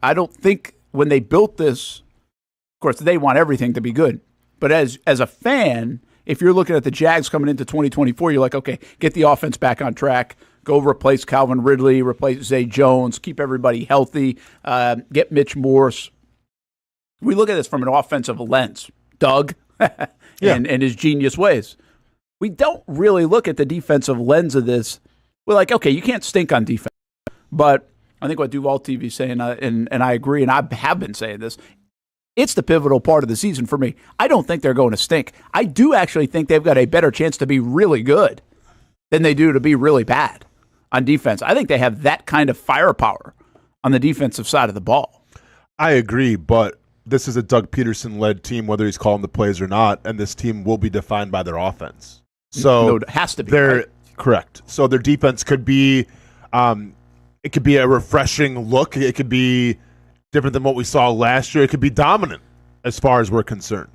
I don't think when they built this, of course, they want everything to be good. But as a fan, if you're looking at the Jags coming into 2024, you're like, okay, get the offense back on track. Go replace Calvin Ridley, replace Zay Jones, keep everybody healthy, get Mitch Morse. We look at this from an offensive lens. Doug and his genius ways. We don't really look at the defensive lens of this. We're like, okay, you can't stink on defense. But I think what Duval TV is saying, and I agree, and I have been saying this, it's the pivotal part of the season for me. I don't think they're going to stink. I do actually think they've got a better chance to be really good than they do to be really bad on defense. I think they have that kind of firepower on the defensive side of the ball. I agree, but this is a Doug Peterson-led team, whether he's calling the plays or not, and this team will be defined by their offense. So it has to be. They're right? correct. So their defense could be it could be a refreshing look. It could be different than what we saw last year. It could be dominant as far as we're concerned.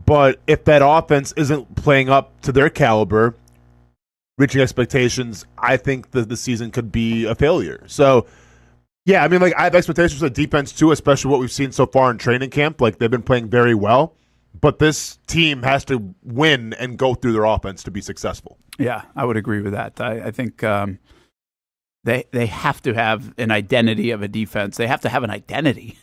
But if that offense isn't playing up to their caliber, reaching expectations, I think that the season could be a failure. So Yeah, I mean, like I have expectations for the defense too, especially what we've seen so far in training camp. Like they've been playing very well, but this team has to win and go through their offense to be successful. Yeah, I would agree with that. I think they have to have an identity of a defense. They have to have an identity.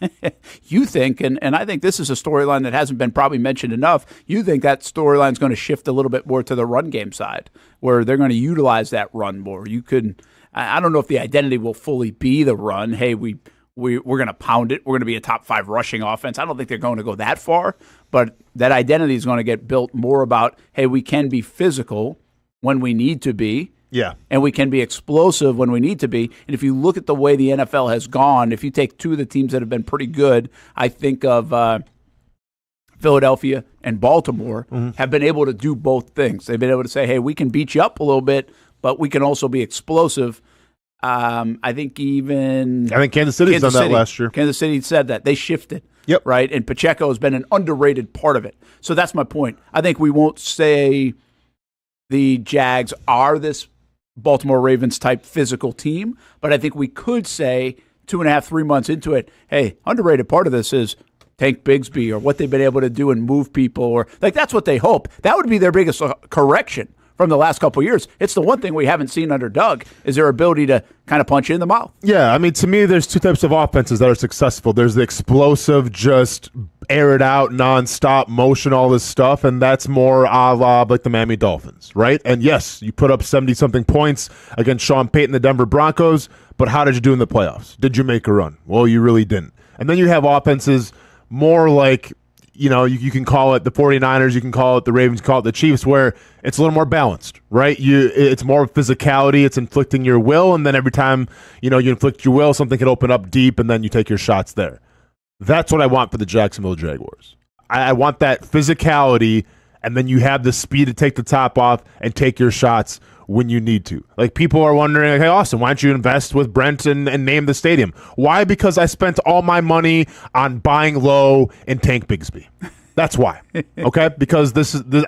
You think, and I think this is a storyline that hasn't been probably mentioned enough. You think that storyline is going to shift a little bit more to the run game side, where they're going to utilize that run more. You could. I don't know if the identity will fully be the run. Hey, we're going to pound it. We're going to be a top 5 rushing offense. I don't think they're going to go that far, but that identity is going to get built more about, hey, we can be physical when we need to be. Yeah. And we can be explosive when we need to be. And if you look at the way the NFL has gone, if you take 2 of the teams that have been pretty good, I think of Philadelphia and Baltimore have been able to do both things. They've been able to say, hey, we can beat you up a little bit, but we can also be explosive. I think Kansas City's done that last year. Kansas City said that. They shifted. Yep. Right? And Pacheco has been an underrated part of it. So that's my point. I think we won't say the Jags are this Baltimore Ravens type physical team, but I think we could say 2.5, 3 months into it, hey, underrated part of this is Tank Bigsby or what they've been able to do and move people, or like that's what they hope. That would be their biggest correction from the last couple of years. It's the one thing we haven't seen under Doug is their ability to kind of punch you in the mouth. Yeah, I mean, to me, there's 2 types of offenses that are successful. There's the explosive, just air it out, nonstop motion, all this stuff, and that's more a la like the Miami Dolphins, right? And yes, you put up 70-something points against Sean Payton, the Denver Broncos, but how did you do in the playoffs? Did you make a run? Well, you really didn't. And then you have offenses more like, you know, you can call it the 49ers, you can call it the Ravens, you call it the Chiefs, where it's a little more balanced, right? It's more physicality, it's inflicting your will, and then every time, you know, you inflict your will, something can open up deep, and then you take your shots there. That's what I want for the Jacksonville Jaguars. I want that physicality, and then you have the speed to take the top off and take your shots when you need to. Like, people are wondering, like, hey, Austin, why don't you invest with Brent and name the stadium? Why? Because I spent all my money on buying low and Tank Bigsby. That's why. Okay? Because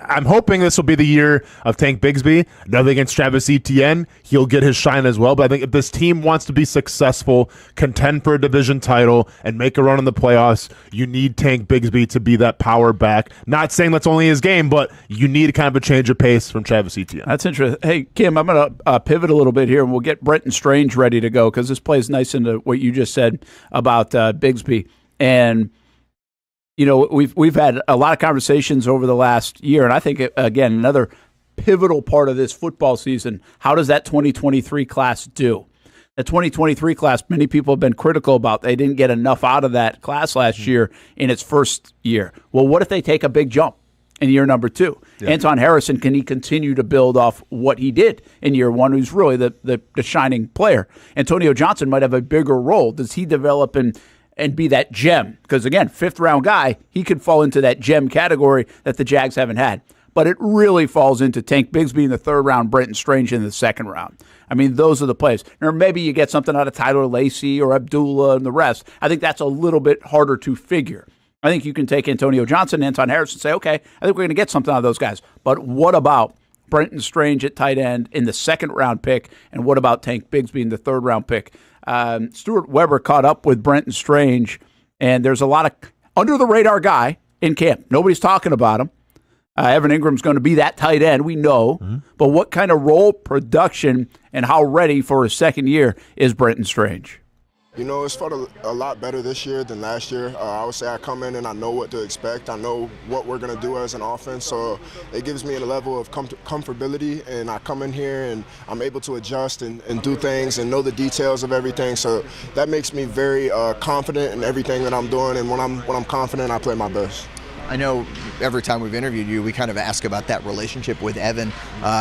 I'm hoping this will be the year of Tank Bigsby. Nothing against Travis Etienne. He'll get his shine as well. But I think if this team wants to be successful, contend for a division title, and make a run in the playoffs, you need Tank Bigsby to be that power back. Not saying that's only his game, but you need kind of a change of pace from Travis Etienne. That's interesting. Hey, Kim, I'm going to pivot a little bit here, and we'll get Brenton Strange ready to go because this plays nice into what you just said about Bigsby. And you know, we've had a lot of conversations over the last year, and I think, again, another pivotal part of this football season, how does that 2023 class do? The 2023 class, many people have been critical about. They didn't get enough out of that class last year in its first year. Well, what if they take a big jump in year number 2? Yeah. Anton Harrison, can he continue to build off what he did in year 1, who's really the shining player? Antonio Johnson might have a bigger role. Does he develop and be that gem? Because, again, 5th-round guy, he could fall into that gem category that the Jags haven't had. But it really falls into Tank Bigsby in the 3rd round, Brenton Strange in the 2nd round. I mean, those are the plays. Or maybe you get something out of Tyler Lacey or Abdullah and the rest. I think that's a little bit harder to figure. I think you can take Antonio Johnson, Anton Harrison, and say, okay, I think we're going to get something out of those guys. But what about Brenton Strange at tight end in the 2nd round pick, and what about Tank Bigsby in the 3rd round pick? Stuart Weber caught up with Brenton Strange, and there's a lot of under-the-radar guy in camp. Nobody's talking about him. Evan Ingram's going to be that tight end, we know. Mm-hmm. But what kind of role, production, and how ready for his 2nd year is Brenton Strange? You know, it's felt a lot better this year than last year. I would say I come in and I know what to expect. I know what we're going to do as an offense, so it gives me a level of comfortability, and I come in here and I'm able to adjust and do things and know the details of everything, so that makes me very confident in everything that I'm doing, and when I'm confident, I play my best. I know every time we've interviewed you, we kind of ask about that relationship with Evan,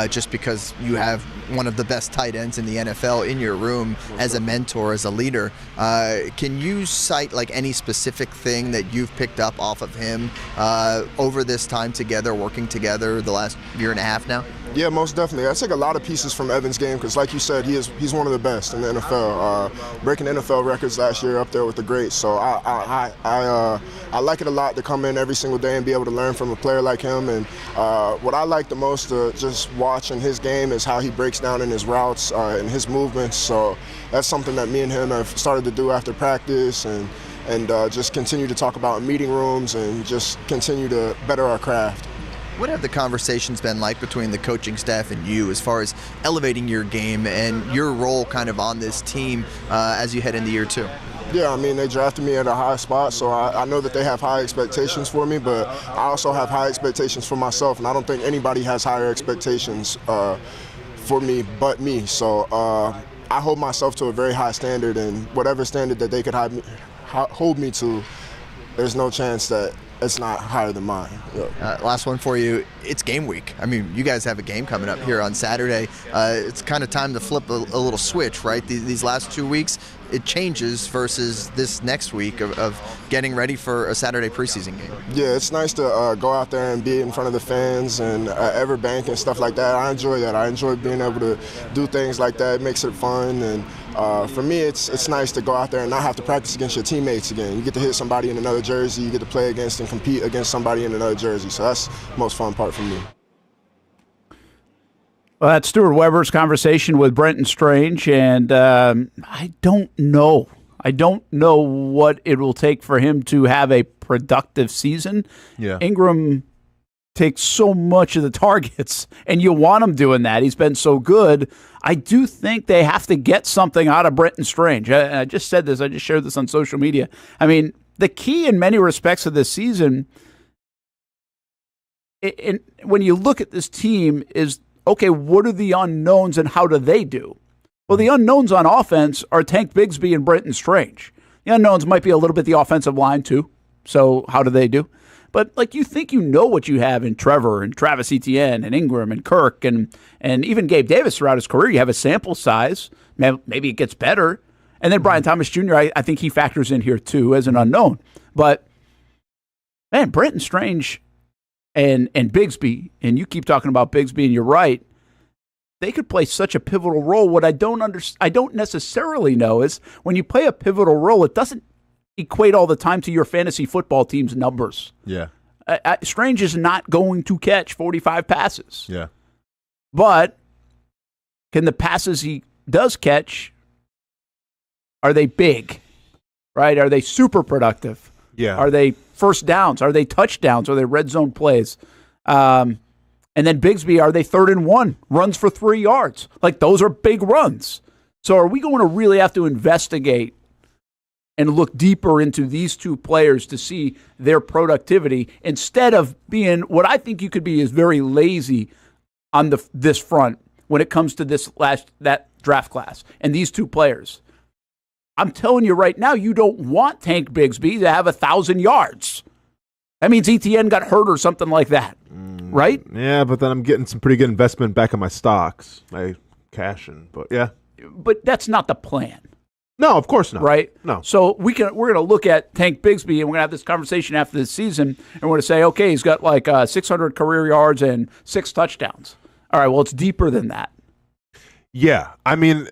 just because you have one of the best tight ends in the NFL in your room as a mentor, as a leader. Can you cite like any specific thing that you've picked up off of him over this time together, working together the last year and a half now? Yeah, most definitely. I take a lot of pieces from Evan's game because, like you said, he's one of the best in the NFL. Breaking NFL records last year, up there with the greats. So I like it a lot to come in every single day and be able to learn from a player like him. And what I like the most to just watching his game is how he breaks breaks down in his routes and his movements. So that's something that me and him have started to do after practice, and just continue to talk about in meeting rooms and just continue to better our craft. What have the conversations been like between the coaching staff and you as far as elevating your game and your role kind of on this team as you head into year 2? Yeah, I mean, they drafted me at a high spot, so I know that they have high expectations for me, but I also have high expectations for myself, and I don't think anybody has higher expectations for me but me. So I hold myself to a very high standard, and whatever standard that they could hold me to, there's no chance that it's not higher than mine. Yeah. Last one for you. It's game week. I mean, you guys have a game coming up here on Saturday. It's kind of time to flip a little switch, right? These last 2 weeks, it changes versus this next week of getting ready for a Saturday preseason game. Yeah, it's nice to go out there and be in front of the fans and Everbank and stuff like that. I enjoy that. I enjoy being able to do things like that. It makes it fun. And for me, it's nice to go out there and not have to practice against your teammates again. You get to hit somebody in another jersey. You get to play against and compete against somebody in another jersey. So that's the most fun part for me. Well, that's Stuart Weber's conversation with Brenton Strange, and I don't know. I don't know what it will take for him to have a productive season. Yeah. Ingram takes so much of the targets, and you want him doing that. He's been so good. I do think they have to get something out of Brenton Strange. I just said this. I just shared this on social media. I mean, the key in many respects of this season, when you look at this team, is okay, what are the unknowns and how do they do? Well, the unknowns on offense are Tank Bigsby and Brenton Strange. The unknowns might be a little bit the offensive line, too. So how do they do? But, like, you think you know what you have in Trevor and Travis Etienne and Ingram and Kirk and even Gabe Davis throughout his career. You have a sample size. Maybe it gets better. And then Brian Thomas Jr., I think he factors in here, too, as an unknown. But, man, Brenton Strange and Bigsby, and you keep talking about Bigsby, and you're right, they could play such a pivotal role. What I don't necessarily know is when you play a pivotal role, it doesn't equate all the time to your fantasy football team's numbers. Yeah. Strange is not going to catch 45 passes. Yeah. But can the passes he does catch, are they big? Right? Are they super productive? Yeah. Are they first downs? Are they touchdowns? Are they red zone plays? And then Bigsby, are they 3rd and 1? Runs for 3 yards. Like, those are big runs. So are we going to really have to investigate and look deeper into these two players to see their productivity instead of being what I think you could be is very lazy on this front when it comes to that draft class and these two players? I'm telling you right now, you don't want Tank Bigsby to have 1,000 yards. That means ETN got hurt or something like that, right? Yeah, but then I'm getting some pretty good investment back in my stocks, my cash in. But yeah, but that's not the plan. No, of course not. Right? No. So we're going to look at Tank Bigsby, and we're going to have this conversation after this season, and we're going to say, okay, he's got like 600 career yards and 6 touchdowns. All right, well, it's deeper than that. Yeah, I mean,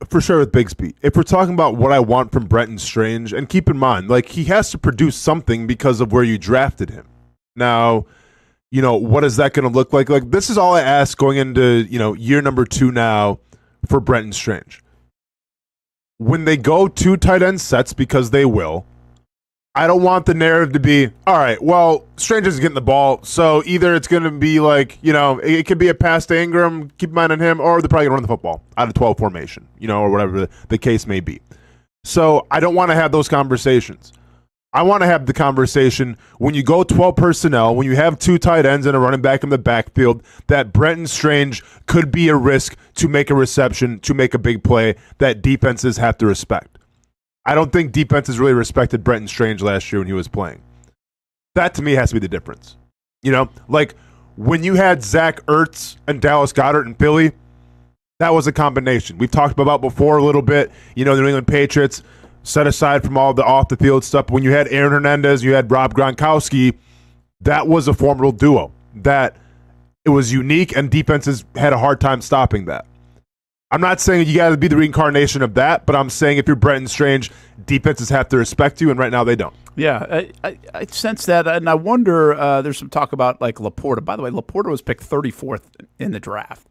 for sure with Bigsby. If we're talking about what I want from Brenton Strange, and keep in mind, like, he has to produce something because of where you drafted him. Now, you know, what is that going to look like? Like, this is all I ask going into, you know, year number 2 now for Brenton Strange. When they go 2 tight end sets, because they will, I don't want the narrative to be, all right, well, Strange is getting the ball, so either it's going to be like, you know, it could be a pass to Ingram, keep in mind on him, or they're probably going to run the football out of 12 formation, you know, or whatever the case may be. So I don't want to have those conversations. I want to have the conversation when you go 12 personnel, when you have 2 tight ends and a running back in the backfield, that Brenton Strange could be a risk to make a reception, to make a big play that defenses have to respect. I don't think defenses really respected Brenton Strange last year when he was playing. That, to me, has to be the difference. You know, like when you had Zach Ertz and Dallas Goedert in Philly, that was a combination. We've talked about before a little bit, you know, the New England Patriots, set aside from all the off-the-field stuff. When you had Aaron Hernandez, you had Rob Gronkowski, that was a formidable duo. That it was unique, and defenses had a hard time stopping that. I'm not saying you got to be the reincarnation of that, but I'm saying if you're Brenton Strange, defenses have to respect you, and right now they don't. Yeah, I sense that, and I wonder, there's some talk about like Laporta. By the way, Laporta was picked 34th in the draft.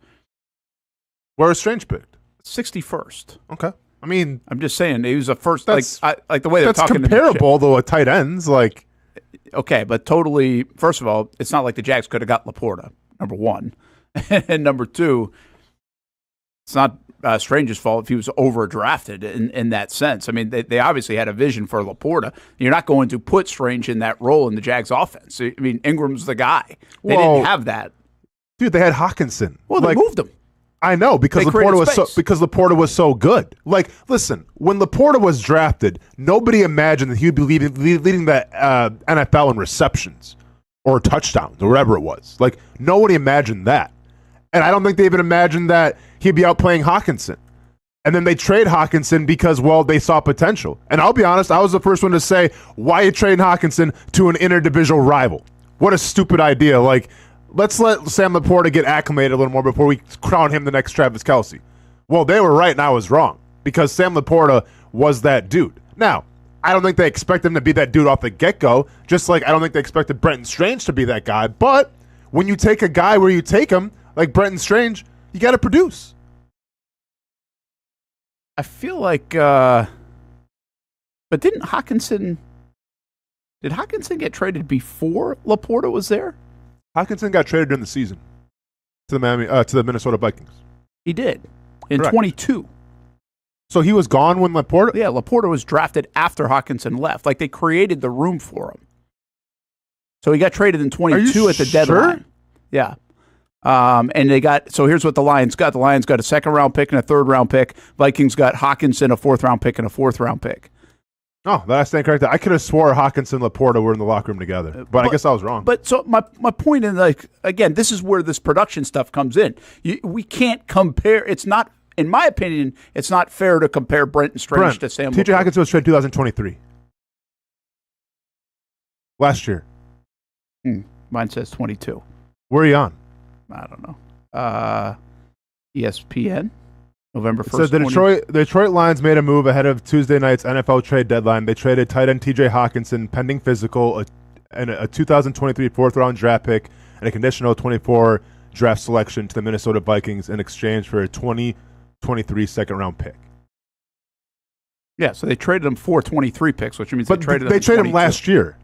Where was Strange picked? 61st. Okay. I mean, I'm just saying he was a first. That's- Like the way they're that's talking. comparable, though, at tight ends. Like, Okay, but totally. First of all, it's not like the Jags could have got Laporta. Number one, and number two, it's not Strange's fault if he was overdrafted in that sense. I mean, they obviously had a vision for Laporta. You're not going to put Strange in that role in the Jags offense. I mean, Ingram's the guy. They didn't have that. dude, they had Hawkinson. Well, they moved him. I know because They created Laporta was so good. Like, listen, when Laporta was drafted, nobody imagined that he would be leading the NFL in receptions or touchdowns or whatever it was. Like, nobody imagined that, and I don't think they even imagined that he'd be outplaying Hawkinson. And then they trade Hawkinson because, well, they saw potential. And I'll be honest, I was the first one to say, why are you trading Hawkinson to an interdivisional rival? What a stupid idea. Like, let's let Sam Laporta get acclimated a little more before we crown him the next Travis Kelce. Well, they were right and I was wrong because Sam Laporta was that dude. Now, I don't think they expect him to be that dude off the get-go, just like I don't think they expected Brenton Strange to be that guy. But when you take a guy where you take him, like Brenton Strange, you got to produce. I feel like, but did Hawkinson get traded before Laporta was there? Hawkinson got traded during the season to the Minnesota Vikings. He did in Correct. 22. So he was gone when Laporta. Yeah, Laporta was drafted after Hawkinson left. Like they created the room for him. So he got traded in 22 at the deadline. Yeah. And they got, so here's what the Lions got. The Lions got a second-round pick and a third-round pick. Vikings got Hawkinson, a fourth-round pick, and a fourth-round pick. Oh, that's correct. I could have swore Hawkinson and Laporta were in the locker room together, but I guess I was wrong. But so my point is, like, again, this is where this production stuff comes in. We can't compare. It's not, in my opinion, it's not fair to compare Brent Strange to Sam TJ Laporta. Hawkinson was traded 2023. Last year. Mine says 22. Where are you on? I don't know. ESPN, November 1st. So the Detroit Lions made a move ahead of Tuesday night's NFL trade deadline. They traded tight end TJ Hawkinson, pending physical, and a 2023 fourth-round draft pick, and a conditional 24 draft selection to the Minnesota Vikings in exchange for a 2023 second-round pick. Yeah, so they traded him for 23 picks, which means But they traded they him traded him last year.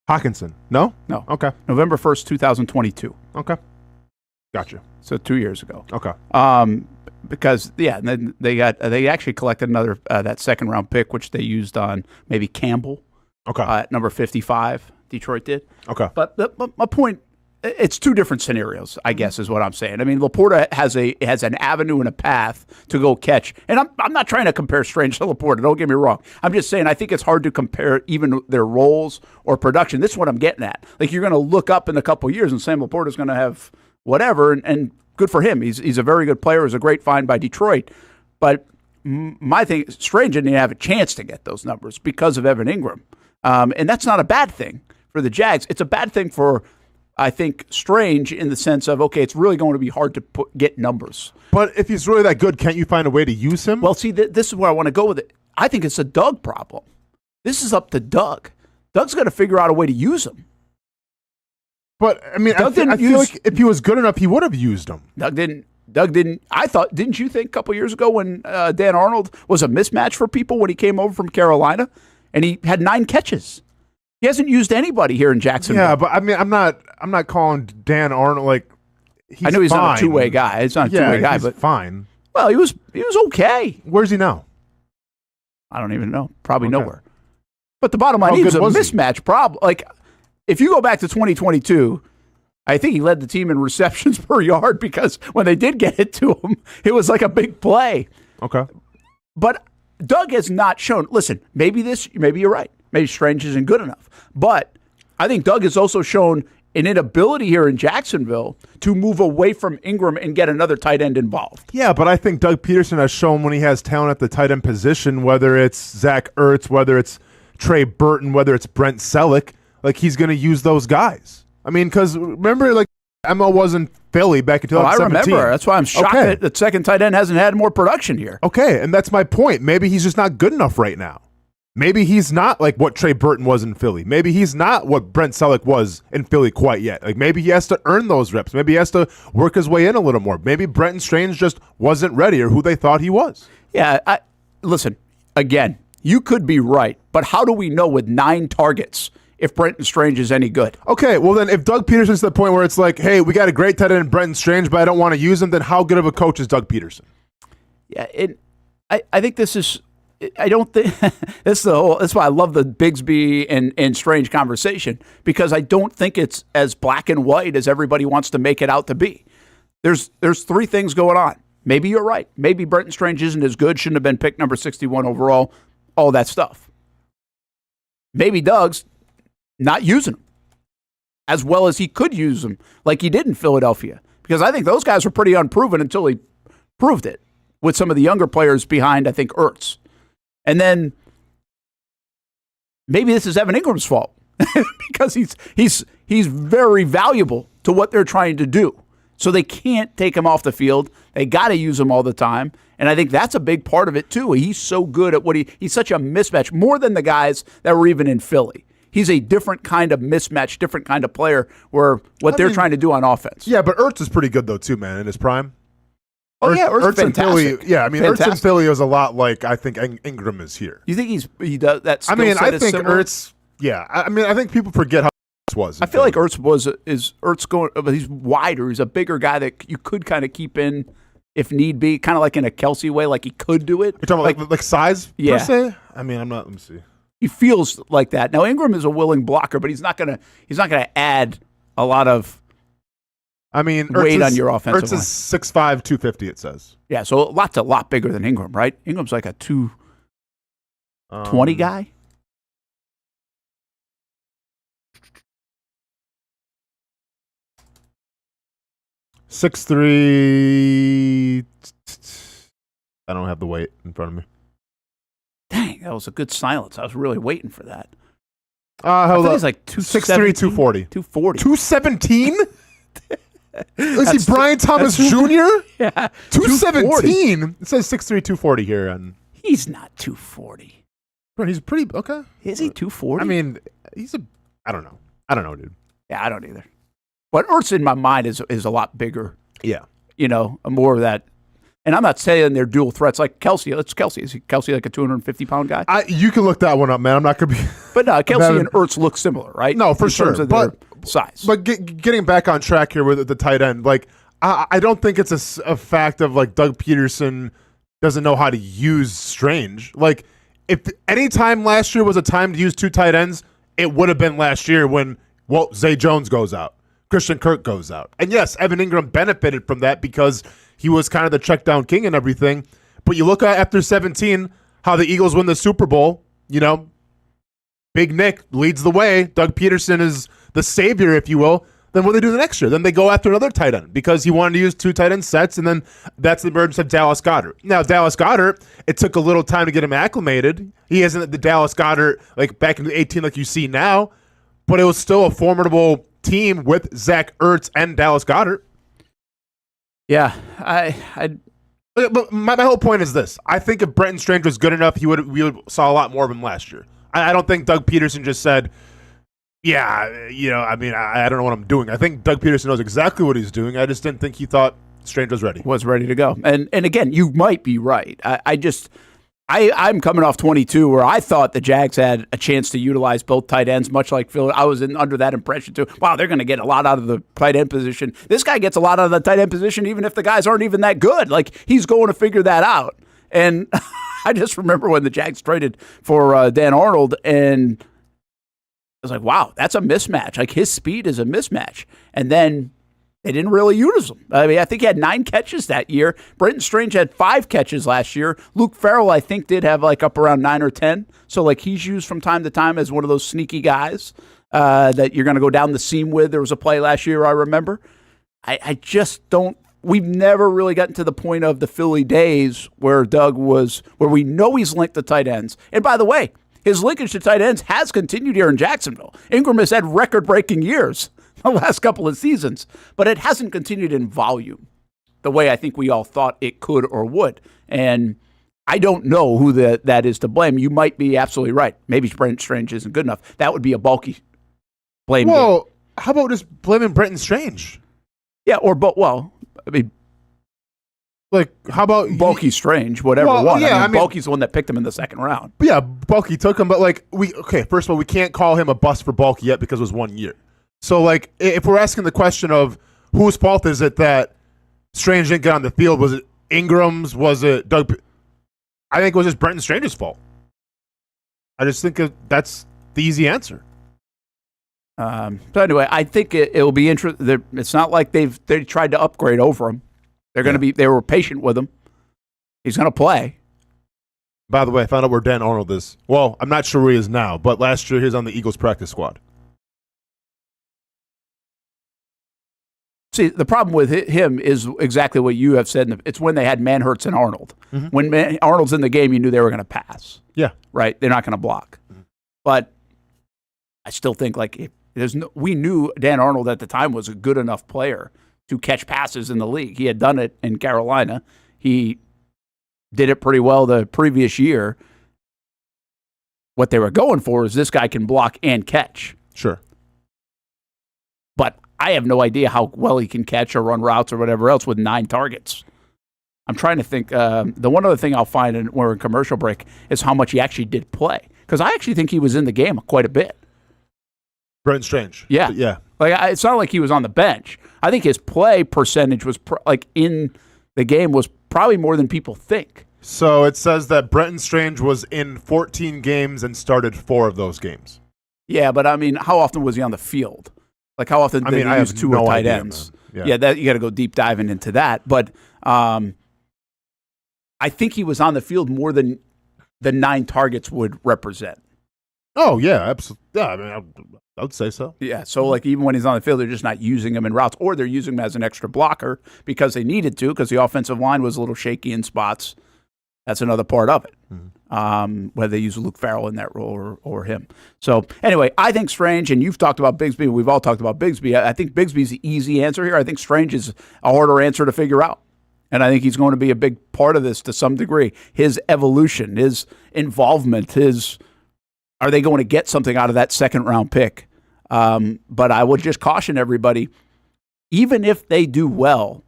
Hawkinson. No? No. Okay. November 1st, 2022. Okay. Gotcha. So 2 years ago. Okay. Because and then they actually collected another that second round pick, which they used on maybe Campbell. Okay. At number 55, Detroit did. Okay. But my point, it's two different scenarios, I guess, is what I'm saying. I mean, Laporta has an avenue and a path to go catch, and I'm not trying to compare Strange to Laporta. Don't get me wrong. I'm just saying I think it's hard to compare even their roles or production. This is what I'm getting at. Like you're going to look up in a couple of years, and Sam Laporta is going to have whatever, and good for him. He's a very good player. It was a great find by Detroit. But my thing, Strange didn't even have a chance to get those numbers because of Evan Ingram. And that's not a bad thing for the Jags. It's a bad thing for, I think, Strange in the sense of, okay, it's really going to be hard to get numbers. But if he's really that good, can't you find a way to use him? Well, see, this is where I want to go with it. I think it's a Doug problem. This is up to Doug. Doug's got to figure out a way to use him. But I mean, I feel like if he was good enough, he would have used him. Doug didn't. Didn't you think a couple years ago when Dan Arnold was a mismatch for people when he came over from Carolina and he had 9 catches? He hasn't used anybody here in Jacksonville. Yeah, but I mean, I'm not calling Dan Arnold like. I know he's fine. not a two-way guy. He's not a two-way guy, he's but fine. Well, he was okay. Where's he now? I don't even know. Probably nowhere. But the bottom line, he was a mismatch problem. Like, if you go back to 2022, I think he led the team in receptions per yard because when they did get it to him, it was like a big play. Okay. But Doug has not shown, listen, maybe you're right. Maybe Strange isn't good enough. But I think Doug has also shown an inability here in Jacksonville to move away from Ingram and get another tight end involved. Yeah, but I think Doug Peterson has shown when he has talent at the tight end position, whether it's Zach Ertz, whether it's Trey Burton, whether it's Brent Selleck, like he's going to use those guys. I mean, because remember, like Emma was in Philly back in 2017. I remember. That's why I'm shocked that the second tight end hasn't had more production here. Okay, and that's my point. Maybe he's just not good enough right now. Maybe he's not like what Trey Burton was in Philly. Maybe he's not what Brent Selleck was in Philly quite yet. Like maybe he has to earn those reps. Maybe he has to work his way in a little more. Maybe Brenton Strange just wasn't ready or who they thought he was. Yeah, listen, again, you could be right, but how do we know with 9 targets if Brenton Strange is any good? Okay, well then if Doug Peterson's to the point where it's like, hey, we got a great tight end in Brenton Strange, but I don't want to use him, then how good of a coach is Doug Peterson? Yeah, I think this is... I don't think that's why I love the Bigsby and Strange conversation, because I don't think it's as black and white as everybody wants to make it out to be. There's 3 things going on. Maybe you're right. Maybe Brenton Strange isn't as good, shouldn't have been picked number 61 overall, all that stuff. Maybe Doug's not using him as well as he could use him, like he did in Philadelphia, because I think those guys were pretty unproven until he proved it with some of the younger players behind, I think, Ertz. And then maybe this is Evan Ingram's fault because he's very valuable to what they're trying to do. So they can't take him off the field. They got to use him all the time. And I think that's a big part of it too. He's so good at what he's such a mismatch, more than the guys that were even in Philly. He's a different kind of mismatch, different kind of player where they're trying to do on offense. Yeah, but Ertz is pretty good though too, man, in his prime. Oh, yeah, Ertz in Philly. Yeah, I mean, fantastic. Ertz in Philly is a lot like I think Ingram is here. You think he does that? I mean, I think similar? Ertz. Yeah, I mean, I think people forget how Ertz was. I feel like Ertz going, but he's wider. He's a bigger guy that you could kind of keep in if need be, kind of like in a Kelsey way, like he could do it. You're talking about like size yeah. per se? I mean, I'm not. Let me see. He feels like that. Now Ingram is a willing blocker, but he's not gonna add a lot of. I mean, weight on your offensive line. Ertz is 6'5", 250, it says. Yeah, so a lot bigger than Ingram, right? Ingram's like a 220 guy. $6'3". I don't have the weight in front of me. Dang, that was a good silence. I was really waiting for that. Hold on. He's like 6'3", 240. 240. 217? Is he Brian Thomas Jr.? Yeah. 217? It says 6'3", 240 here. And he's not 240. Bro, he's pretty, okay. Is he 240? I mean, I don't know. I don't know, dude. Yeah, I don't either. But Ertz in my mind is a lot bigger. Yeah. You know, more of that. And I'm not saying they're dual threats like Kelsey. It's Kelsey. Is Kelsey like a 250-pound guy? You can look that one up, man. I'm not going to be... But no, Kelsey and Ertz look similar, right? No, for sure. Terms of their size. But getting back on track here with the tight end, like, I don't think it's a fact of, like, Doug Peterson doesn't know how to use Strange. Like, if any time last year was a time to use 2 tight ends, it would have been last year when, Zay Jones goes out. Christian Kirk goes out. And yes, Evan Ingram benefited from that because he was kind of the check down king and everything. But you look at after 17, how the Eagles win the Super Bowl, Big Nick leads the way. Doug Peterson is the savior, if you will. Then what do they do the next year? Then they go after another tight end because he wanted to use 2 tight end sets, and then that's the emergence of Dallas Goedert. Now, Dallas Goedert, it took a little time to get him acclimated. He isn't the Dallas Goedert like back in 18 like you see now, but it was still a formidable team with Zach Ertz and Dallas Goedert. Yeah, But my whole point is this. I think if Brenton Strange was good enough, we would saw a lot more of him last year. I don't think Doug Peterson just said, I don't know what I'm doing. I think Doug Peterson knows exactly what he's doing. I just didn't think he thought Strange was ready. Was ready to go. And again, you might be right. I'm coming off 22 where I thought the Jags had a chance to utilize both tight ends, much like Phil. I was under that impression too. Wow, they're going to get a lot out of the tight end position. This guy gets a lot out of the tight end position even if the guys aren't even that good. Like, he's going to figure that out. And I just remember when the Jags traded for Dan Arnold, and I was like, wow, that's a mismatch. Like, his speed is a mismatch. And then they didn't really use him. I mean, I think he had 9 catches that year. Brenton Strange had 5 catches last year. Luke Farrell, I think, did have like up around 9 or 10. So, like, he's used from time to time as one of those sneaky guys that you're going to go down the seam with. There was a play last year, I remember. I just don't. We've never really gotten to the point of the Philly days where where we know he's linked to tight ends. And by the way, his linkage to tight ends has continued here in Jacksonville. Ingram has had record-breaking years the last couple of seasons, but it hasn't continued in volume the way I think we all thought it could or would. And I don't know who that is to blame. You might be absolutely right. Maybe Brent Strange isn't good enough. That would be a bulky blame game. Well, how about just blaming Brenton Strange? Yeah, I mean, like, how about bulky Strange, whatever one. Yeah, I mean, bulky's the one that picked him in the second round. Yeah, bulky took him, but like first of all, we can't call him a bust for bulky yet because it was 1 year. So like, if we're asking the question of whose fault is it that Strange didn't get on the field, was it Ingram's? Was it Doug? I think it was just Brenton Strange's fault. I just think that's the easy answer. So anyway, I think it will be interesting. It's not like they tried to upgrade over him. They're going to be. They were patient with him. He's going to play. By the way, I found out where Dan Arnold is. Well, I'm not sure where he is now, but last year he was on the Eagles practice squad. See, the problem with him is exactly what you have said. It's when they had Manhertz and Arnold. Mm-hmm. When Arnold's in the game, you knew they were going to pass. Yeah. Right? They're not going to block. Mm-hmm. But I still think we knew Dan Arnold at the time was a good enough player to catch passes in the league. He had done it in Carolina. He did it pretty well the previous year. What they were going for is this guy can block and catch. Sure. But I have no idea how well he can catch or run routes or whatever else with 9 targets. I'm trying to think. The one other thing I'll find when we're in commercial break is how much he actually did play. Because I actually think he was in the game quite a bit. Brenton Strange. Yeah. Yeah. Like it's not like he was on the bench. I think his play percentage was in the game was probably more than people think. So it says that Brenton Strange was in 14 games and started 4 of those games. Yeah, but I mean, how often was he on the field? Like how often did he use 2 tight ends? Yeah, that you got to go deep diving into that. But I think he was on the field more than the 9 targets would represent. Oh yeah, absolutely. Yeah, I mean, I would say so. Yeah, so like even when he's on the field, they're just not using him in routes, or they're using him as an extra blocker because they needed to, because the offensive line was a little shaky in spots. That's another part of it. Mm-hmm. Whether they use Luke Farrell in that role or him. So anyway, I think Strange, and you've talked about Bigsby, we've all talked about Bigsby. I think Bigsby's the easy answer here. I think Strange is a harder answer to figure out. And I think he's going to be a big part of this to some degree. His evolution, his involvement, are they going to get something out of that second-round pick? But I would just caution everybody, even if they do well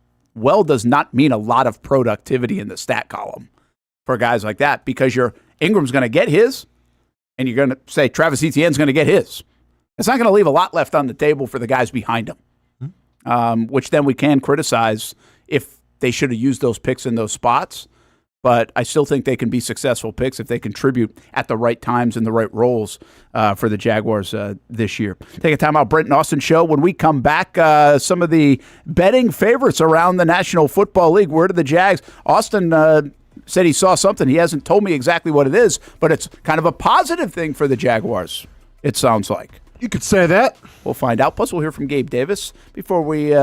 does not mean a lot of productivity in the stat column for guys like that, because Ingram's going to get his, and you're going to say Travis Etienne's going to get his. It's not going to leave a lot left on the table for the guys behind him, which then we can criticize if they should have used those picks in those spots. But I still think they can be successful picks if they contribute at the right times in the right roles for the Jaguars this year. Take a time out, Brent Austen Show. When we come back, some of the betting favorites around the National Football League. Word of the Jags. Austin said he saw something. He hasn't told me exactly what it is, but it's kind of a positive thing for the Jaguars, it sounds like. You could say that. We'll find out. Plus, we'll hear from Gabe Davis before we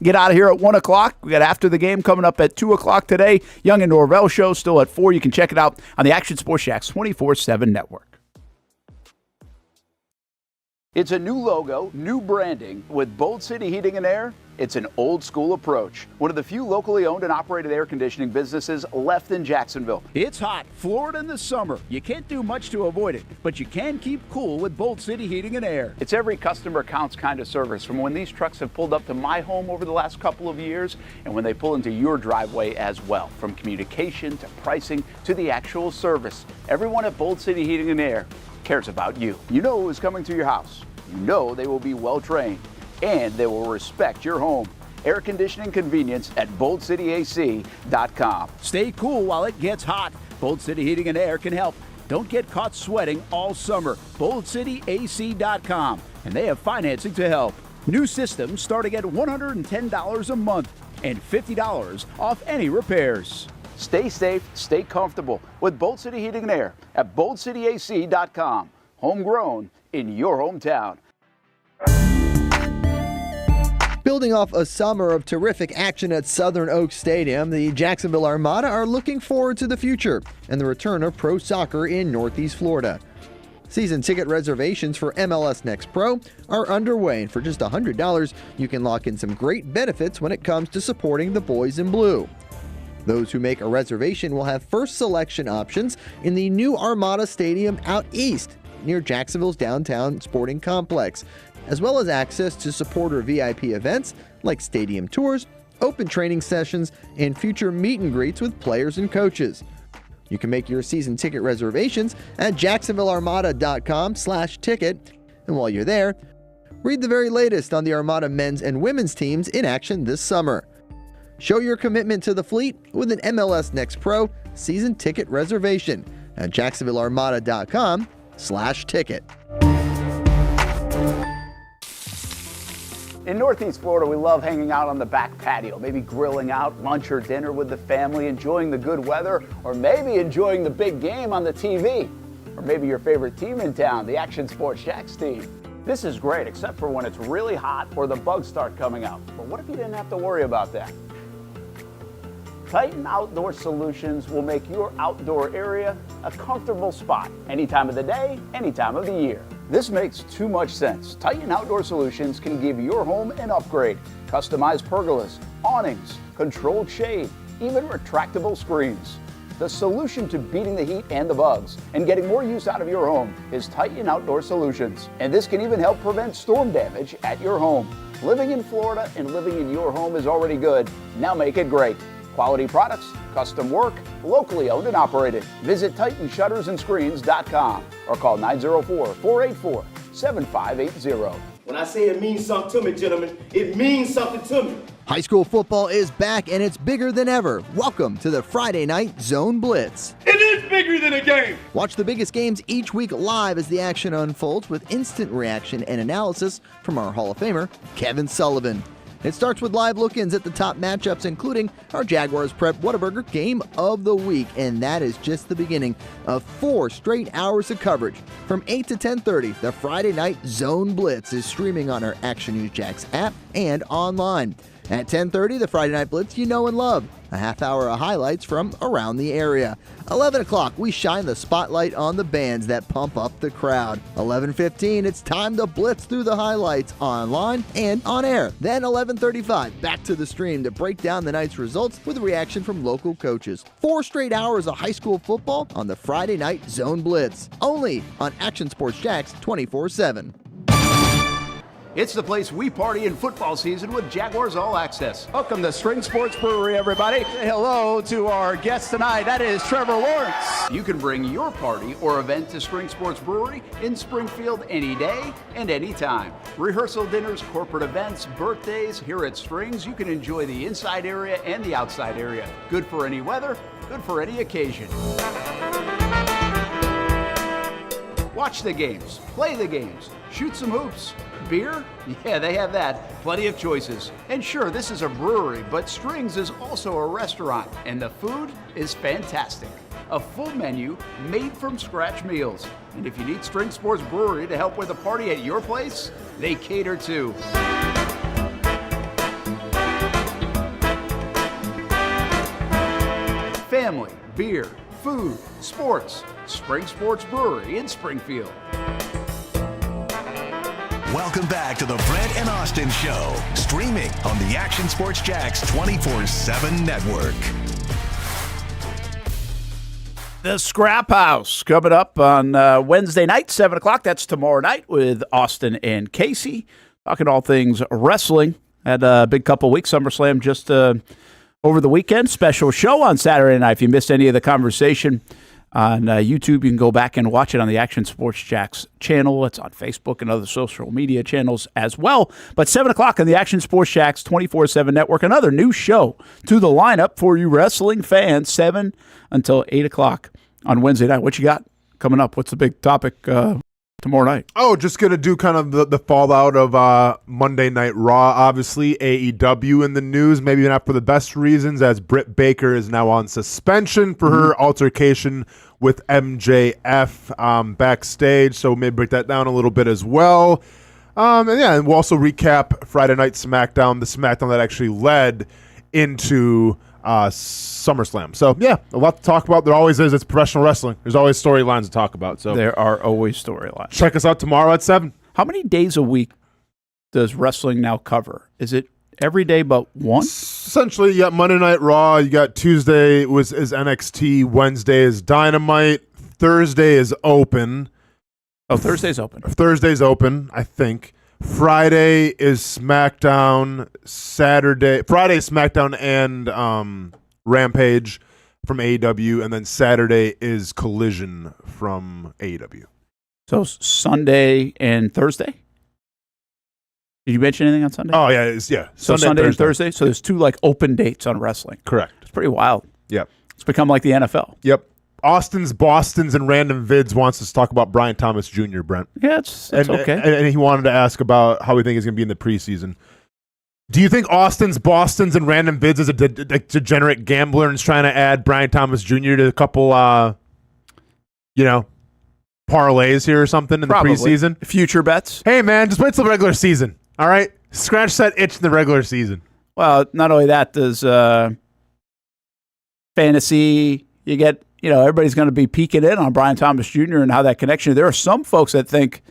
get out of here at 1 o'clock. We got After the Game coming up at 2 o'clock today. Young and Norvell Show still at 4. You can check it out on the Action Sports Jacks 24/7 network. It's a new logo, new branding. With Bold City Heating and Air, it's an old school approach. One of the few locally owned and operated air conditioning businesses left in Jacksonville. It's hot, Florida in the summer. You can't do much to avoid it, but you can keep cool with Bold City Heating and Air. It's every customer counts kind of service, from when these trucks have pulled up to my home over the last couple of years and when they pull into your driveway as well. From communication to pricing to the actual service, everyone at Bold City Heating and Air cares about you. You know who's coming to your house. You know they will be well trained, and they will respect your home. Air conditioning convenience at boldcityac.com. Stay cool while it gets hot. Bold City Heating and Air can help. Don't get caught sweating all summer. boldcityac.com, and they have financing to help. New systems starting at $110 a month and $50 off any repairs. Stay safe, stay comfortable with Bold City Heating and Air at boldcityac.com. Homegrown in your hometown. Building off a summer of terrific action at Southern Oaks Stadium, the Jacksonville Armada are looking forward to the future and the return of pro soccer in Northeast Florida. Season ticket reservations for MLS Next Pro are underway, and for just $100, you can lock in some great benefits when it comes to supporting the boys in blue. Those who make a reservation will have first selection options in the new Armada Stadium out east, near Jacksonville's downtown sporting complex, as well as access to supporter VIP events like stadium tours, open training sessions, and future meet and greets with players and coaches. You can make your season ticket reservations at jacksonvillearmada.com/ticket. And while you're there, read the very latest on the Armada men's and women's teams in action this summer. Show your commitment to the fleet with an MLS Next Pro season ticket reservation at jacksonvillearmada.com/ticket. In Northeast Florida, we love hanging out on the back patio, maybe grilling out lunch or dinner with the family, enjoying the good weather, or maybe enjoying the big game on the TV. Or maybe your favorite team in town, the Action Sports Jacks team. This is great, except for when it's really hot or the bugs start coming out. But what if you didn't have to worry about that? Titan Outdoor Solutions will make your outdoor area a comfortable spot any time of the day, any time of the year. This makes too much sense. Titan Outdoor Solutions can give your home an upgrade. Customized pergolas, awnings, controlled shade, even retractable screens. The solution to beating the heat and the bugs and getting more use out of your home is Titan Outdoor Solutions. And this can even help prevent storm damage at your home. Living in Florida and living in your home is already good. Now make it great. Quality products, custom work, locally owned and operated. Visit TitanShuttersAndScreens.com or call 904-484-7580. When I say it means something to me, gentlemen, it means something to me. High school football is back and it's bigger than ever. Welcome to the Friday Night Zone Blitz. It is bigger than a game. Watch the biggest games each week live as the action unfolds with instant reaction and analysis from our Hall of Famer, Kevin Sullivan. It starts with live look-ins at the top matchups, including our Jaguars Prep Whataburger Game of the Week. And that is just the beginning of 4 straight hours of coverage. From 8 to 10:30, the Friday Night Zone Blitz is streaming on our Action News Jax app and online. At 10:30, the Friday Night Blitz you know and love. A half hour of highlights from around the area. 11 o'clock, we shine the spotlight on the bands that pump up the crowd. 11:15, it's time to blitz through the highlights online and on air. Then 11:35, back to the stream to break down the night's results with a reaction from local coaches. 4 straight hours of high school football on the Friday Night Zone Blitz. Only on Action Sports Jacks 24/7. It's the place we party in football season with Jaguars All Access. Welcome to Spring Sports Brewery, everybody. Say hello to our guest tonight. That is Trevor Lawrence. You can bring your party or event to Spring Sports Brewery in Springfield any day and any time. Rehearsal dinners, corporate events, birthdays. Here at Strings, you can enjoy the inside area and the outside area. Good for any weather, good for any occasion. Watch the games, play the games, shoot some hoops. Beer? Yeah, they have that. Plenty of choices. And sure, this is a brewery, but Strings is also a restaurant, and the food is fantastic. A full menu made from scratch meals. And if you need String Sports Brewery to help with a party at your place, they cater too. Family, beer, food, sports. Spring Sports Brewery in Springfield. Welcome back to the Brent and Austen Show, streaming on the Action Sports Jacks 24/7 network. The Scrap House coming up on Wednesday night, 7 o'clock. That's tomorrow night with Austin and Casey. Talking all things wrestling. Had a big couple weeks. SummerSlam just over the weekend. Special show on Saturday night. If you missed any of the conversation on YouTube, you can go back and watch it on the Action Sports Jacks channel. It's on Facebook and other social media channels as well. But 7 o'clock on the Action Sports Jacks 24/7 network. Another new show to the lineup for you wrestling fans, 7 until 8 o'clock on Wednesday night. What you got coming up? What's the big topic tomorrow night? Oh, just going to do kind of the fallout of Monday Night Raw. Obviously, AEW in the news, maybe not for the best reasons, as Britt Baker is now on suspension for her altercation with MJF backstage. So maybe break that down a little bit as well. And we'll also recap Friday Night SmackDown, the SmackDown that actually led into SummerSlam. So, yeah, a lot to talk about. There always is. It's professional wrestling. There's always storylines to talk about. So there are always storylines. Check us out tomorrow at 7. How many days a week does wrestling now cover? Is it Every day but one? Essentially, you got Monday Night Raw. You got Tuesday is NXT. Wednesday is Dynamite. Thursday is open. Oh, Thursday's open. Thursday's open, I think. Friday is SmackDown. Friday is SmackDown and Rampage from AEW, and then Saturday is Collision from AEW. So Sunday and Thursday? Did you mention anything on Sunday? Oh, yeah. So Sunday and Thursday? So there's 2 open dates on wrestling. Correct. It's pretty wild. Yep. It's become like the NFL. Yep. Boston's, and Random Vids wants us to talk about Brian Thomas Jr., Brent. Yeah, it's okay. And he wanted to ask about how we think he's going to be in the preseason. Do you think Boston's, and Random Vids is a degenerate gambler and is trying to add Brian Thomas Jr. to a couple, parlays here or something in Probably. the preseason? Future bets? Hey, man, just wait till the regular season, all right? Scratch that itch in the regular season. Well, not only that, does fantasy, you get, everybody's going to be peeking in on Brian Thomas Jr. and how that connection. There are some folks that think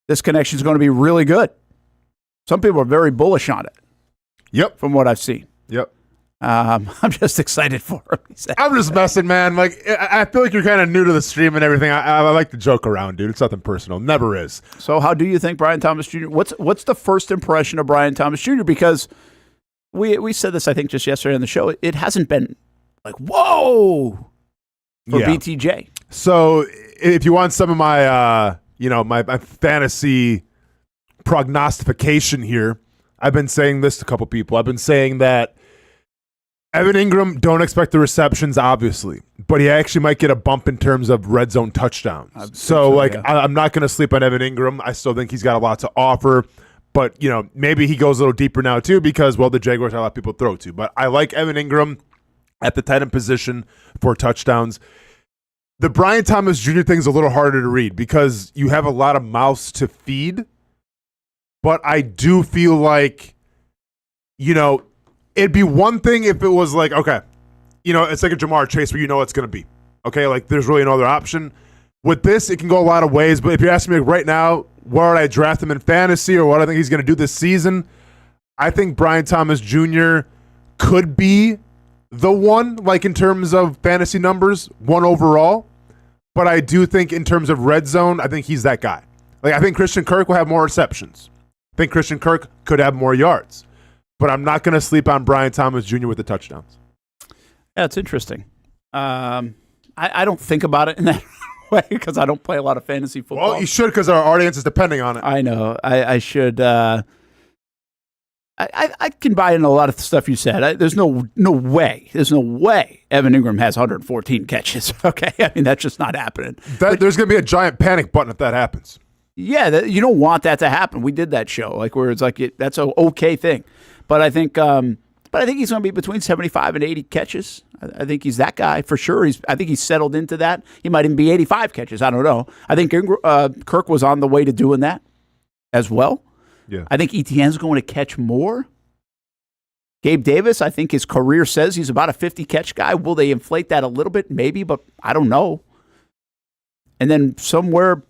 this connection is going to be really good. Some people are very bullish on it. Yep. From what I've seen. Yep. I'm just excited for him. I'm just messing, man. Like, I feel like you're kind of new to the stream and everything. I like to joke around, dude. It's nothing personal. Never is. So how do you think Brian Thomas Jr., what's the first impression of Brian Thomas Jr.? Because we said this, I think, just yesterday on the show. It hasn't been like, whoa, for BTJ. So if you want some of my, my fantasy prognostication here, I've been saying this to a couple people. I've been saying that Evan Ingram, don't expect the receptions, obviously, but he actually might get a bump in terms of red zone touchdowns. I'm not going to sleep on Evan Ingram. I still think he's got a lot to offer, but maybe he goes a little deeper now too because the Jaguars have a lot of people to throw to. But I like Evan Ingram at the tight end position for touchdowns. The Brian Thomas Jr. thing is a little harder to read because you have a lot of mouths to feed, but I do feel like, it'd be one thing if it was like, okay, it's like a Jamar Chase where it's going to be. Okay, like there's really no other option. With this, it can go a lot of ways, but if you're asking me right now, where would I draft him in fantasy or what I think he's going to do this season, I think Brian Thomas Jr. could be the one, like in terms of fantasy numbers, one overall. But I do think in terms of red zone, I think he's that guy. Like I think Christian Kirk will have more receptions. I think Christian Kirk could have more yards. But I'm not going to sleep on Brian Thomas Jr. with the touchdowns. Yeah, it's interesting. I don't think about it in that way because I don't play a lot of fantasy football. Well, you should because our audience is depending on it. I know. I should. I can buy into a lot of the stuff you said. There's no way. There's no way Evan Ingram has 114 catches. Okay, I mean that's just not happening. There's going to be a giant panic button if that happens. Yeah, you don't want that to happen. We did that show, where it's that's an okay thing. But I think he's going to be between 75 and 80 catches. I think he's that guy for sure. I think he's settled into that. He might even be 85 catches. I don't know. I think Kirk was on the way to doing that as well. Yeah. I think Etienne's going to catch more. Gabe Davis, I think his career says he's about a 50 catch guy. Will they inflate that a little bit? Maybe, but I don't know. And then somewhere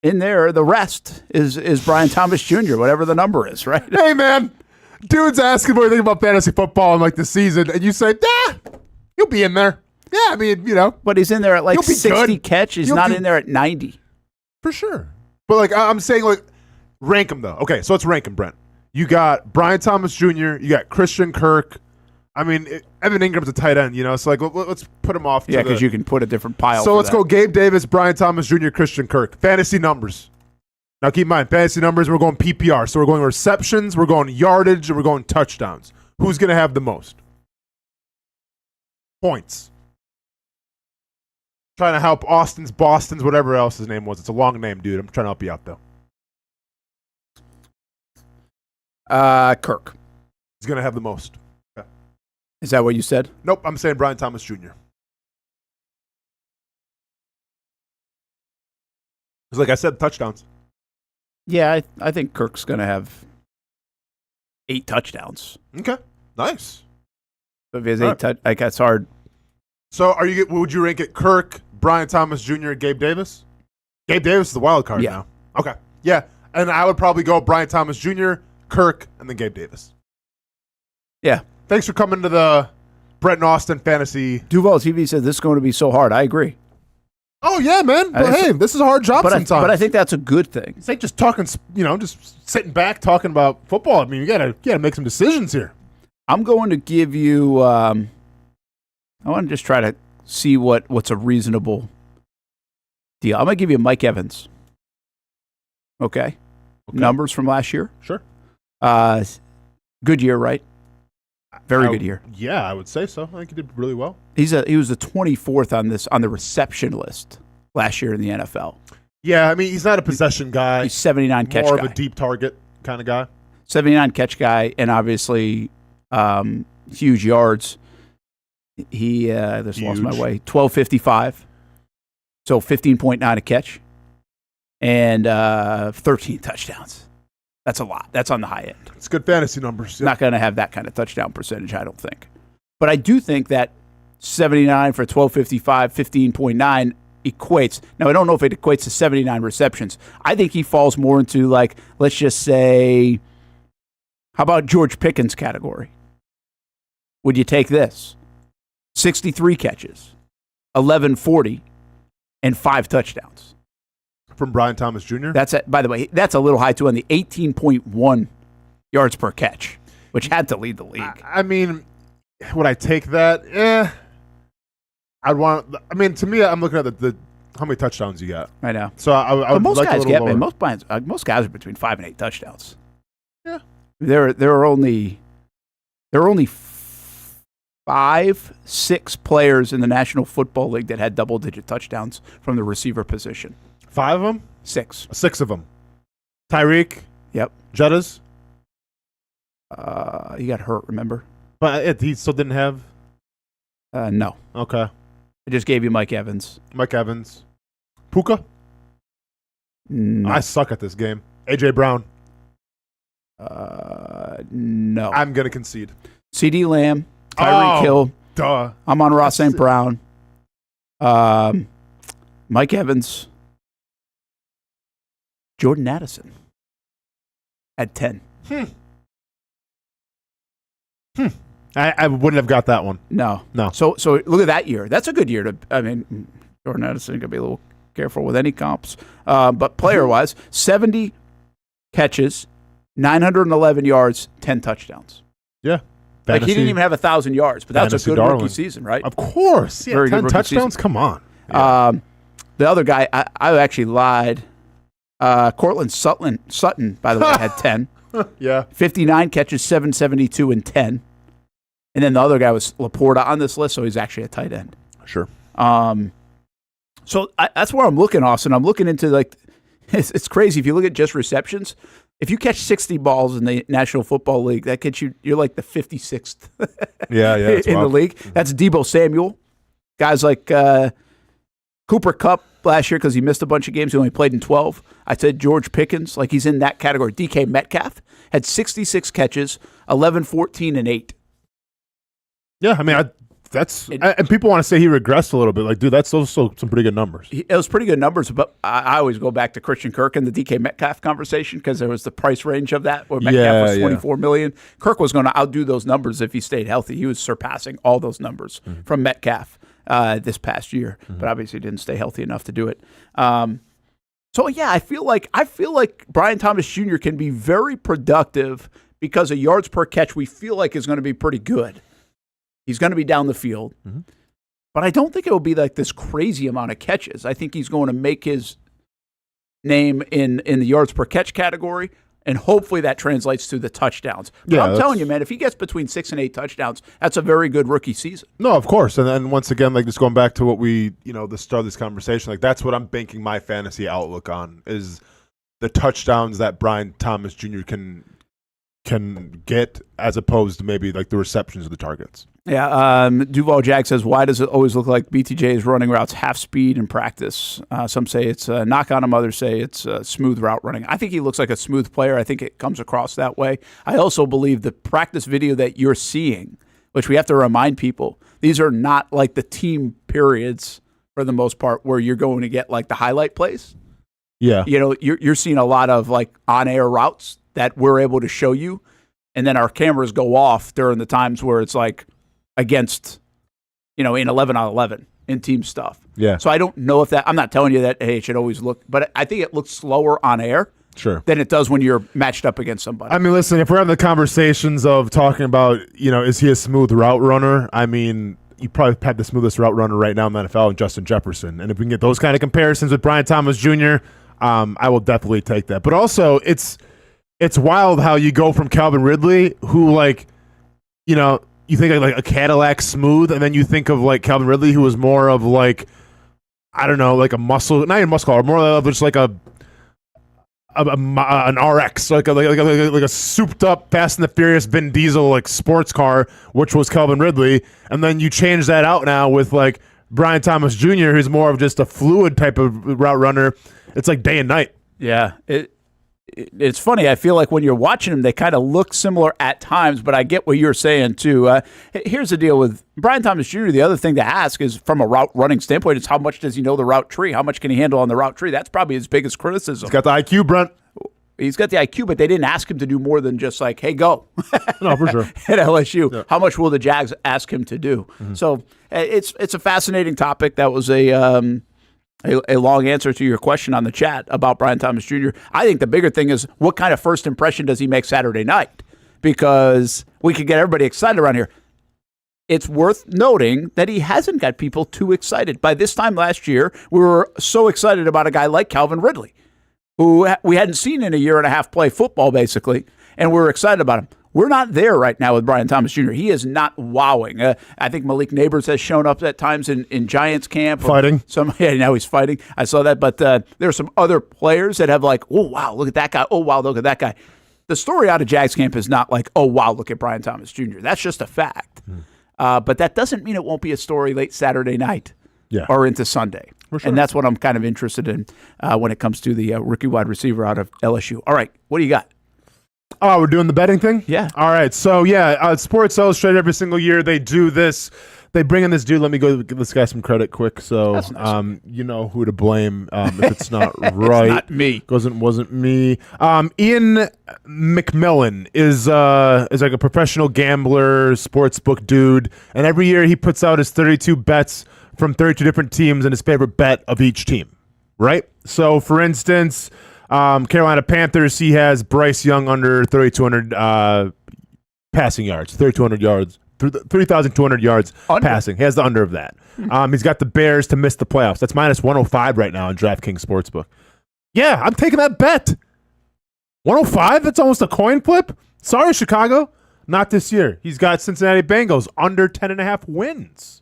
in there, the rest is Brian Thomas Jr., whatever the number is, right? Hey, man. Dude's asking what you think about fantasy football in the season, and you say, he'll be in there. Yeah, I mean, But he's in there at 60 good. catch. He's not in there at 90. For sure. But I'm saying rank him though. Okay, so let's rank him, Brent. You got Brian Thomas Jr., you got Christian Kirk. I mean, Evan Ingram's a tight end, so let's put him off. Yeah, because you can put a different pile. So let's go Gabe Davis, Brian Thomas Jr., Christian Kirk. Fantasy numbers. Now, keep in mind, fantasy numbers, we're going PPR. So we're going receptions, we're going yardage, and we're going touchdowns. Who's going to have the most? Points. Trying to help Boston's, whatever else his name was. It's a long name, dude. I'm trying to help you out, though. Kirk. He's going to have the most. Okay. Is that what you said? Nope, I'm saying Brian Thomas Jr. Because like I said, touchdowns. Yeah, I think Kirk's going to have 8 touchdowns. Okay, nice. So if he has 8 that's hard. So would you rank it Kirk, Brian Thomas Jr., Gabe Davis? Gabe Davis is the wild card now. Okay, yeah. And I would probably go Brian Thomas Jr., Kirk, and then Gabe Davis. Yeah. Thanks for coming to the Brent Austen Fantasy. Duval TV said this is going to be so hard. I agree. Oh, yeah, man. But hey, this is a hard job sometimes. But I think that's a good thing. It's like just talking, just sitting back talking about football. I mean, you gotta make some decisions here. I'm going to give you. I want to just try to see what's a reasonable deal. I'm going to give you Mike Evans. Okay. Numbers from last year. Sure. Good year, right? Very good year. Yeah, I would say so. I think he did really well. He was the 24th on the reception list last year in the NFL. Yeah, I mean, he's not a possession guy. He's 79 catch guy. More of a deep target kind of guy. 79 catch guy, and obviously huge yards. He just lost my way. 1255, so 15.9 a catch, and 13 touchdowns. That's a lot. That's on the high end. It's good fantasy numbers. Yeah. Not going to have that kind of touchdown percentage, I don't think. But I do think that 79 for 1255, 15.9 equates. Now, I don't know if it equates to 79 receptions. I think he falls more into, like, let's just say, how about George Pickens category? Would you take this? 63 catches, 1140, and 5 touchdowns. From Brian Thomas Jr.? By the way, that's a little high, too, on the 18.1 yards per catch, which had to lead the league. I mean, would I take that? I'd want. I mean, to me, I'm looking at the how many touchdowns you got. I know. So I would most like guys a little get most guys are between 5 and 8 touchdowns. Yeah. There are only 5-6 players in the National Football League that had double-digit touchdowns from the receiver position. 5 of them? 6. 6 of them. Tyreek. Yep. Jettas. He got hurt, remember? But he still didn't have? No. Okay. I just gave you Mike Evans. Mike Evans. Puka? No. I suck at this game. A.J. Brown. No. I'm going to concede. C.D. Lamb. Tyreek Hill. Duh. I'm on Ross St. Brown. Mike Evans. Jordan Addison. At 10. I wouldn't have got that one. No. So look at that year. That's a good year Jordan Addison going to be a little careful with any comps. But player-wise, 70 catches, 911 yards, 10 touchdowns. Yeah. Like he didn't even have 1,000 yards, but that's a good rookie season, right? Of course. Yeah, very 10 good touchdowns? season. Come on. Yeah. The other guy, I actually lied. Cortland Sutton, by the way, had 10. Yeah. 59 catches, 772, and 10. And then the other guy was Laporta on this list, so he's actually a tight end. Sure. So that's where I'm looking, Austin. I'm looking into, like, it's crazy. If you look at just receptions, if you catch 60 balls in the National Football League, that gets you're like the 56th in the league. That's Deebo Samuel. Guys like Cooper Kupp last year because he missed a bunch of games. He only played in 12. I said George Pickens, like he's in that category. DK Metcalf had 66 catches, 11, 14, and 8. Yeah, I mean, and people want to say he regressed a little bit. Like, dude, that's also some pretty good numbers. It was pretty good numbers, but I always go back to Christian Kirk and the DK Metcalf conversation because there was the price range of that where Metcalf was $24 million. Kirk was going to outdo those numbers if he stayed healthy. He was surpassing all those numbers from Metcalf this past year, but obviously didn't stay healthy enough to do it. So yeah, I feel like Brian Thomas Jr. can be very productive because of yards per catch. We feel like is going to be pretty good. He's going to be down the field, but I don't think it will be like this crazy amount of catches. I think he's going to make his name in the yards per catch category, and hopefully that translates to the touchdowns. But I'm telling you, man, if he gets between 6 and 8 touchdowns, that's a very good rookie season. No, of course. And then once again, like just going back to what we, the start of this conversation, like that's what I'm banking my fantasy outlook on is the touchdowns that Brian Thomas Jr. can get as opposed to maybe like the receptions of the targets. Yeah, Duval Jack says, why does it always look like BTJ is running routes half speed in practice? Some say it's a knock on him. Others say it's a smooth route running. I think he looks like a smooth player. I think it comes across that way. I also believe the practice video that you're seeing, which we have to remind people, these are not like the team periods for the most part where you're going to get like the highlight plays. Yeah. You're seeing a lot of like on-air routes that we're able to show you. and then our cameras go off during the times where it's like against, in 11 on 11 in team stuff. Yeah. So I don't know if that. I'm not telling you that. Hey, it should always look, but I think it looks slower on air. Sure. Than it does when you're matched up against somebody. I mean, listen, if we're having the conversations of talking about, is he a smooth route runner? I mean, you probably have the smoothest route runner right now in the NFL, Justin Jefferson. And if we can get those kind of comparisons with Brian Thomas Jr., I will definitely take that. But also, it's wild how you go from Calvin Ridley, who, you think of like a Cadillac smooth, and then you think of like Calvin Ridley, who was more of like, I don't know, like a muscle, not even muscle car, more of just like an RX, like a souped up Fast and the Furious Vin Diesel like sports car, which was Calvin Ridley, and then you change that out now with like Brian Thomas Jr., who's more of just a fluid type of route runner. It's like day and night. Yeah, it's funny. I feel like when you're watching them, they kind of look similar at times, but I get what you're saying too. Here's the deal with Brian Thomas Jr. The other thing to ask is, from a route running standpoint, is how much does he know the route tree? How much can he handle on the route tree? That's probably his biggest criticism. He's got the IQ, Brent. He's got the IQ, but they didn't ask him to do more than just like, hey, go. No, for sure. At LSU. Yeah. How much will the Jags ask him to do? Mm-hmm. So it's a fascinating topic. That was a long answer to your question on the chat about Brian Thomas Jr. I think the bigger thing is, what kind of first impression does he make Saturday night? Because we could get everybody excited around here. It's worth noting that he hasn't got people too excited. By this time last year, we were so excited about a guy like Calvin Ridley, who we hadn't seen in a year and a half play football, basically, and we were excited about him. We're not there right now with Brian Thomas Jr. He is not wowing. I think Malik Neighbors has shown up at times in Giants camp. Fighting. Now he's fighting. I saw that. But there are some other players that have like, oh, wow, look at that guy. Oh, wow, look at that guy. The story out of Jags camp is not like, oh, wow, look at Brian Thomas Jr. That's just a fact. But that doesn't mean it won't be a story late Saturday night or into Sunday. For sure. And that's what I'm kind of interested in when it comes to the rookie wide receiver out of LSU. All right, what do you got? Oh, we're doing the betting thing? Yeah. All right. So, Sports Illustrated every single year, they do this. They bring in this dude. Let me go give this guy some credit quick. So, nice. You know who to blame if it's not right. It's not me. Wasn't me. Ian McMillan is like a professional gambler, sports book dude. And every year he puts out his 32 bets from 32 different teams and his favorite bet of each team. Right? So, for instance, Carolina Panthers, he has Bryce Young under 3,200 passing yards, 3,200 yards, 3,200 yards passing. He has the under of that. He's got the Bears to miss the playoffs. That's minus 105 right now on DraftKings Sportsbook. Yeah, I'm taking that bet. 105? That's almost a coin flip. Sorry, Chicago. Not this year. He's got Cincinnati Bengals under 10.5 wins.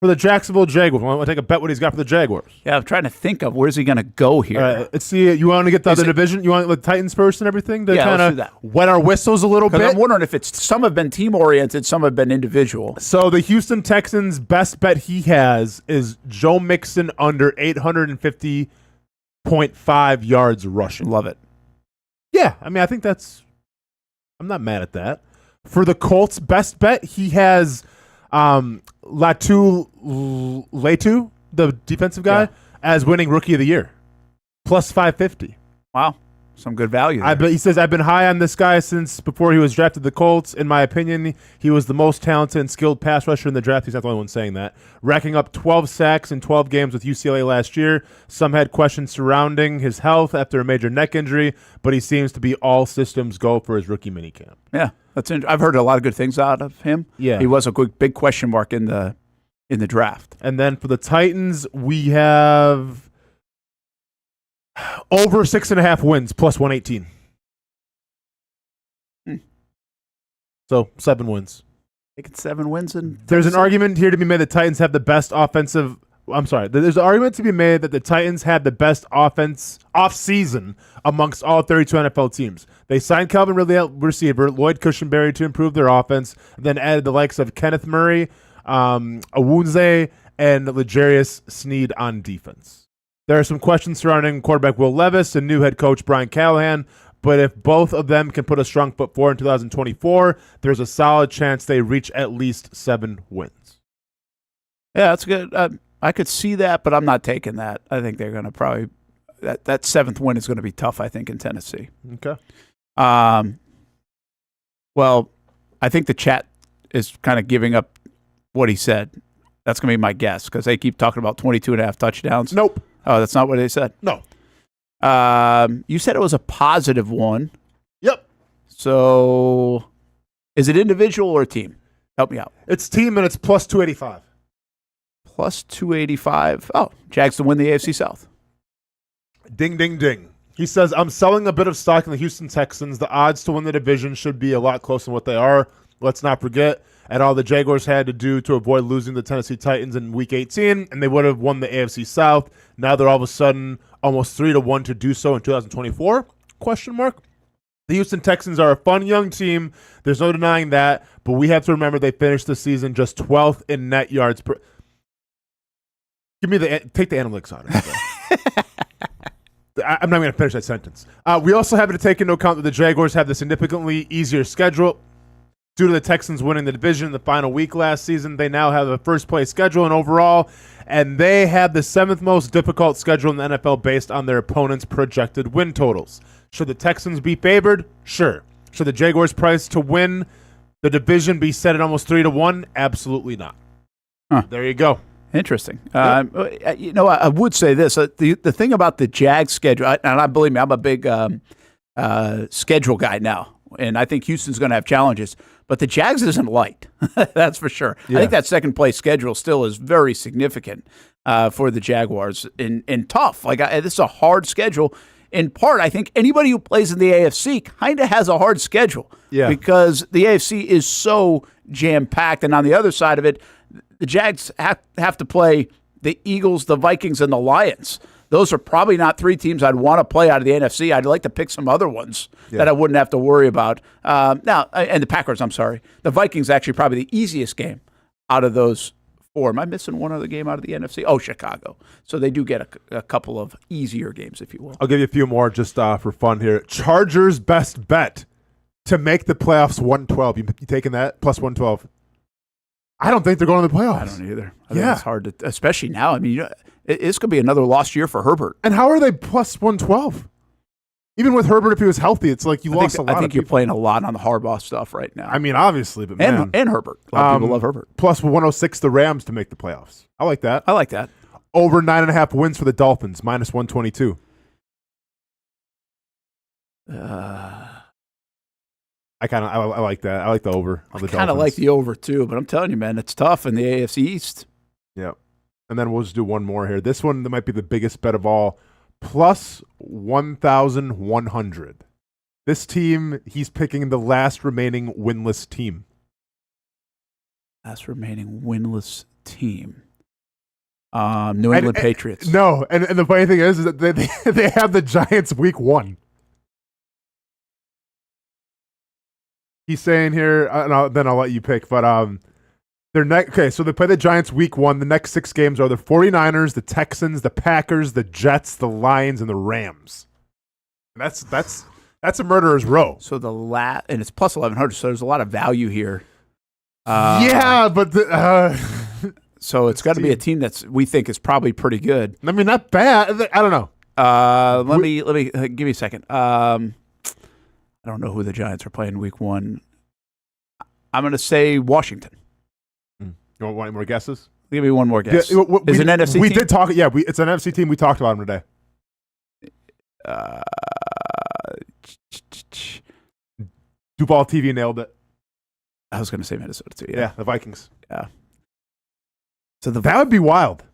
For the Jacksonville Jaguars. Want to take a bet what he's got for the Jaguars? Yeah, I'm trying to think of where's he going to go here. Let's see. You want to get the other division? You want the Titans first and everything to kind of wet our whistles a little bit? I'm wondering if some have been team-oriented, some have been individual. So the Houston Texans' best bet he has is Joe Mixon under 850.5 yards rushing. Love it. Yeah, I mean, I think I'm not mad at that. For the Colts' best bet, he has Latu, the defensive guy, as winning Rookie of the Year, plus 550. Wow, some good value there. He says, I've been high on this guy since before he was drafted the Colts. In my opinion, he was the most talented and skilled pass rusher in the draft. He's not the only one saying that. Racking up 12 sacks in 12 games with UCLA last year. Some had questions surrounding his health after a major neck injury, but he seems to be all systems go for his rookie minicamp. Yeah. I've heard a lot of good things out of him. Yeah. He was a big question mark in the draft. And then for the Titans, we have over 6.5 wins, plus 118. So 7 wins. Taking 7 wins. There's an argument here to be made that Titans have the best offensive. I'm sorry. There's an argument to be made that the Titans had the best offense off-season amongst all 32 NFL teams. They signed Calvin Ridley at receiver, Lloyd Cushenberry to improve their offense, and then added the likes of Kenneth Murray, Awunze, and L'Jarius Sneed on defense. There are some questions surrounding quarterback Will Levis and new head coach Brian Callahan, but if both of them can put a strong foot forward in 2024, there's a solid chance they reach at least 7 wins. Yeah, that's good. I could see that, but I'm not taking that. I think they're going to probably that 7th win is going to be tough, I think, in Tennessee. Okay. Well, I think the chat is kind of giving up what he said. That's going to be my guess because they keep talking about 22.5 touchdowns. Nope. Oh, that's not what they said? No. You said it was a positive one. Yep. So is it individual or team? Help me out. It's team, and it's plus 285. Plus 285. Oh, Jags to win the AFC South. Ding, ding, ding. He says, I'm selling a bit of stock in the Houston Texans. The odds to win the division should be a lot closer than what they are. Let's not forget at all the Jaguars had to do to avoid losing the Tennessee Titans in Week 18, and they would have won the AFC South. Now they're all of a sudden almost 3-1 to do so in 2024? Question mark. The Houston Texans are a fun young team. There's no denying that, but we have to remember they finished the season just 12th in net yards per. Take the analytics on it. I'm not going to finish that sentence. We also have to take into account that the Jaguars have the significantly easier schedule. Due to the Texans winning the division in the final week last season, they now have a first-place schedule and overall, and they have the 7th most difficult schedule in the NFL based on their opponents' projected win totals. Should the Texans be favored? Sure. Should the Jaguars' price to win the division be set at almost 3-1? Absolutely not. Huh. There you go. Interesting. I would say this. The thing about the Jags schedule, and I believe me, I'm a big schedule guy now, and I think Houston's going to have challenges. But the Jags isn't light. That's for sure. Yeah. I think that second-place schedule still is very significant for the Jaguars and tough. This is a hard schedule. In part, I think anybody who plays in the AFC kind of has a hard schedule because the AFC is so jam-packed. And on the other side of it, the Jags have to play the Eagles, the Vikings, and the Lions. Those are probably not three teams I'd want to play out of the NFC. I'd like to pick some other ones that I wouldn't have to worry about. And the Packers, I'm sorry. The Vikings actually probably the easiest game out of those four. Am I missing one other game out of the NFC? Oh, Chicago. So they do get a couple of easier games, if you will. I'll give you a few more just for fun here. Chargers best bet to make the playoffs 112. You taking that? Plus 112. I don't think they're going to the playoffs. I don't either. I think it's hard to, especially now. I mean, it's going to be another lost year for Herbert. And how are they plus 112? Even with Herbert, if he was healthy, it's like you lost a lot. I think you're playing a lot on the Harbaugh stuff right now. I mean, obviously, but man. And Herbert. A lot of people love Herbert. Plus 106 the Rams to make the playoffs. I like that. Over 9.5 wins for the Dolphins, minus 122. I like that. I like the over on the Dolphins. I kind of like the over too, but I'm telling you, man, it's tough in the AFC East. Yeah. And then we'll just do one more here. This one that might be the biggest bet of all. Plus 1,100. This team, he's picking the last remaining winless team. Last remaining winless team. New England Patriots. No, and the funny thing is that they have the Giants week 1. He's saying here, then I'll let you pick, but so they play the Giants week 1. The next 6 games are the 49ers, the Texans, the Packers, the Jets, the Lions, and the Rams. That's a murderer's row. So and it's plus 1,100, so there's a lot of value here. But so it's got to be a team that's we think is probably pretty good. I mean, not bad. I don't know. Let me give me a second. I don't know who the Giants are playing week 1. I'm going to say Washington. You want any more guesses? Give me one more guess. Yeah, is it an NFC team? We did talk. Yeah, it's an NFC team. We talked about them today. Duval TV nailed it. I was going to say Minnesota too. Yeah, the Vikings. Yeah. So that would be wild.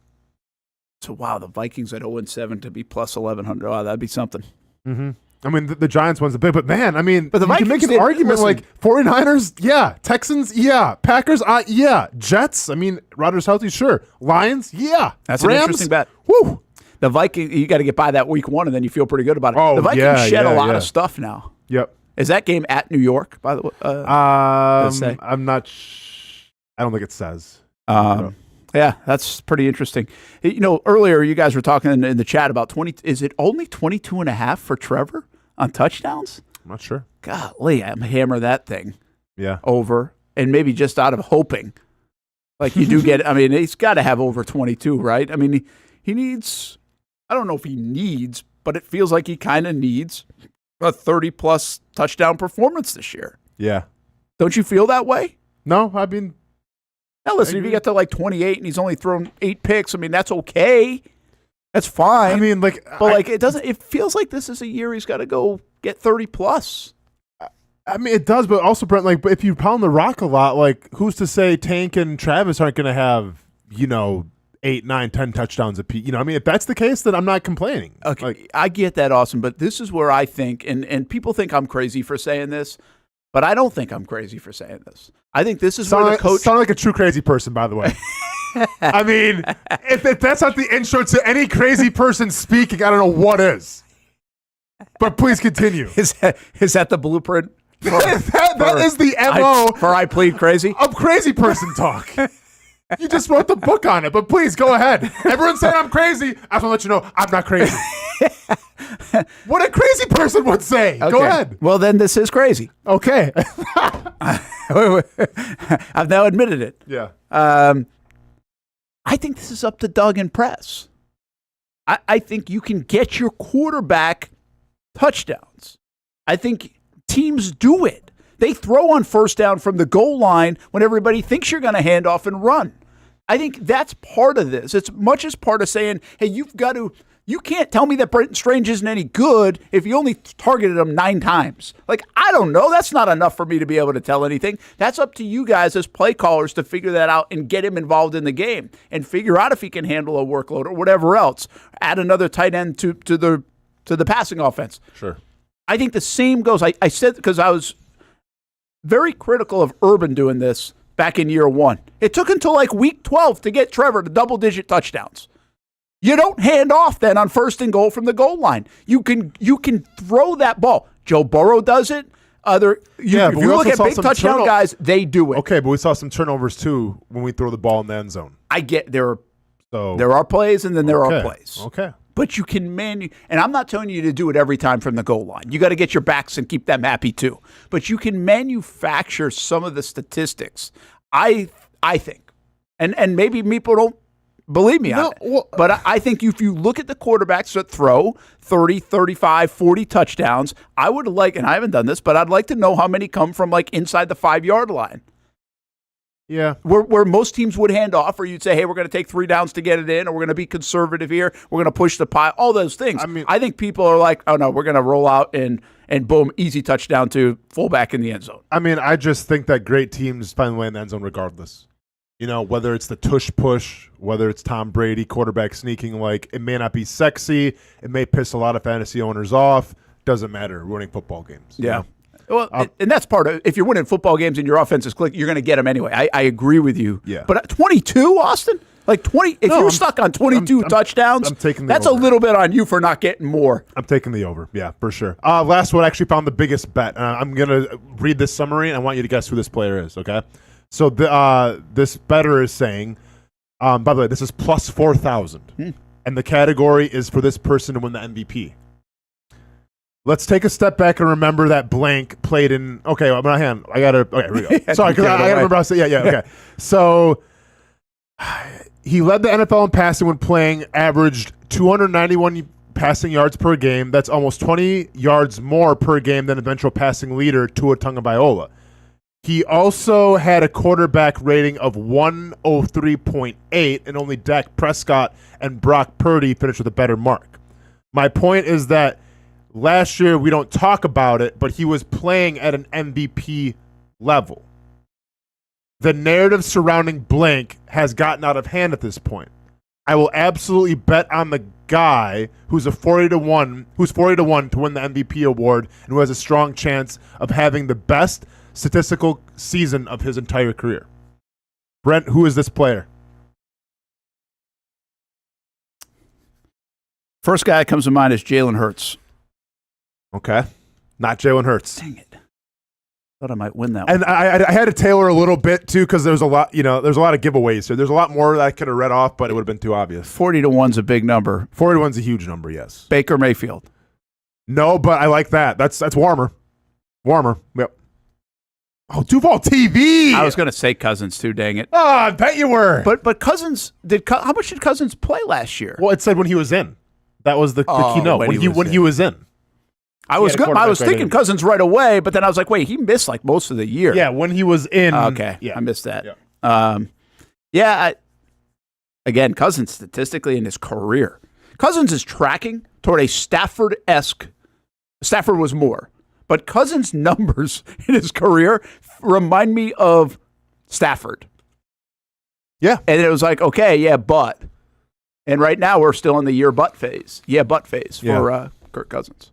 So the Vikings at 0-7 to be plus 1,100. Oh, that'd be something. Mm-hmm. I mean, the Giants one's a big, but man, I mean, but the you can make an argument like 49ers, yeah. Texans, yeah. Packers, yeah. Jets, I mean, Rodgers healthy, sure. Lions, yeah. That's Rams, an interesting bet. Woo. The Vikings, you got to get by that week 1, and then you feel pretty good about it. Oh, the Vikings shed a lot of stuff now. Yep. Is that game at New York, by the way? I'm not. I don't think it says. Yeah, that's pretty interesting. Earlier you guys were talking in the chat about 20. Is it only 22.5 for Trevor on touchdowns? I'm not sure. Golly, I'm hammer that thing. Yeah. Over, and maybe just out of hoping. Like you do get. I mean, he's got to have over 22, right? I mean, he needs. I don't know if he needs, but it feels like he kind of needs a 30-plus touchdown performance this year. Yeah. Don't you feel that way? No, I mean, now listen, if you get to like 28 and he's only thrown 8 picks, I mean that's okay. That's fine. I mean, like, but like it doesn't. It feels like this is a year he's got to go get 30 plus. I mean, it does, but also, Brent, like, if you pound the rock a lot, like, who's to say Tank and Travis aren't going to have, 8, 9, 10 touchdowns apiece? I mean, if that's the case, then I'm not complaining. Okay, like, I get that, Austin, but this is where I think, and people think I'm crazy for saying this, but I don't think I'm crazy for saying this. I think this is where the coach sound like a true crazy person, by the way. I mean, if that's not the intro to any crazy person speaking, I don't know what is. But please continue. Is that the blueprint? That is the MO for I plead crazy? Of crazy person talk. You just wrote the book on it, but please go ahead. Everyone's saying I'm crazy. I just want to let you know I'm not crazy. What a crazy person would say. Okay. Go ahead. Well, then this is crazy. Okay. I've now admitted it. Yeah. I think this is up to Doug and Press. I think you can get your quarterback touchdowns. I think teams do it. They throw on first down from the goal line when everybody thinks you're going to hand off and run. I think that's part of this. It's much as part of saying, hey, you can't tell me that Brenton Strange isn't any good if you only targeted him 9 times. Like, I don't know. That's not enough for me to be able to tell anything. That's up to you guys as play callers to figure that out and get him involved in the game and figure out if he can handle a workload or whatever else. Add another tight end to the passing offense. Sure. I think the same goes. I said, because I was very critical of Urban doing this back in year 1. It took until like week 12 to get Trevor to double-digit touchdowns. You don't hand off then on first and goal from the goal line. You can throw that ball. Joe Burrow does it. If you look at big touchdown guys, they do it. Okay, but we saw some turnovers too when we throw the ball in the end zone. I get there are plays and then there are plays. Okay. But you can and I'm not telling you to do it every time from the goal line. You got to get your backs and keep them happy too. But you can manufacture some of the statistics. I think, and maybe people don't believe me on it. But I think if you look at the quarterbacks that throw 30, 35, 40 touchdowns, I would like, and I haven't done this, but I'd like to know how many come from like inside the 5-yard line. Yeah. Where most teams would hand off, or you'd say, hey, we're going to take 3 downs to get it in, or we're going to be conservative here, we're going to push the pile, all those things. I think people are like, oh, no, we're going to roll out and boom, easy touchdown to fullback in the end zone. I mean, I just think that great teams find the way in the end zone regardless. Whether it's the tush push, whether it's Tom Brady, quarterback sneaking, like, it may not be sexy. It may piss a lot of fantasy owners off. Doesn't matter. We're winning football games. Yeah. Well, and that's part of, if you're winning football games and your offense is click, you're going to get them anyway. I agree with you. Yeah. But at 22, Austin, like 20, if you're stuck on 22 touchdowns, that's a little bit on you for not getting more. I'm taking the over. Yeah, for sure. Last one, I actually found the biggest bet. I'm going to read this summary, and I want you to guess who this player is, okay? So this bettor is saying, by the way, this is plus 4,000. And the category is for this person to win the MVP. Let's take a step back and remember that blank played in. Okay, I'm not hand. I gotta. Okay, here we go. Sorry, because I gotta remember. Yeah. Okay. So he led the NFL in passing when playing. Averaged 291 passing yards per game. That's almost 20 yards more per game than eventual passing leader Tua Tagovailoa. He also had a quarterback rating of 103.8, and only Dak Prescott and Brock Purdy finished with a better mark. My point is that last year, we don't talk about it, but he was playing at an MVP level. The narrative surrounding blank has gotten out of hand at this point. I will absolutely bet on the guy who's 40 to 1 to win the MVP award and who has a strong chance of having the best statistical season of his entire career. Brent, who is this player? First guy that comes to mind is Jalen Hurts. Okay. Not Jalen Hurts. Dang it. Thought I might win that one. And I had to tailor a little bit, too, because there's a lot, there's a lot of giveaways here. There's a lot more that I could have read off, but it would have been too obvious. 40 to 1's a big number. 40 to 1's a huge number, yes. Baker Mayfield. No, but I like that. That's warmer. Warmer. Yep. Oh, Duval TV. I was going to say Cousins, too, dang it. Oh, I bet you were. But Cousins, how much did Cousins play last year? Well, it said when he was in. That was the keynote. When he was in. I was thinking Cousins right away, but then I was like, wait, he missed like most of the year. Yeah, when he was in. Okay, yeah. I missed that. Yeah. Again, Cousins statistically in his career, Cousins is tracking toward a Stafford-esque. Stafford was more, but Cousins' numbers in his career remind me of Stafford. Yeah. And it was like, okay, yeah, but. And right now we're still in the year but phase. Yeah, but phase for Kirk Cousins.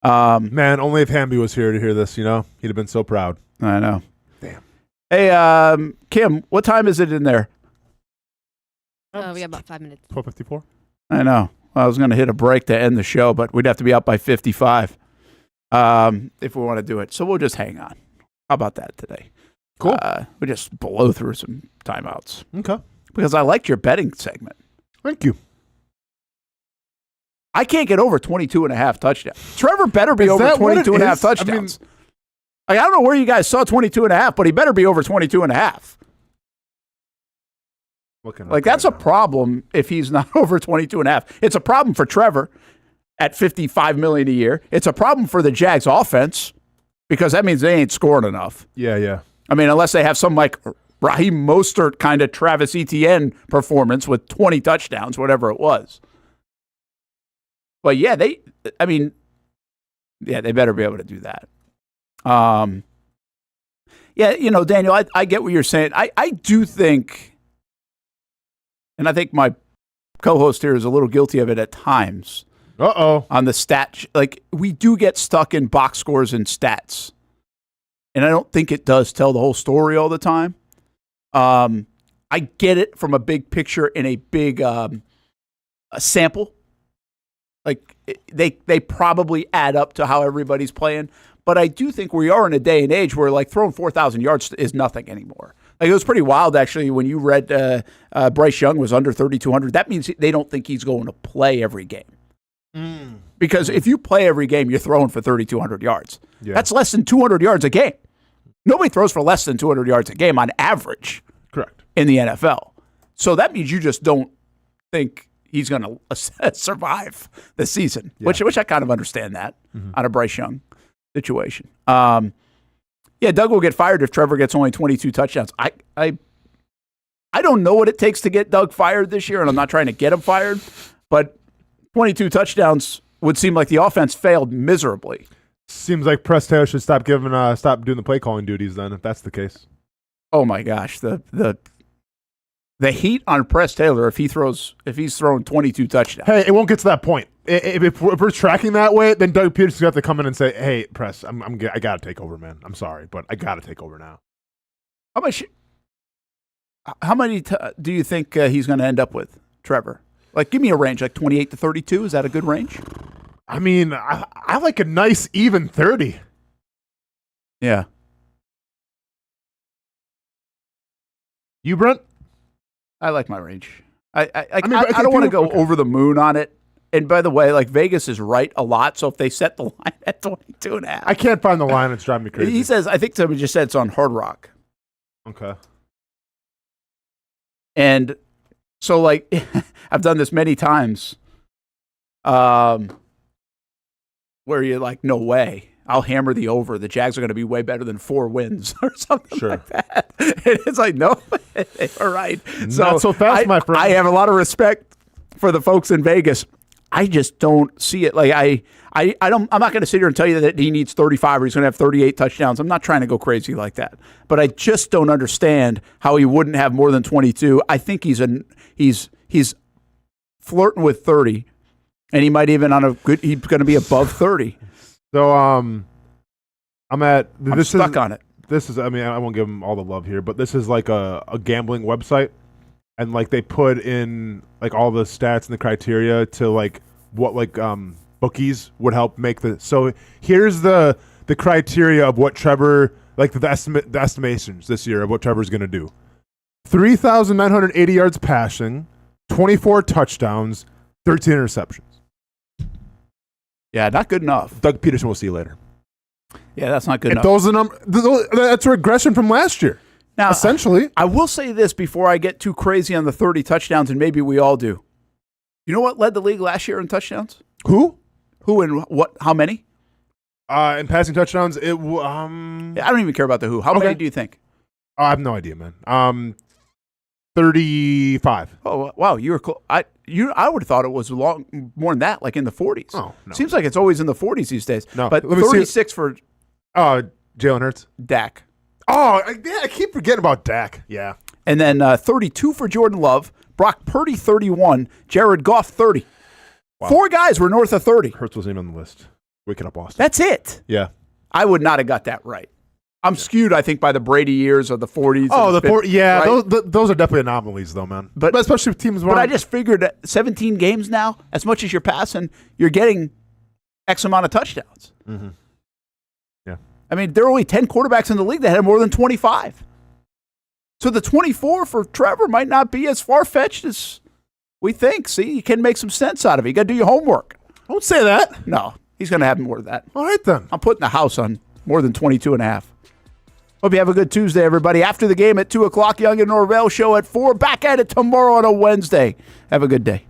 Man, only if Hamby was here to hear this, he'd have been so proud. I know. Damn. Hey, Kim, what time is it in there? We got about 5 minutes. 12:54. I know. I was going to hit a break to end the show, but we'd have to be out by 55 if we want to do it. So we'll just hang on. How about that today? Cool. We just blow through some timeouts. Okay. Because I liked your betting segment. Thank you. I can't get over 22.5 touchdowns. Trevor better be over 22.5 touchdowns. I don't know where you guys saw 22.5, but he better be over 22.5. Like, that's a problem if he's not over 22.5. It's a problem for Trevor at $55 million a year. It's a problem for the Jags offense because that means they ain't scoring enough. Yeah. I mean, unless they have some like Raheem Mostert kind of Travis Etienne performance with 20 touchdowns, whatever it was. But yeah, they better be able to do that. Daniel, I get what you're saying. I do think, and I think my co-host here is a little guilty of it at times. On the stat, like we do get stuck in box scores and stats. And I don't think it does tell the whole story all the time. I get it from a big picture in a big a sample. Like they probably add up to how everybody's playing. But I do think we are in a day and age where like throwing 4,000 yards is nothing anymore. Like it was pretty wild actually when you read Bryce Young was under 3,200. That means they don't think he's going to play every game. Because if you play every game, you're throwing for 3,200 yards. Yeah. That's less than 200 yards a game. Nobody throws for less than 200 yards a game on average. Correct. In the NFL. So that means you just don't think he's going to survive the season, which I kind of understand that on a Bryce Young situation. Doug will get fired if Trevor gets only 22 touchdowns. I don't know what it takes to get Doug fired this year, and I'm not trying to get him fired, but 22 touchdowns would seem like the offense failed miserably. Seems like Press Taylor should stop doing the play calling duties then, if that's the case. Oh my gosh, the heat on Press Taylor if he's throwing 22 touchdowns. Hey, it won't get to that point. If we're tracking that way, then Doug Peterson's gonna have to come in and say, "Hey, Press, I gotta take over, man. I'm sorry, but I gotta take over now." How many do you think he's going to end up with, Trevor? Like, give me a range, like 28 to 32. Is that a good range? I mean, I like a nice even 30. Yeah. You, Brent? I like my range. I don't want to go over the moon on it. And by the way, like Vegas is right a lot. So if they set the line at 22.5. I can't find the line. It's driving me crazy. He says, I think somebody just said it's on Hard Rock. Okay. And so, like, I've done this many times where you're like, no way. I'll hammer the over. The Jags are going to be way better than 4 wins or something like that. And it's like, no, all right. Not so fast, my friend. I have a lot of respect for the folks in Vegas. I just don't see it. Like I'm not going to sit here and tell you that he needs 35 or he's going to have 38 touchdowns. I'm not trying to go crazy like that. But I just don't understand how he wouldn't have more than 22. I think he's flirting with 30, and he might even he's going to be above 30. So I'm stuck on it. This is, I mean, I won't give him all the love here, but this is like a gambling website, and like they put in like all the stats and the criteria to like what like bookies would help make the. So here's the criteria of what Trevor, like the estimations this year of what Trevor's going to do: 3,980 yards passing, 24 touchdowns, 13 interceptions. Yeah, not good enough. Doug Peterson, we'll see you later. Yeah, that's not good enough. Those are that's a regression from last year. Now, essentially, I will say this before I get too crazy on the 30 touchdowns, and maybe we all do. You know what led the league last year in touchdowns? Who and what? How many? In passing touchdowns, I don't even care about the who. How many do you think? I have no idea, man. 35. Oh wow, you were I would have thought it was more than that, like in the 40s. Oh, no. Seems like it's always in the 40s these days. No, but let me see 36 for Jalen Hurts. Dak. Oh, I keep forgetting about Dak. Yeah. And then 32 for Jordan Love, Brock Purdy 31, Jared Goff 30. Wow. 4 guys were north of 30. Hurts wasn't even on the list. Waking up Austin. That's it. Yeah. I would not have got that right. I'm skewed, I think, by the Brady years of the 40s. Oh, the 40s. Yeah, right? those are definitely anomalies, though, man. But especially if teams. But I just figured that 17 games now, as much as you're passing, you're getting X amount of touchdowns. Mm-hmm. Yeah. I mean, there are only 10 quarterbacks in the league that had more than 25. So the 24 for Trevor might not be as far-fetched as we think. See, you can make some sense out of it. You got to do your homework. Don't say that. No, he's going to have more than that. All right, then. I'm putting the house on more than 22 and a half. Hope you have a good Tuesday, everybody. After the game at 2 o'clock, Young and Norvell show at 4. Back at it tomorrow on a Wednesday. Have a good day.